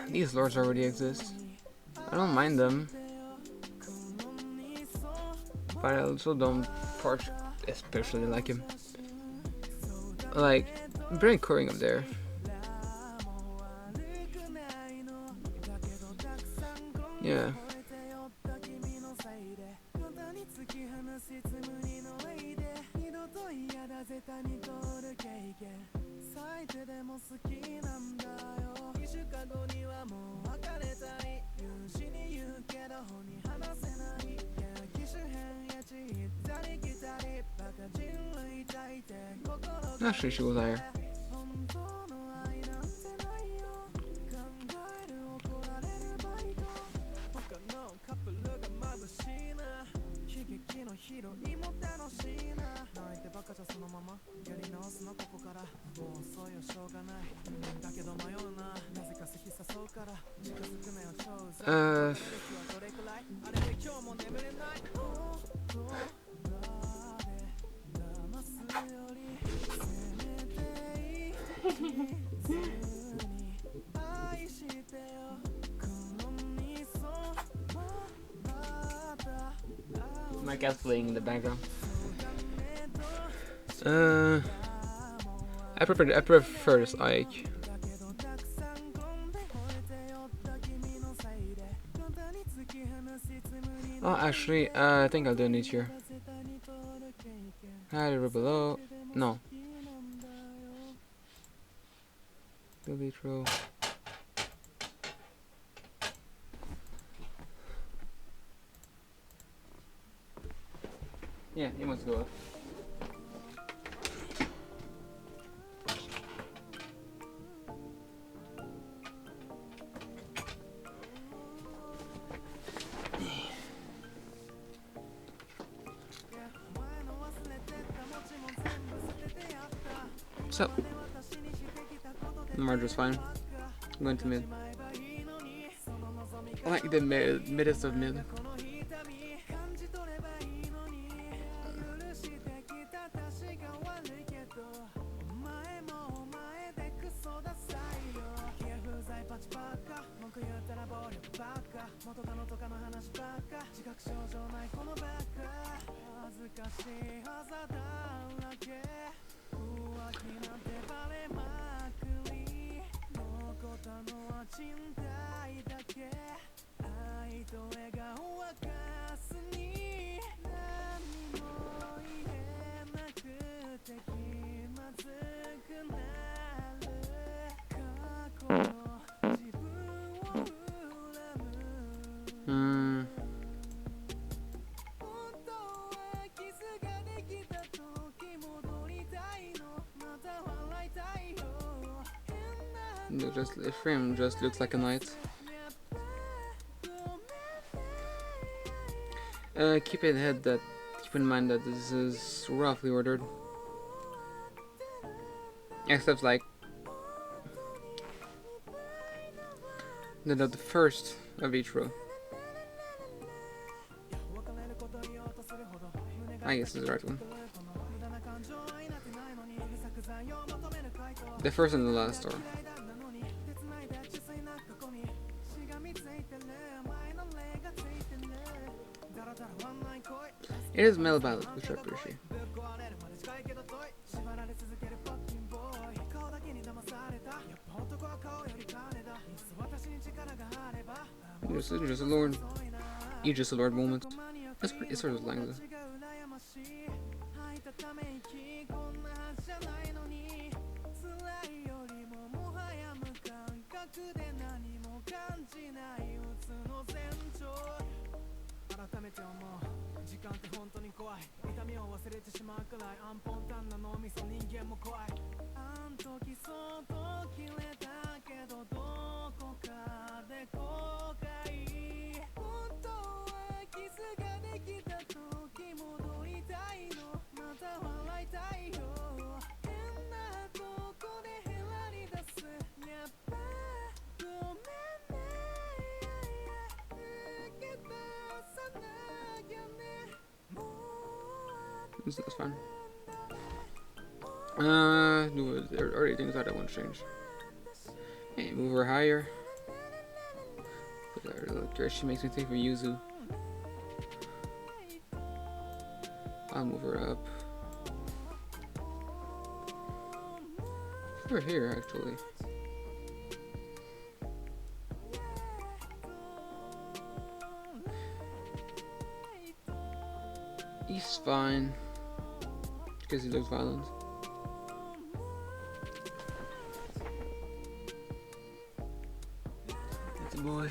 these lords already exist. I don't mind them, but I also don't especially like him. Like, bring Coring up there. Yeah. Actually, she was higher. My cat's playing in the background. I prefer this Ike. Oh, actually, I think I'll do it here. Hide it below. No. Delete row. Yeah, he must go up. So, Marjo's fine. I'm going to mid. I like the middest of mid. Hmm. Just the frame just looks like a knight. Keep in mind that this is roughly ordered, except like the first of each row. I guess this is the right one. The first and the last are. It is male ballad, which I appreciate. Just a lord. You just a lord moment. That's pretty. It's sort of like this. That's fine. There are already things that I want to change. Hey, move her higher. Put her little dress. She makes me think of Yuzu. I'll move her up. Put her here, actually. He's fine. Because he looks violent. That's a boy.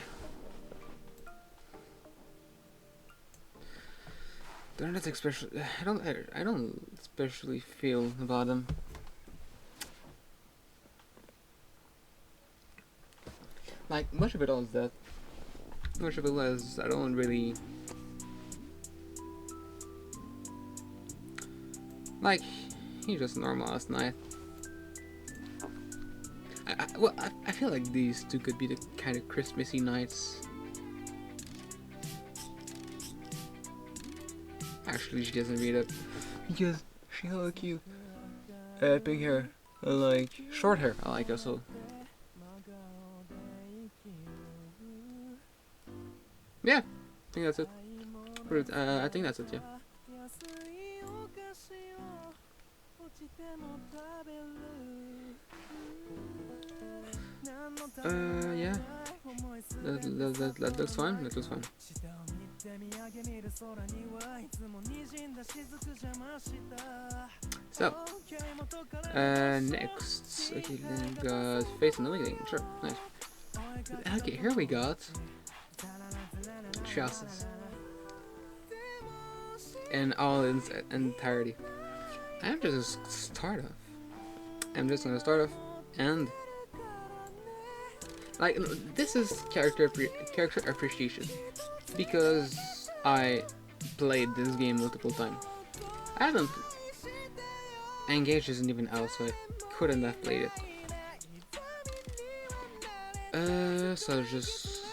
They're not especially. I don't especially feel about them. Like much of it all is that. Much of it is I don't really. Like, he's just a normal ass knight. I feel like these two could be the kind of Christmassy knights. Actually, she doesn't read it because she hella cute. Big hair, I like short hair. I like also. Yeah, I think that's it. I think that's it. Yeah. Yeah. That looks fine. That looks fine. So, next, okay, then we got face and everything. Sure, nice. Okay, here we got chassis in all its entirety. I'm just gonna start off, and like this is character appreciation because I played this game multiple times. I haven't engaged isn't even out, so I couldn't have played it. So just.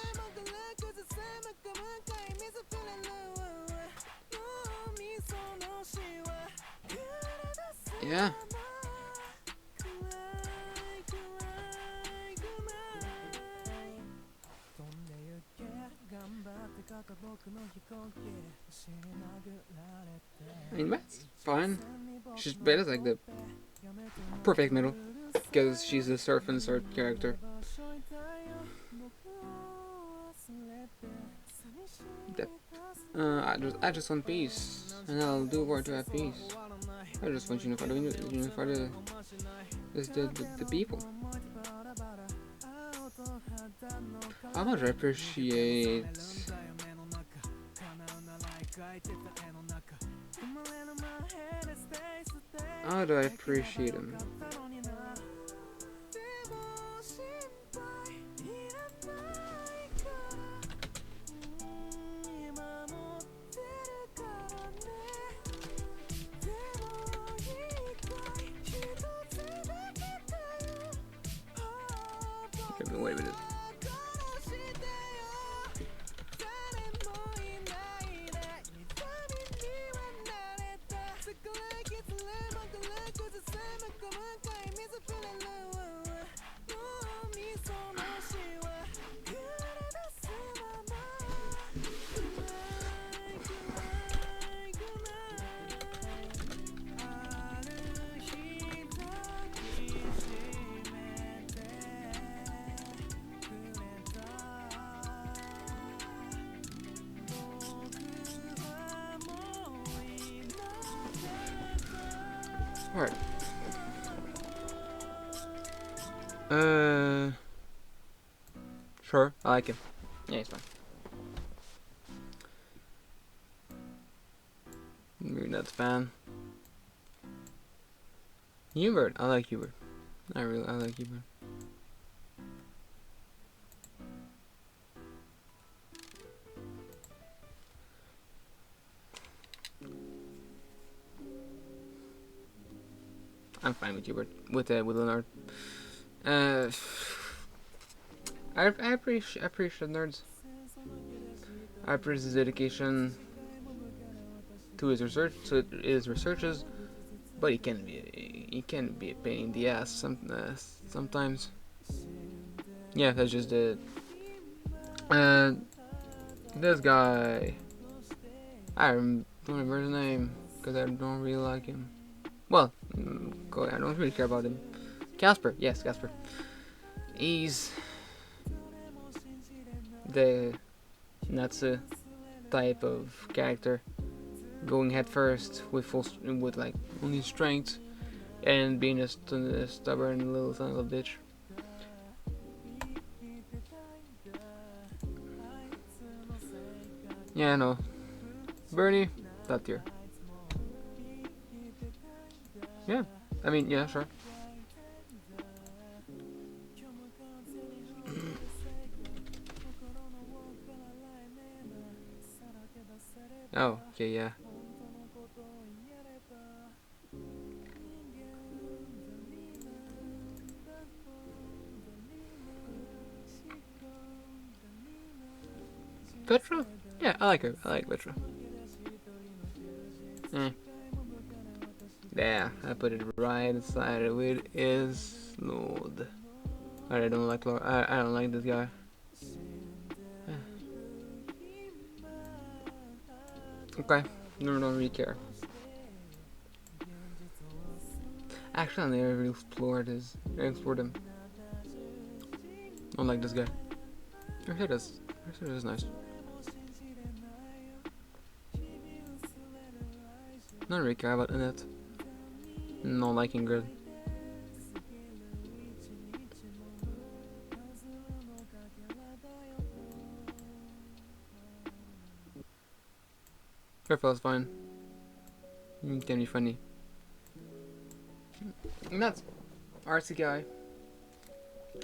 Yeah. I mean, that's fine. She's better like the perfect middle because she's a surf and surf character. I just want peace, and I'll do war to have peace. I just want to unify the people. How much I appreciate. How do I appreciate him? Okay, wait a minute. Alright. Sure, I like him. Yeah, he's fine. You're not a fan. Hubert, I like Hubert. I like Hubert. I'm fine with Hubert. With Leonard. I appreciate nerds. I appreciate his dedication to his researches, but he can be a pain in the ass sometimes. Yeah, that's just it. This guy, I don't remember his name because I don't really like him. Well, I don't really care about him. Casper, yes, Casper. He's the Natsu type of character, going head first with like only strength, and being a stubborn little son of a bitch. Yeah, I know. Bernie, top tier. Yeah, I mean, yeah, sure. Oh, okay, yeah. Petra? Yeah, I like her. I like Petra. Yeah, I put it right inside of it is Lord. I don't like Lord. I don't like this guy. Yeah. Okay, don't really care. Actually, I never really explored him. I don't like this guy. Mercedes is nice. Not really care about Annette. No liking good. Fairfell's fine. Can be funny. And that's artsy guy.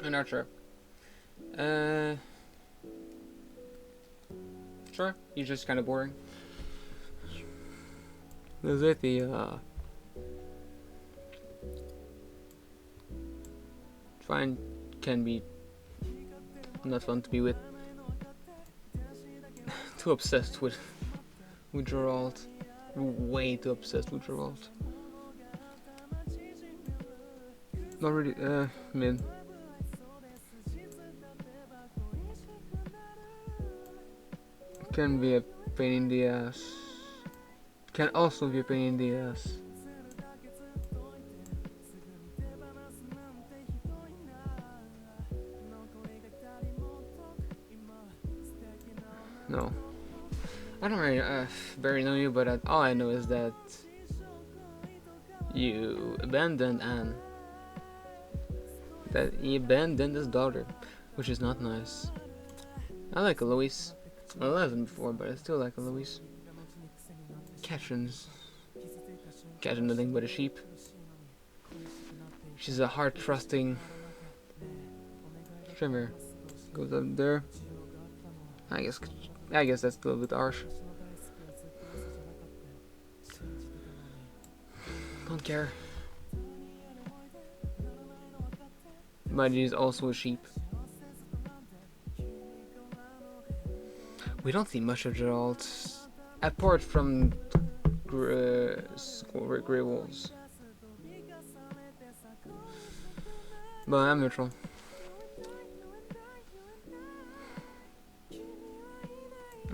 An archer. Sure. He's just kind of boring. Is it the fine can be not fun to be with. Too obsessed with Geralt. Way too obsessed with Geralt. Not really mid. Can be a pain in the ass. Can also be a pain in the ass. No. I don't really barely know you, but all I know is that you abandoned Anne. That he abandoned his daughter, which is not nice. I like Eloise. Well, I wasn't before, but I still like Eloise. Catherine's nothing but a sheep. She's a heart-trusting trimmer. Goes up there. I guess that's a little bit harsh. Don't care. But he's also a sheep. We don't see much of Geralt, apart from grey wolves. But I'm neutral.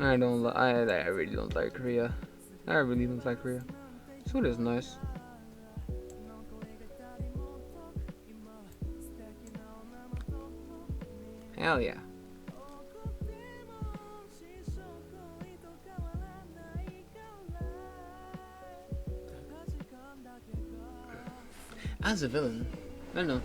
I really don't like Korea. I really don't like Korea. Food is nice. Hell yeah. As a villain, I don't know.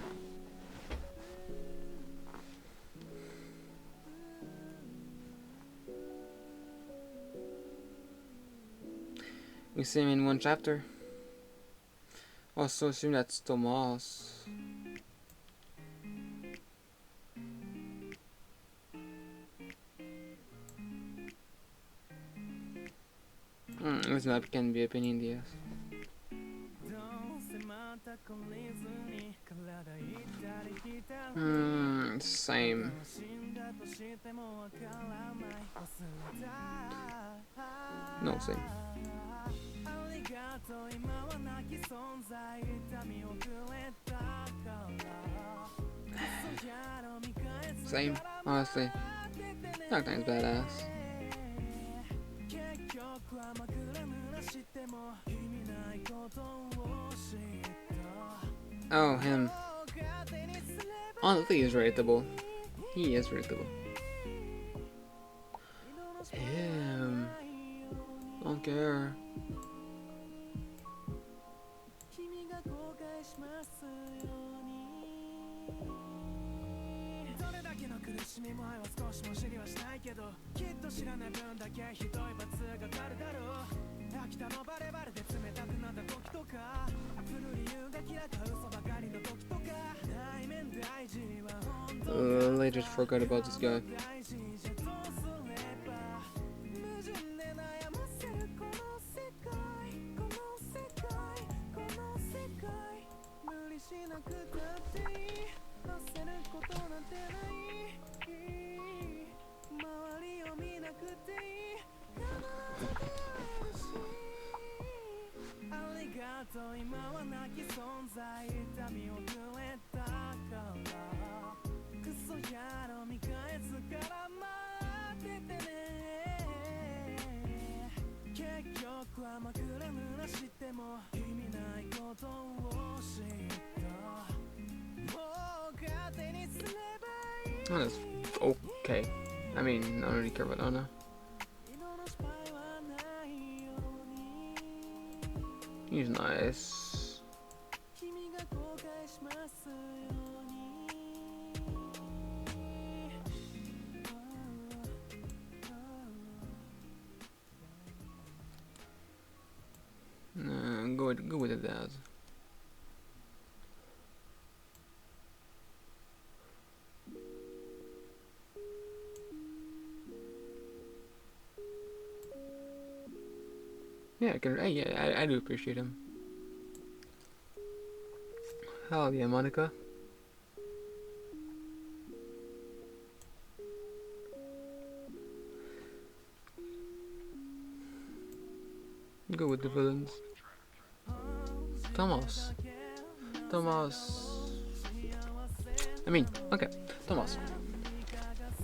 We see him in one chapter. Also assume that's Tomas. This map can be a pain in the ass. Same. No, same. Same, honestly. Nocturne's badass. Oh, him. Honestly, he's relatable. He is relatable. Him. Don't care. I just forgot about this guy. Oh, that's okay. I mean, I don't really care about Anna. He's nice. Go with the dad. Yeah, I do appreciate him. Hell yeah, Monica. Go with the villains. Tomas. I mean, okay, Tomas.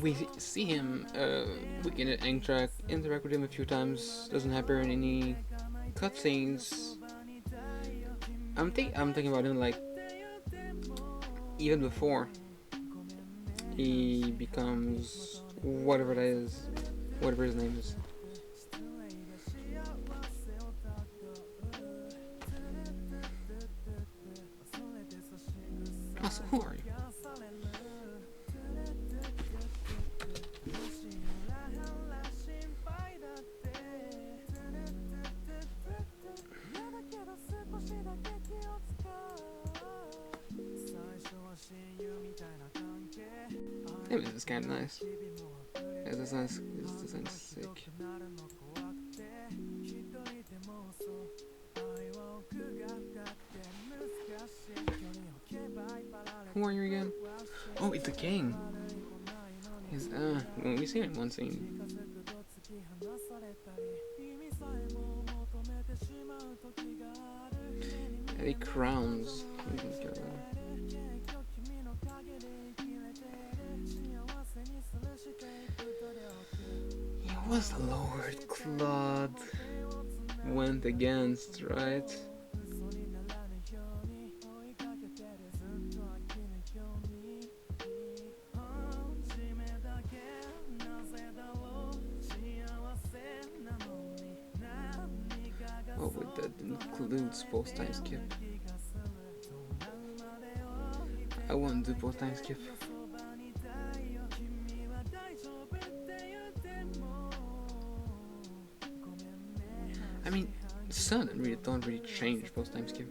We see him. We can interact with him a few times. Doesn't happen in any cutscenes. I'm thinking about him like even before he becomes whatever that is, whatever his name is. Yeah, this is kind of nice. Yeah, this sounds sick. Who are you again? Oh, it's the king. He's well, we seen him one scene. Heavy crowns. He was Lord Claude went against, right? Oh, but that includes post time skip. I want to do post time skip. I mean, some really don't really change post time skip.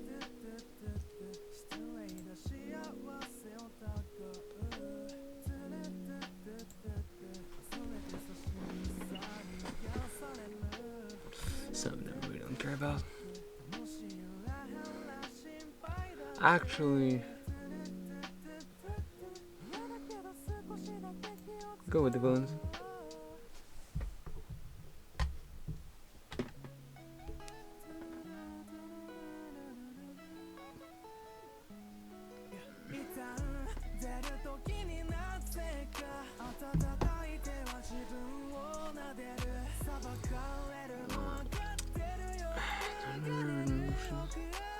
Some of them we don't care about. Actually, go with the villains.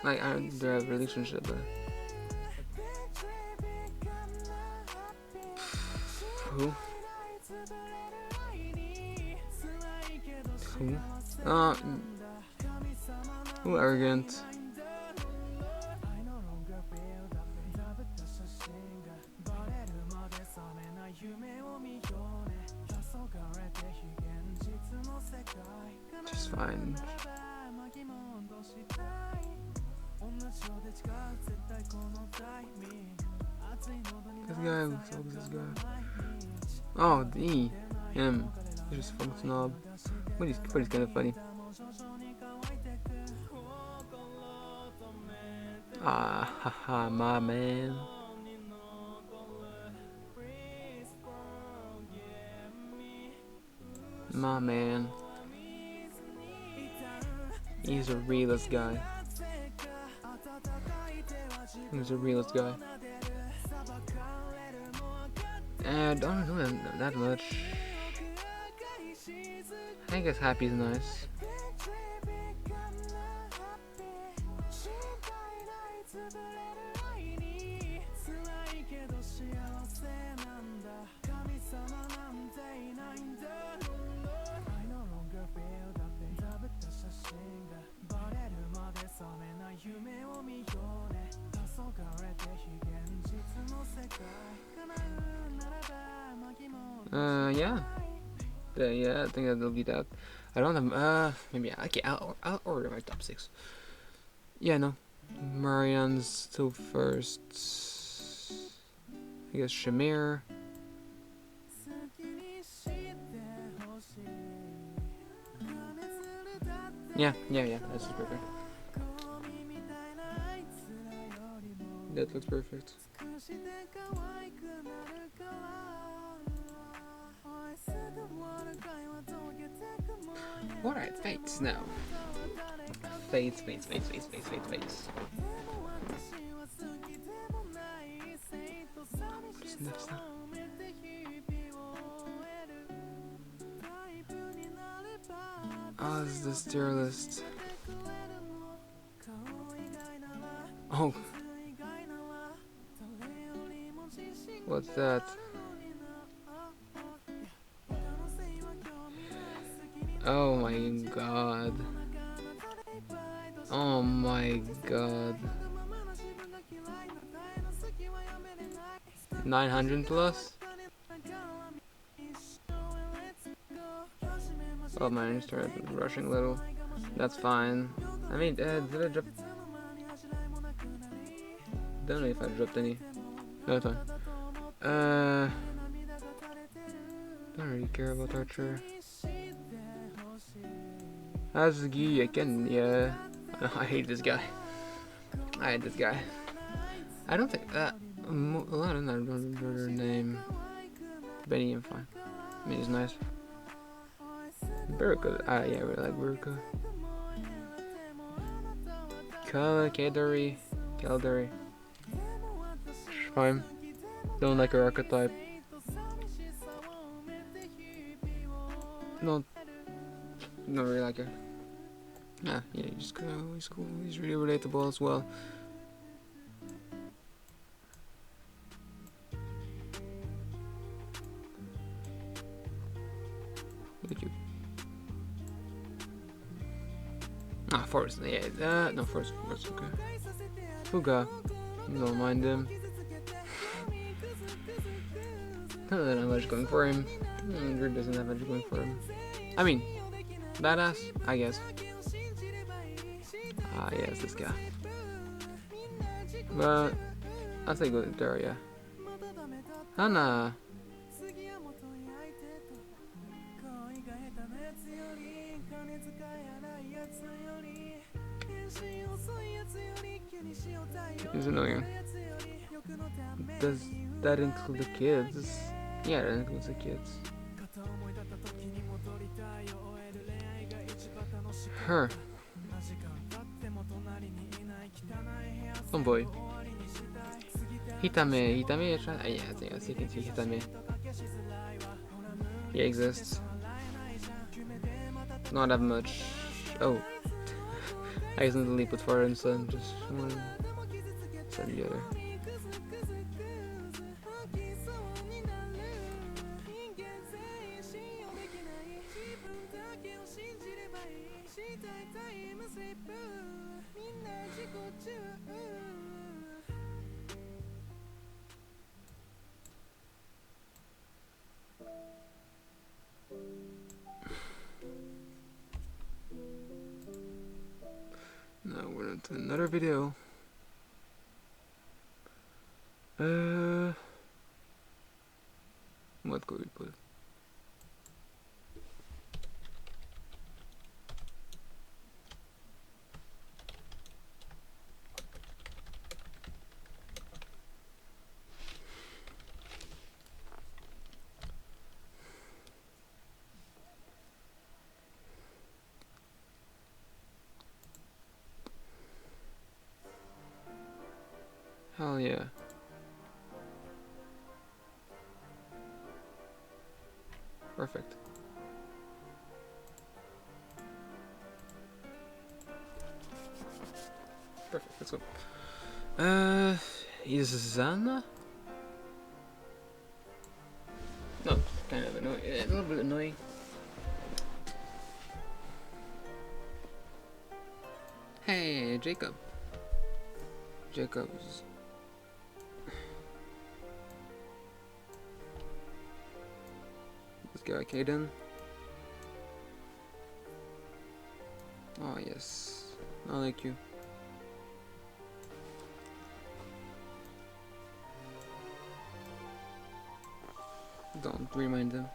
Like, I don't have a relationship, but who? Who? Who arrogant? Just fine. This guy, who's this guy? Oh, him. He's just a fucking snob. But he's kind of funny. Ah, haha, my man. My man. He's a realist guy. He's a realist guy. And I don't know that much. I guess happy is nice. Yeah, I think that'll be that. I don't have, maybe, okay, I'll order my top 6. Yeah, no. Marianne's still first. I guess Shamir. Yeah, that's perfect. That looks perfect. Alright, fates now. Fates. What's next now? Oh, this is the tier list. Oh. What's that? Oh my god. Oh my god. 900 plus? Oh man, I started rushing a little. That's fine. I mean, did I drop? Don't know if I dropped any. No, it's fine. don't care about Archer. Azuki, yeah. I hate this guy. I hate this guy. I don't think that. A lot of them don't remember their name. Benny, I'm fine. I mean, he's nice. Burka. Yeah, I really like Burka. Caldari. Fine. Don't like her archetype. Don't really like her. Yeah, he's cool. He's cool. He's really relatable as well. Look at you. Forrest. Yeah, no, Forrest okay. Fuga. Don't mind him. Not much going for him. Drew doesn't have much going for him. I mean, badass, I guess. Yeah, it's this guy. But I'll say go there, yeah. Hana. He's annoying. Does that include the kids? Yeah, that includes the kids. Her. Tomboy. Hitame. Yeah, I think you can see Hitame. He exists. Not that much. Oh. I accidentally put father and son, just one side the other. Now we're into another video. What could we put? Hell yeah. Perfect. Perfect, let's go. Izana? No, kind of annoying. A little bit annoying. Hey, Jacob. Jacob's. Let's go, Caden. Oh, yes. I like you. Don't remind them.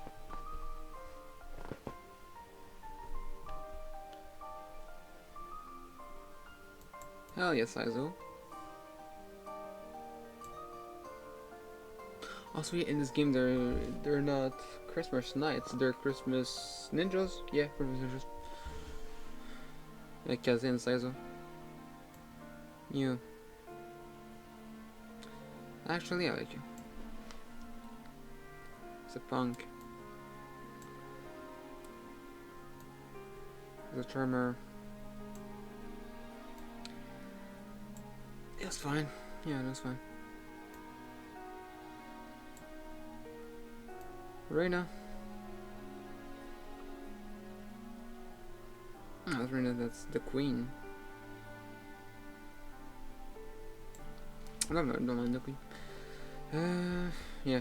Hell yes, Izo. Also, in this game, they're not Christmas knights, they're Christmas ninjas. Yeah, Christmas ninjas. Like Kaze and Saizo. Yeah. Actually, I like you. It's a punk. The charmer. It was fine. Yeah, it was fine. Reina. Oh, Reina, that's the queen. I don't mind the queen. Yeah.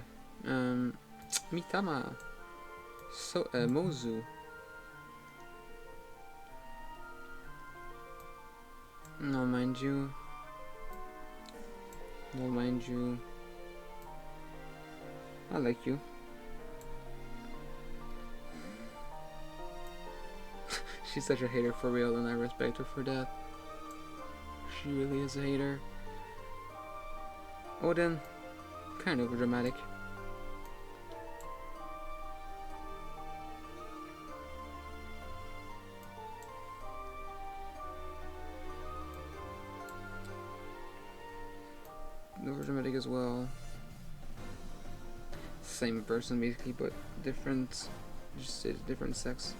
Mitama. So, Mozu. No, mind you. No, mind you. I like you. She's such a hater for real, and I respect her for that. She really is a hater. Odin, kind of dramatic. Over dramatic as well. Same person basically, but different. Just a different sex.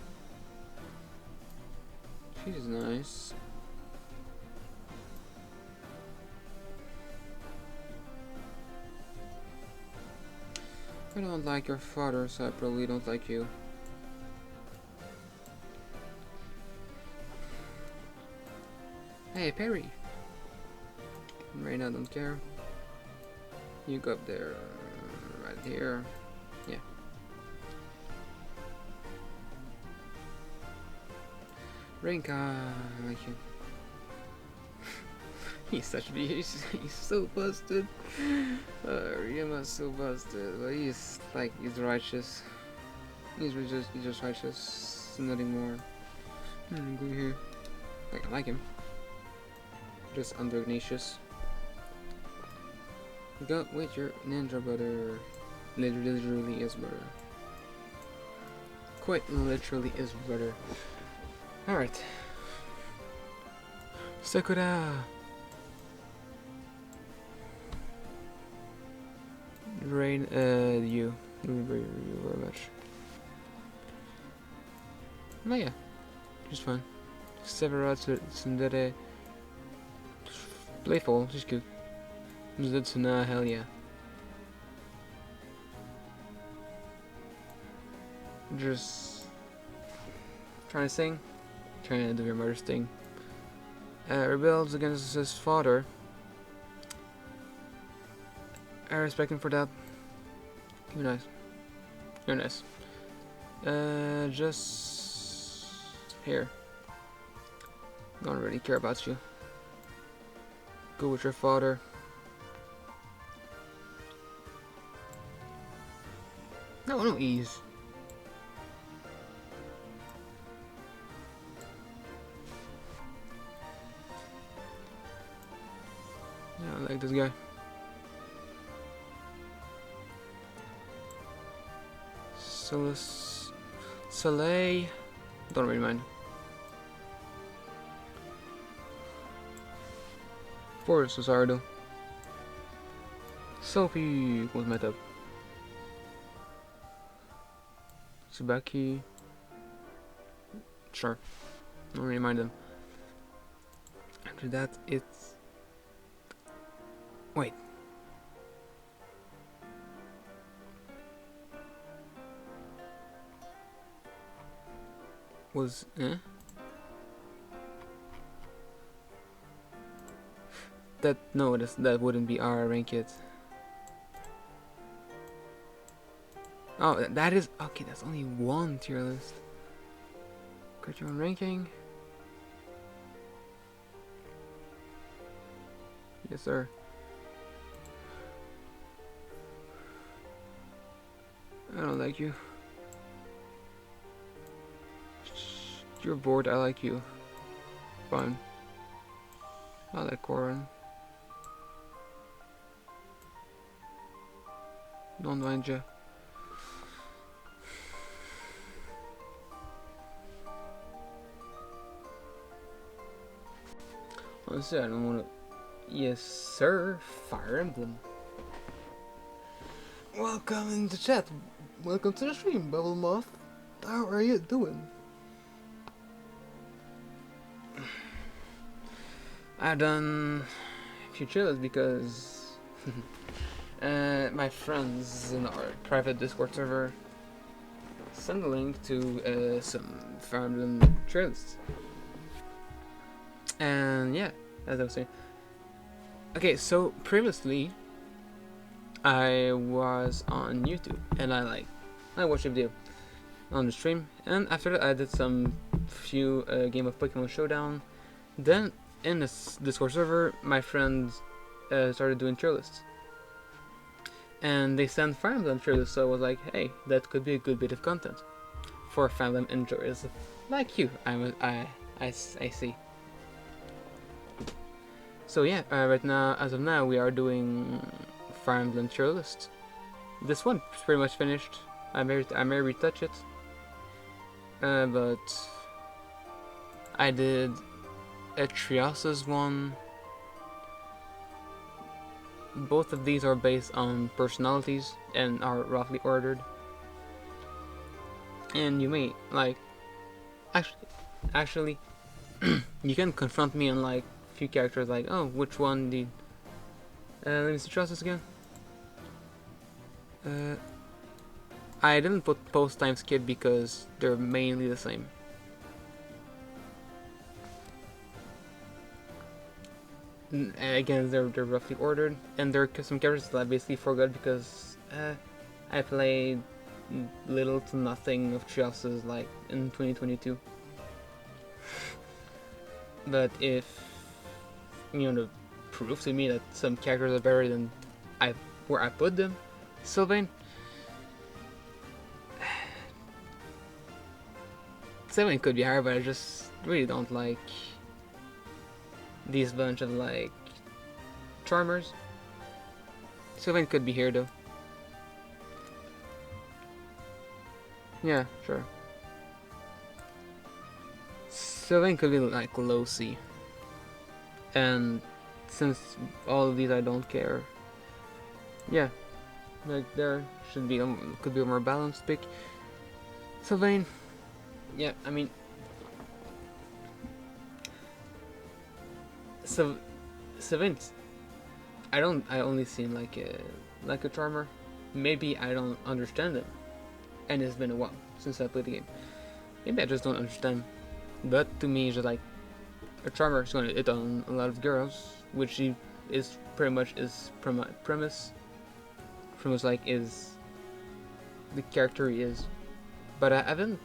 She's nice. I don't like your father, so I probably don't like you. Hey, Perry. Right now, I don't care. You go up there, right here. Yeah. Rinka, I like him. He's such a he's so busted. Ryuma's so busted, but he's righteous. He's just righteous, nothing more. Go here. I like him. Just under Ignatius. Go with your ninja brother. Literally is brother. Quite literally is brother. Alright. Sakura! Rain, you very much. Oh yeah, just fun. Severa Tsundere. Playful, she's cute. Zutsuna, hell yeah. Just trying to sing, trying to do your mother's thing. Rebels against his father. I respect him for that. You're nice. You're nice. Just here. Don't really care about you. Go with your father. No ease. Yeah, I like this guy. Soleil. Don't really mind. Forest Cesardo. Sophie was met up. Tsubaki. Sure. Don't really mind them. After that, it's. Wait. Was. That. No, that wouldn't be our rank yet. Oh, that is. Okay, that's only one tier list. Got your own ranking. Yes, sir. I don't like you. You're bored, I like you. Fine. I like Corin. Don't mind ya. Honestly, I don't wanna. Yes, sir. Fire Emblem. Welcome in the chat. Welcome to the stream, Bubble Moth. How are you doing? I've done a few chills because my friends in our private Discord server sent a link to some Fire Emblem trailers. And yeah, as I was saying. Okay, so previously I was on YouTube and I watched a video on the stream, and after that I did some few game of Pokemon Showdown. Then in this Discord server, my friends started doing tier lists, and they sent Fire Emblem tier lists. So I was like, hey, that could be a good bit of content for Fire Emblem enjoyers Like you, I see. So yeah, right now, as of now, we are doing Fire Emblem tier list. This one is pretty much finished. I may retouch it, but I did a Trios's one. Both of these are based on personalities and are roughly ordered. And you may like, actually, you can confront me on like few characters, like, oh, which one did? Let me see Trios's again. I didn't put post time skip because they're mainly the same. Again, they're roughly ordered, and there are some characters that I basically forgot because I played little to nothing of Trios's like in 2022. But if you know, prove to me that some characters are better than where I put them, Sylvain. Sylvain could be higher, but I just really don't like these bunch of like charmers. Sylvain could be here though. Yeah, sure. Sylvain could be like low C. And since all of these I don't care, yeah, like there should be could be a more balanced pick. Sylvain, yeah, I mean, Sylvain, I only see him like a charmer. Maybe I don't understand him, and it's been a while since I played the game. Maybe I just don't understand. But to me, it's just like a charmer is going to hit on a lot of girls, which he is pretty much his premise. Pretty much like is the character he is. But I haven't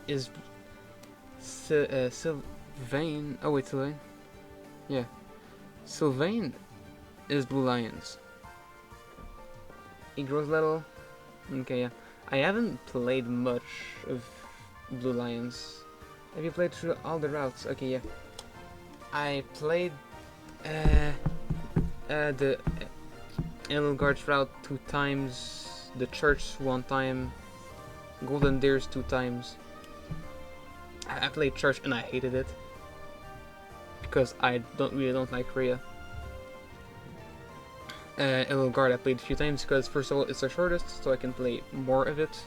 is Sylvain. Oh wait, Sylvain. Yeah, Sylvain is Blue Lions. He grows little. Okay, yeah. I haven't played much of Blue Lions. Have you played through all the routes? Okay, yeah. I played the Edelgard's route 2 times, the church 1 time, Golden Deers 2 times. I played church and I hated it because I really don't like Rhea. Edelgard I played a few times because first of all it's the shortest, so I can play more of it.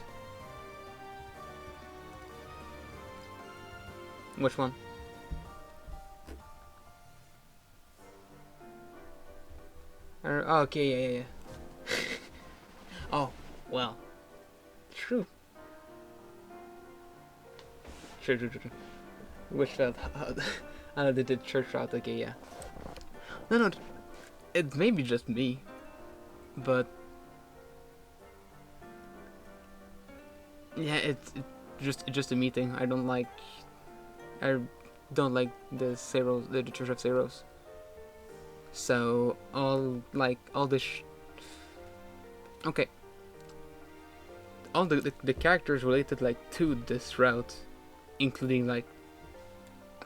Which one? Oh, okay, yeah. Oh, well. True. True. Which route? I know they did church route, okay, yeah. No, it may be just me, but yeah, it's just a me thing. I don't like the Ceros, the Church of Ceros. So all the okay, all the characters related like to this route, including like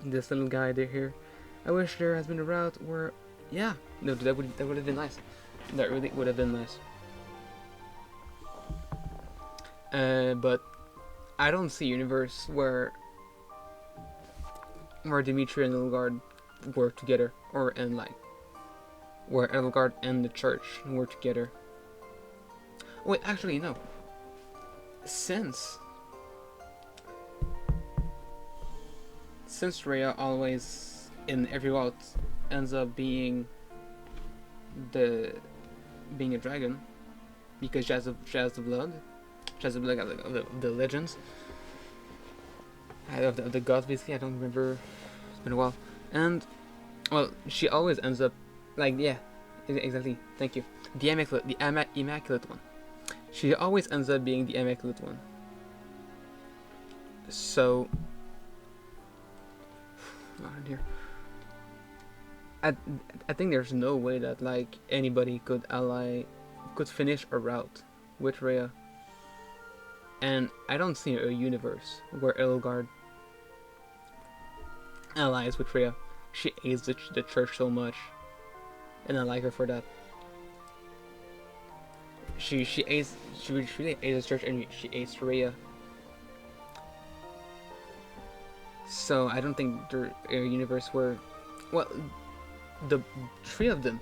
this little guy there here. I wish there has been a route where, yeah, no, that would have been nice. That really would have been nice. But I don't see a universe where Dimitri and Edelgard work together, or where Edelgard and the church work together. Wait, actually no. Since Rhea always in every route ends up being a dragon because she has the blood of the legends. Of the gods, basically. I don't remember. It's been a while. And, well, she always ends up, like, yeah, exactly. Thank you. The immaculate one. She always ends up being the immaculate one. So, not in here. I think there's no way that like anybody could finish a route with Rhea. And I don't see a universe where Edelgard allies with Freya. She aids the church so much, and I like her for that. She really aids the church, and she aids Freya. So I don't think there's a universe where, well, the three of them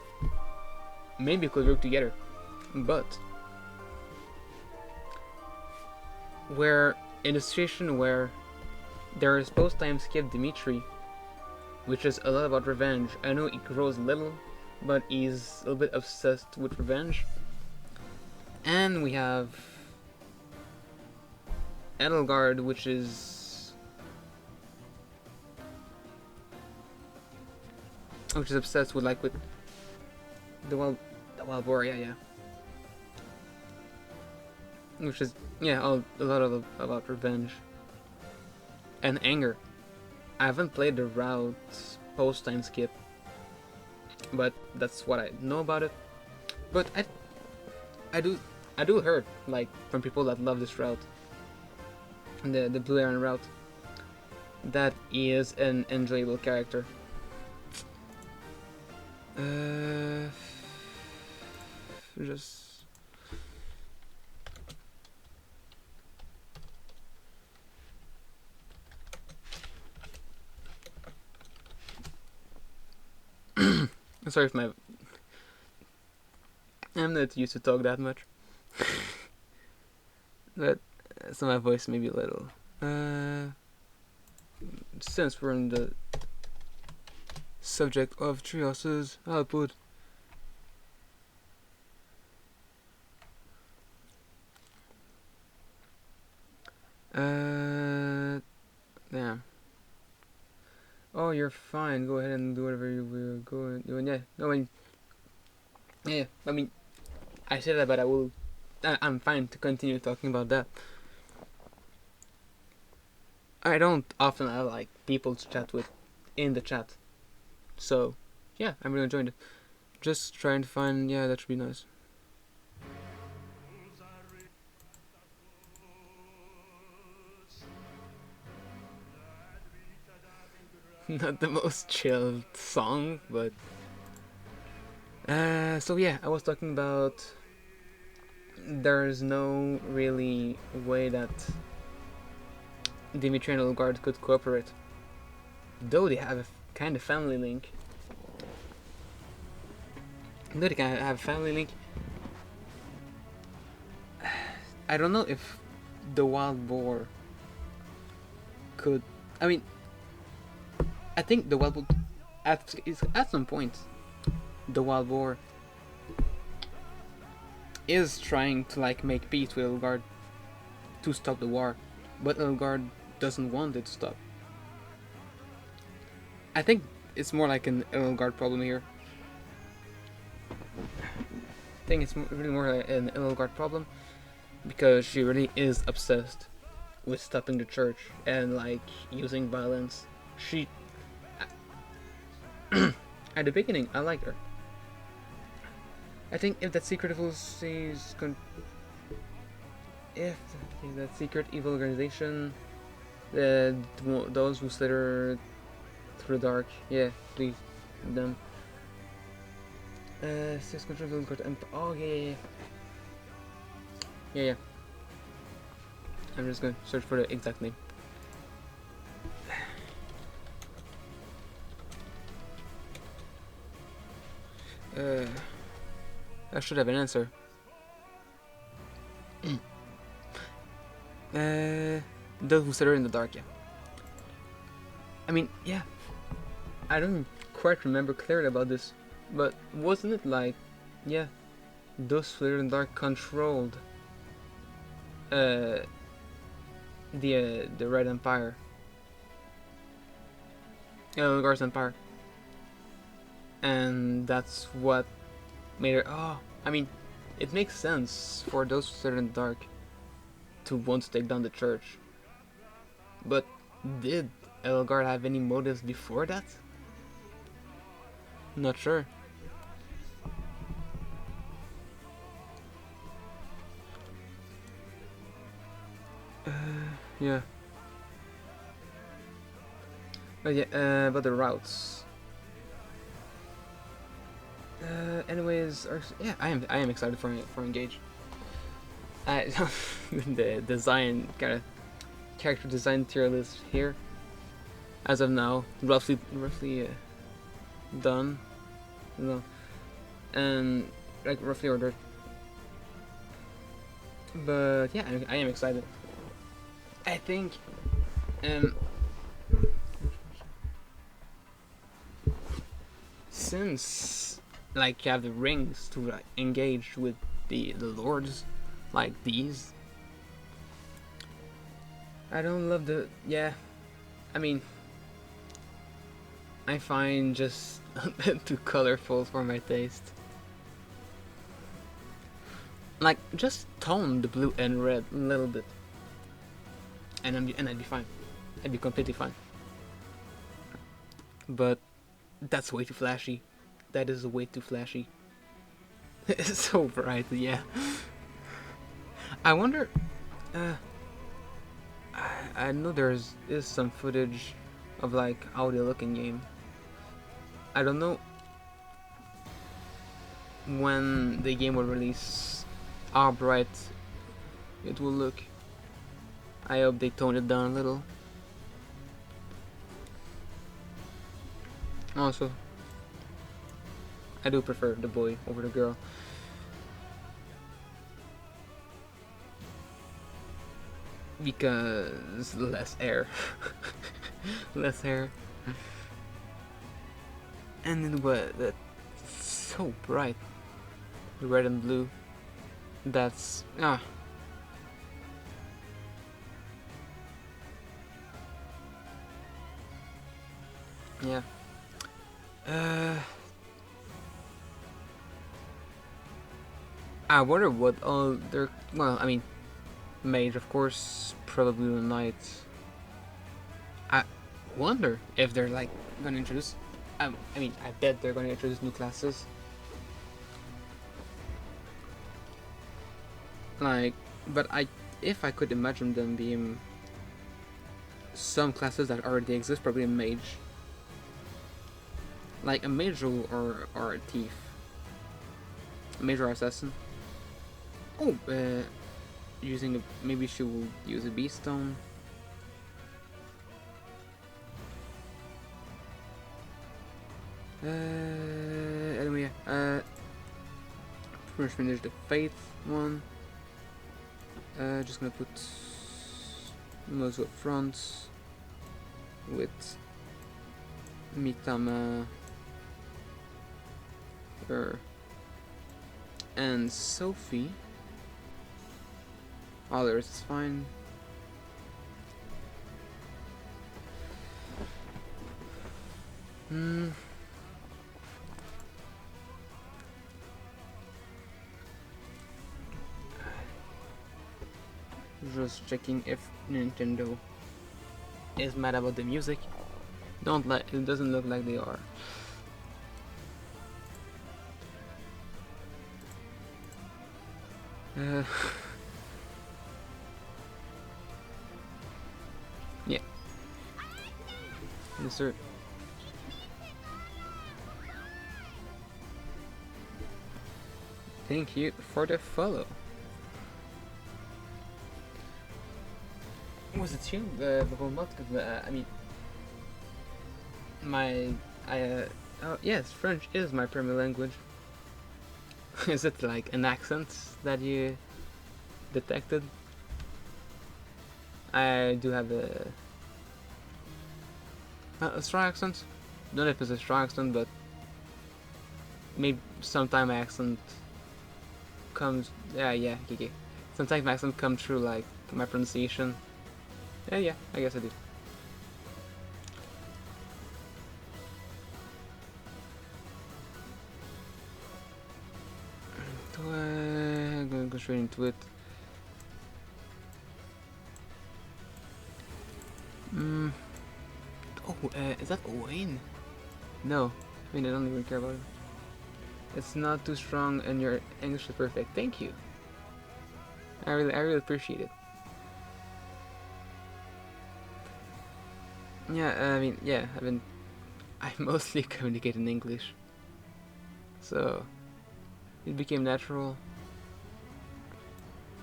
maybe could work together, but where in a situation where there is post-time skip Dimitri, which is a lot about revenge. I know he grows little, but he's a little bit obsessed with revenge. And we have Edelgard, which is obsessed with with the wild boar, yeah. Which is a lot of about revenge and anger. I haven't played the route post time skip, but that's what I know about it. But I do heard from people that love this route, the Blue Iron route, that he is an enjoyable character. Just. Sorry if I'm not used to talk that much. But so my voice may be a little. Since we're in the subject of treehouses, I'll put damn. Oh, you're fine. Go ahead and do whatever you were doing. Yeah, no, I mean, I said that, but I'm fine to continue talking about that. I don't often have people to chat with in the chat, so yeah, I'm really enjoying it. Just trying to find, that should be nice. Not the most chilled song, but so yeah, I was talking about there's no really way that Dimitri and Edelgard could cooperate, though they have a kind of family link. I don't know if the wild boar could. I mean, I think the wild boar at some point, the wild boar is trying to make peace with Edelgard to stop the war, but Edelgard doesn't want it to stop. I think it's more like an Edelgard problem here. I think it's really more like an Edelgard problem because she really is obsessed with stopping the church and using violence. She at the beginning I liked her. I think if that secret evil that secret evil organization, those who slither through the dark, please, them. Six control oh yeah. I'm just gonna search for the exact name. I should have an answer. Those who stutter in the dark, I mean, I don't quite remember clearly about this, but wasn't it those who stutter in the dark controlled the Red Empire, Edelgard's Empire, and that's what made her. Oh, I mean, it makes sense for those who stutter in the dark to want to take down the church. But did Edelgard have any motives before that? Not sure. Yeah. But yeah, but the routes. Anyways, yeah, I am excited for Engage. The design kind of character design tier list here, as of now, roughly done, you know, and like roughly ordered. But yeah, I am excited. I think, since like you have the rings to like, engage with the lords like these, I don't love the I mean, I find just a bit too colorful for my taste. Like, just tone the blue and red a little bit, and I'd be fine. I'd be completely fine. But that's way too flashy. That is way too flashy. It's so bright, yeah. I wonder. I know is some footage of like how they look in game. I don't know when the game will release how bright it will look. I hope they tone it down a little. Also, I do prefer the boy over the girl. Because less air. Less hair. And it was so bright. The red and blue. That's yeah. I wonder what all their I mean, mage of course, probably the knight. I wonder if they're like gonna introduce. I mean, I bet they're gonna introduce new classes. Like, but if I could imagine them being some classes that already exist, probably a mage. Like a mage or a thief. A mage or assassin. Oh, using maybe she will use a beast stone. Anyway, first finish the faith one. Just gonna put most up front with Mitama and Sophie. All the rest is fine. Just checking if Nintendo is mad about the music. It doesn't look like they are. Yeah. Yes, sir. Thank you for the follow. Was it you? The whole month? I mean, oh yes, French is my primary language. Is it like an accent that you detected? I do have a strong accent. Don't know if it's a strong accent, but maybe sometimes my accent comes. Yeah. Okay. Sometimes my accent comes through like my pronunciation. Yeah, I guess I do. I'm gonna go straight into it. Oh, is that Owain? No, I mean I don't even care about it. It's not too strong, and your English is perfect. Thank you. I really appreciate it. Yeah, I mean, yeah, I mostly communicate in English, so it became natural.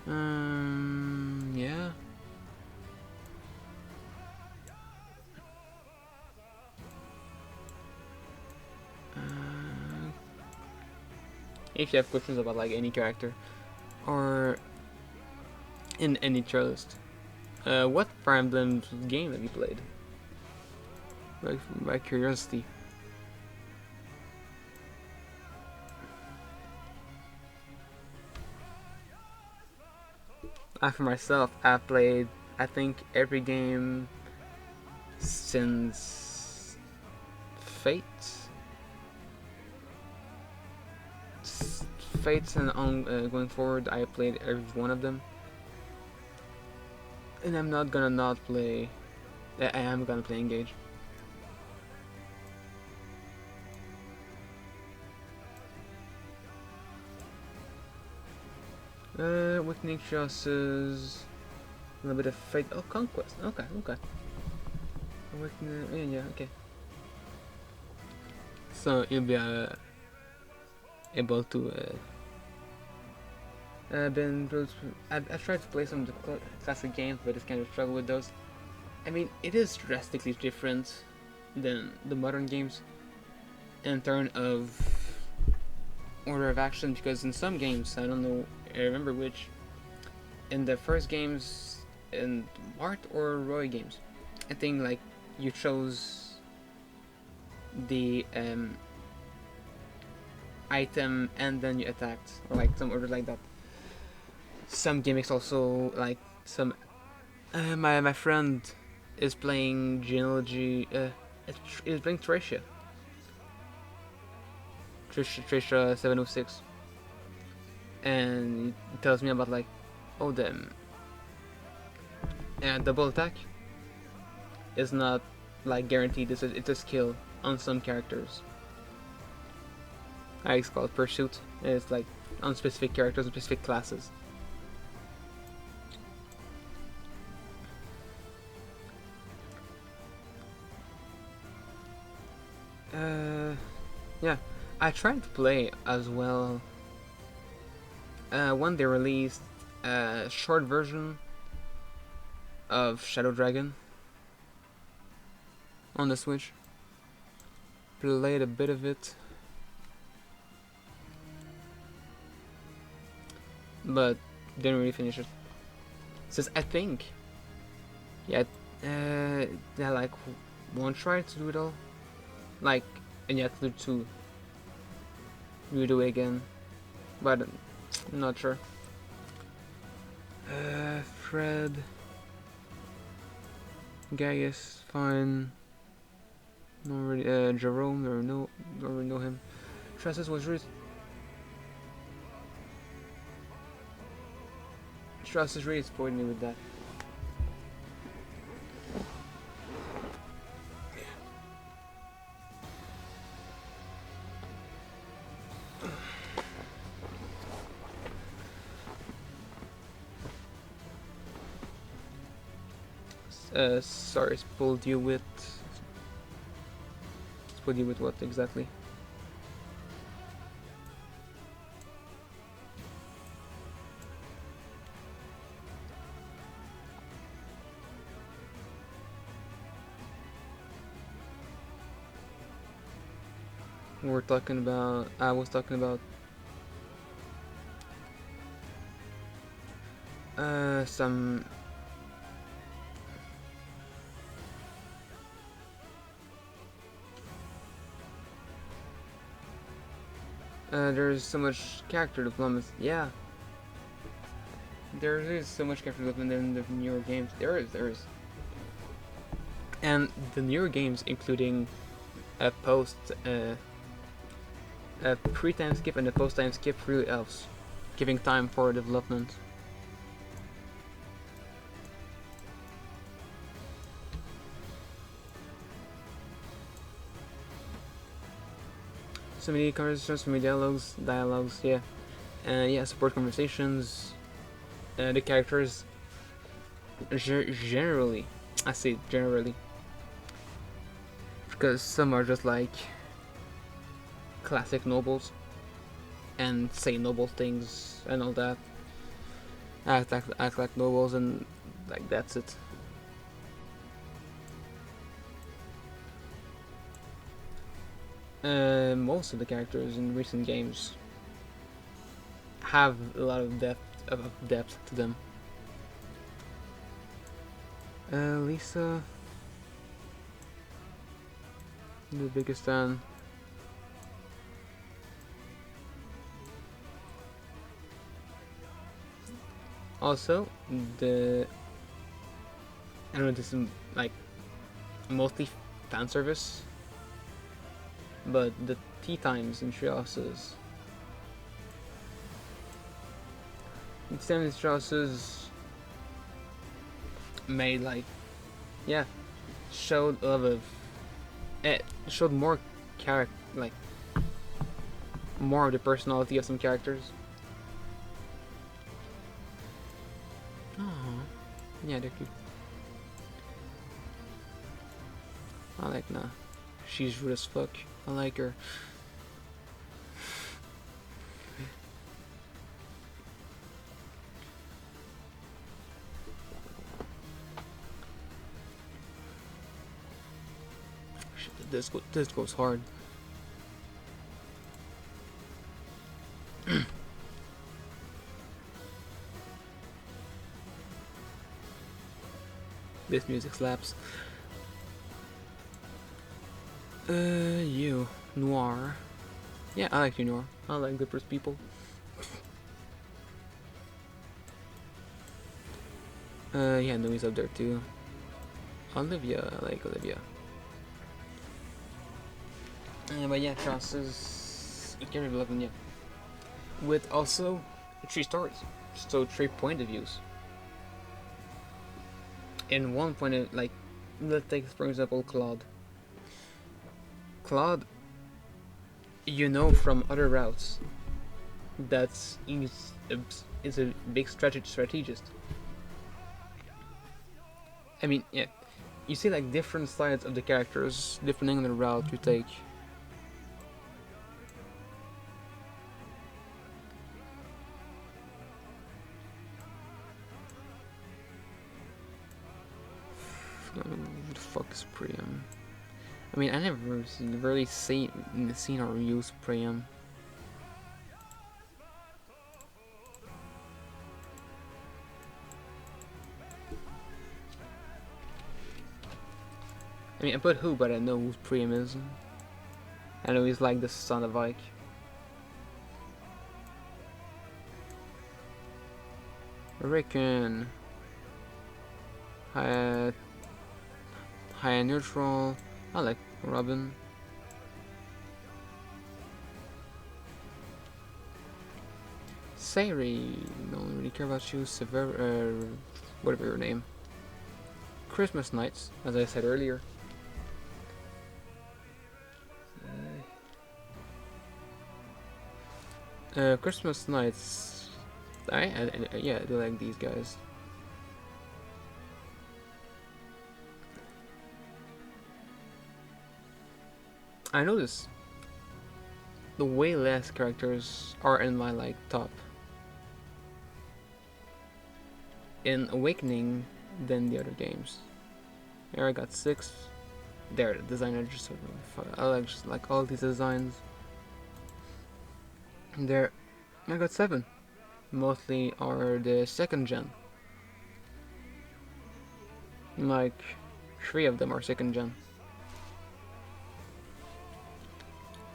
Yeah. If you have questions about like any character or in any tier list, what Fire Emblem game have you played? By curiosity. For myself, I've played I think every game since Fate. Fates and on going forward, I played every one of them, and I'm not gonna not play. I am gonna play Engage. Awakening Justice, a little bit of Fate. Oh, Conquest. Okay, okay. Awakening. Yeah, okay. So you'll be able to. I've tried to play some of the classic games, but it's kind of struggle with those. I mean, it is drastically different than the modern games in terms of order of action, because in some games, I don't know, I remember which, in the first games, in Mart or Roy games, I think like you chose the item and then you attacked, or like some order like that. Some gimmicks also, like some. My friend is playing Genealogy. Is playing Tricia. Trisha 706, and he tells me about like, oh, the double attack is not like guaranteed. It's a skill on some characters. It's called Pursuit. It's like on specific characters and specific classes. Yeah, I tried to play as well. When they released a short version of Shadow Dragon on the Switch. Played a bit of it, but didn't really finish it. Since I think, yeah, like one try to do it all, like, and you have to redo it again, but I'm not sure. Fred, Gaius, fine. Don't really, Jerome, don't really know him. Trusses was really. Trust is really spoiling me with that. Sorry, spoiled you with what exactly? We're talking about. I was talking about. Some. There's so much character development. Yeah. There is so much character development in the newer games. There is. And the newer games, including a pre-time skip and a post-time skip, really helps, giving time for development. So many conversations, so many dialogues, yeah. Yeah, support conversations. The characters, generally, I say generally, Because some are just like classic nobles and say noble things and all that. Act like nobles and like that's it. Most of the characters in recent games have a lot of depth to them. Lisa, the biggest fan. Also, I don't know, this is like mostly fan service, but the tea times in Treehouses. Treehouses made like, yeah, showed a lot of, it showed more character, like more of the personality of some characters. Oh, yeah, they're cute. I like nah. She's rude as fuck. I like her. This goes hard. This music slaps. You Noir. Yeah, I like you, Noir. I like Clippers people. Yeah, Louis up there too. Olivia, I like Olivia. But yeah, chances can be looking, yeah. With also 3 stories, so 3 point of views. In one point of, like, let's take for example Claude. Claude, you know from other routes that he's a big strategist. I mean, yeah, you see like different sides of the characters depending on the route you take. Who the fuck is Priam? I mean, I never really seen or used Priam. I mean, I put who, but I know who Priam is. I know he's like the son of Ike. Rickon. High neutral. I like Robin. Sari, don't really care about you. Whatever your name. Christmas Nights, as I said earlier. Christmas Nights. Yeah, I do like these guys. I notice the way less characters are in my like top in Awakening than the other games. Here I got 6. There, the designer just I just like all these designs. There, I got 7. Mostly are the 2nd gen. Like 3 of them are 2nd gen.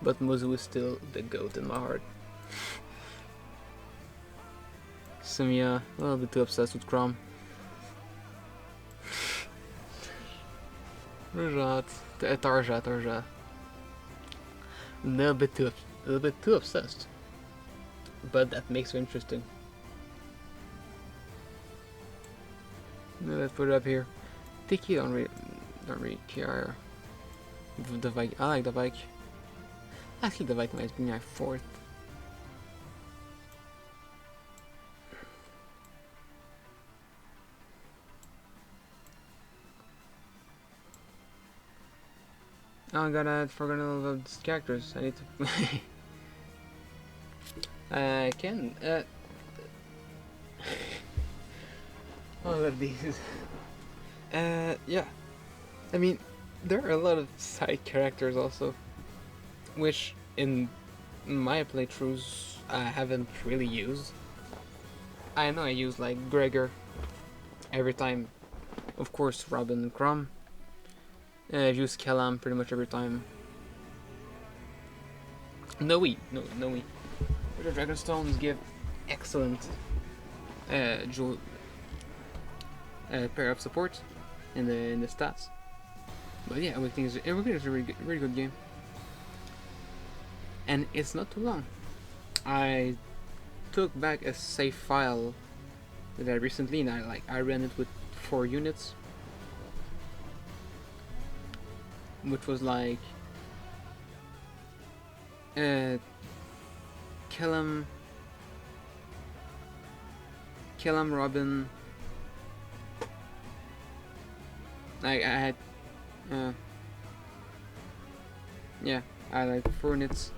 But Muzu is still the GOAT in my heart. Samia, a little bit too obsessed with Crom. Tarja. A little bit too obsessed. But that makes her interesting. Let's put it up here. Tiki don't really care. The Viking, I like the Viking. Actually, the Viking might be my 4th. Oh god, I forgot all of these characters. I need to. I can. All of these. Yeah. I mean, there are a lot of side characters also, which in my playthroughs I haven't really used. I know I use like Gregor every time. Of course, Robin and Crom. I've used Kellam pretty much every time. No, Noe. The Dragonstones give excellent pair of support in the stats. But yeah, Awakening is a really good game, and it's not too long. I took back a save file that I recently, and I ran it with 4 units, which was like Kellam, Robin. I had yeah, I like 4 units.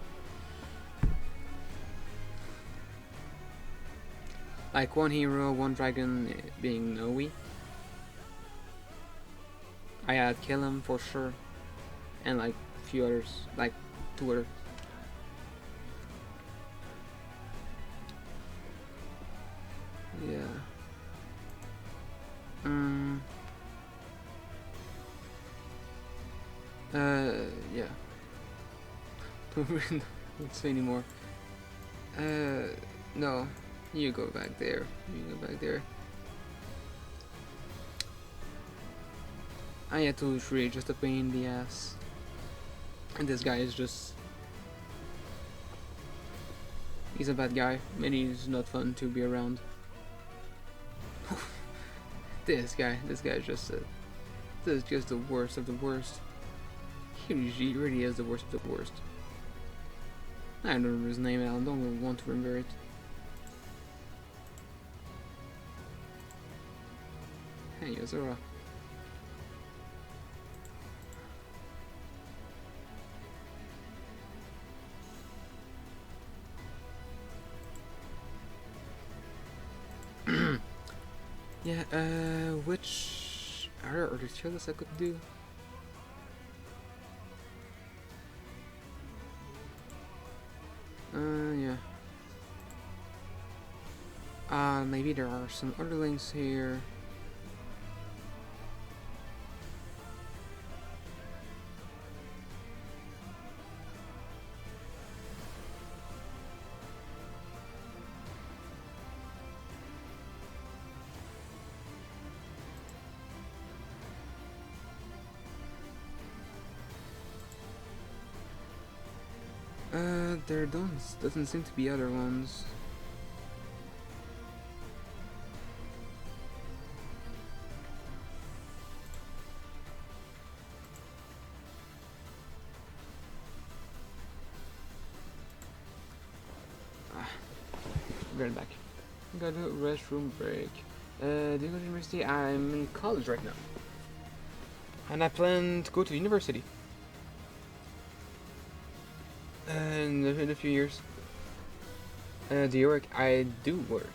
Like 1 hero, 1 dragon being Noe. I had Kellam for sure, and like a few others, like 2 others. Yeah. Yeah. Don't really say anymore. No. You go back there. You go back there. I had to really just a pain in the ass. And this guy is just... He's a bad guy. And he's not fun to be around. This guy is just this is just the worst of the worst. He really is the worst of the worst. I don't remember his name, I don't really want to remember it. Hey, Azura. Yeah, which are there other shows I could do? Yeah. Maybe there are some other links here. There doesn't seem to be other ones. Right back. Got a restroom break. Do you go to university? I'm in college right now. And I plan to go to university. In a few years. Do you work? I do work.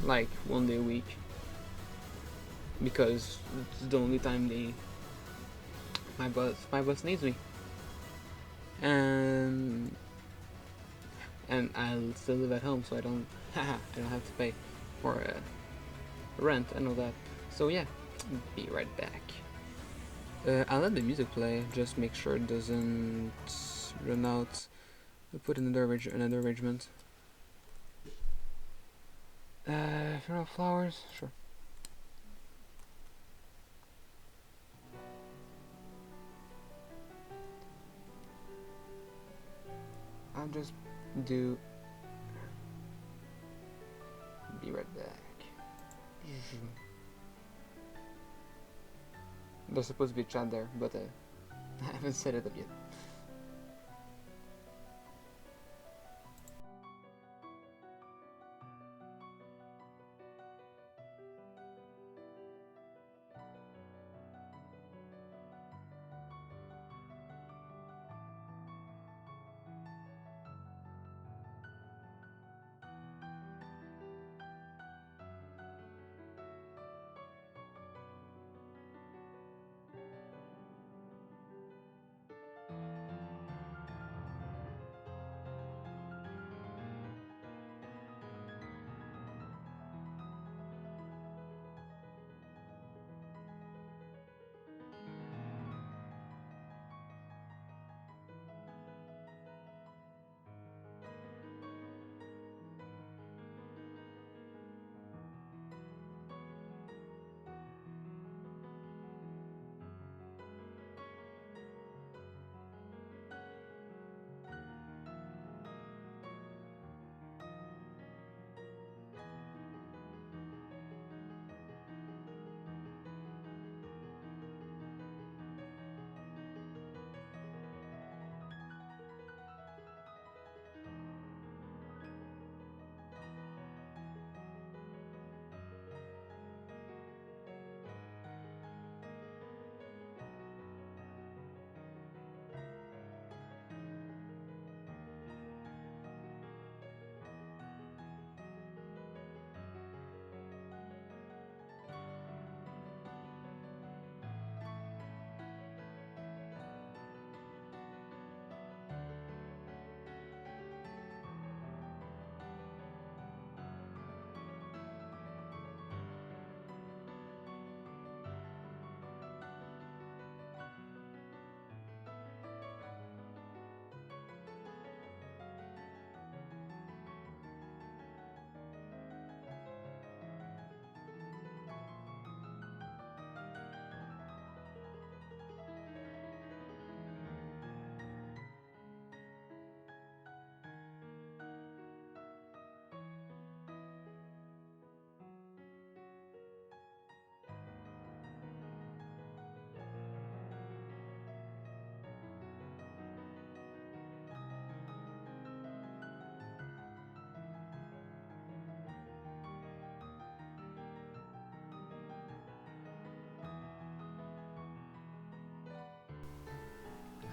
Like 1 day a week. Because it's the only time my boss needs me. And I'll still live at home, so I don't have to pay for rent and all that. So yeah, be right back. I'll let the music play. Just make sure it doesn't run out. I'll put another arrangement. Funeral flowers, sure. I'll just do. Be right back. There's supposed to be a chat there, but I haven't set it up yet.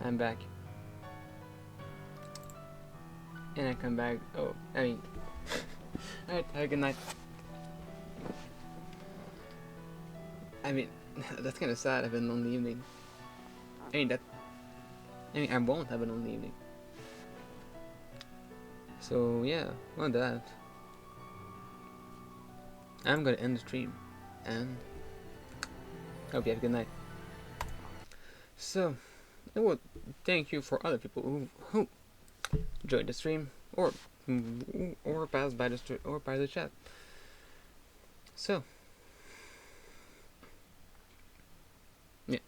I'm back. And I come back. Oh, I mean. Alright, have a good night. I mean, that's kind of sad having a lonely evening. I mean, I won't have a lonely evening. So, yeah, on that, I'm gonna end the stream. And hope you have a good night. So, I would thank you for other people who joined the stream or passed by the chat. So, yeah,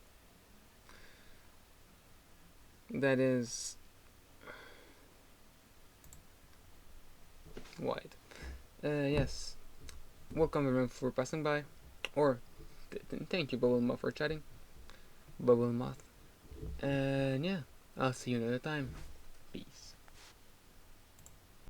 that is wide. Yes, welcome everyone for passing by, or thank you Bubble Moth for chatting. Bubble Moth, and yeah, I'll see you another time.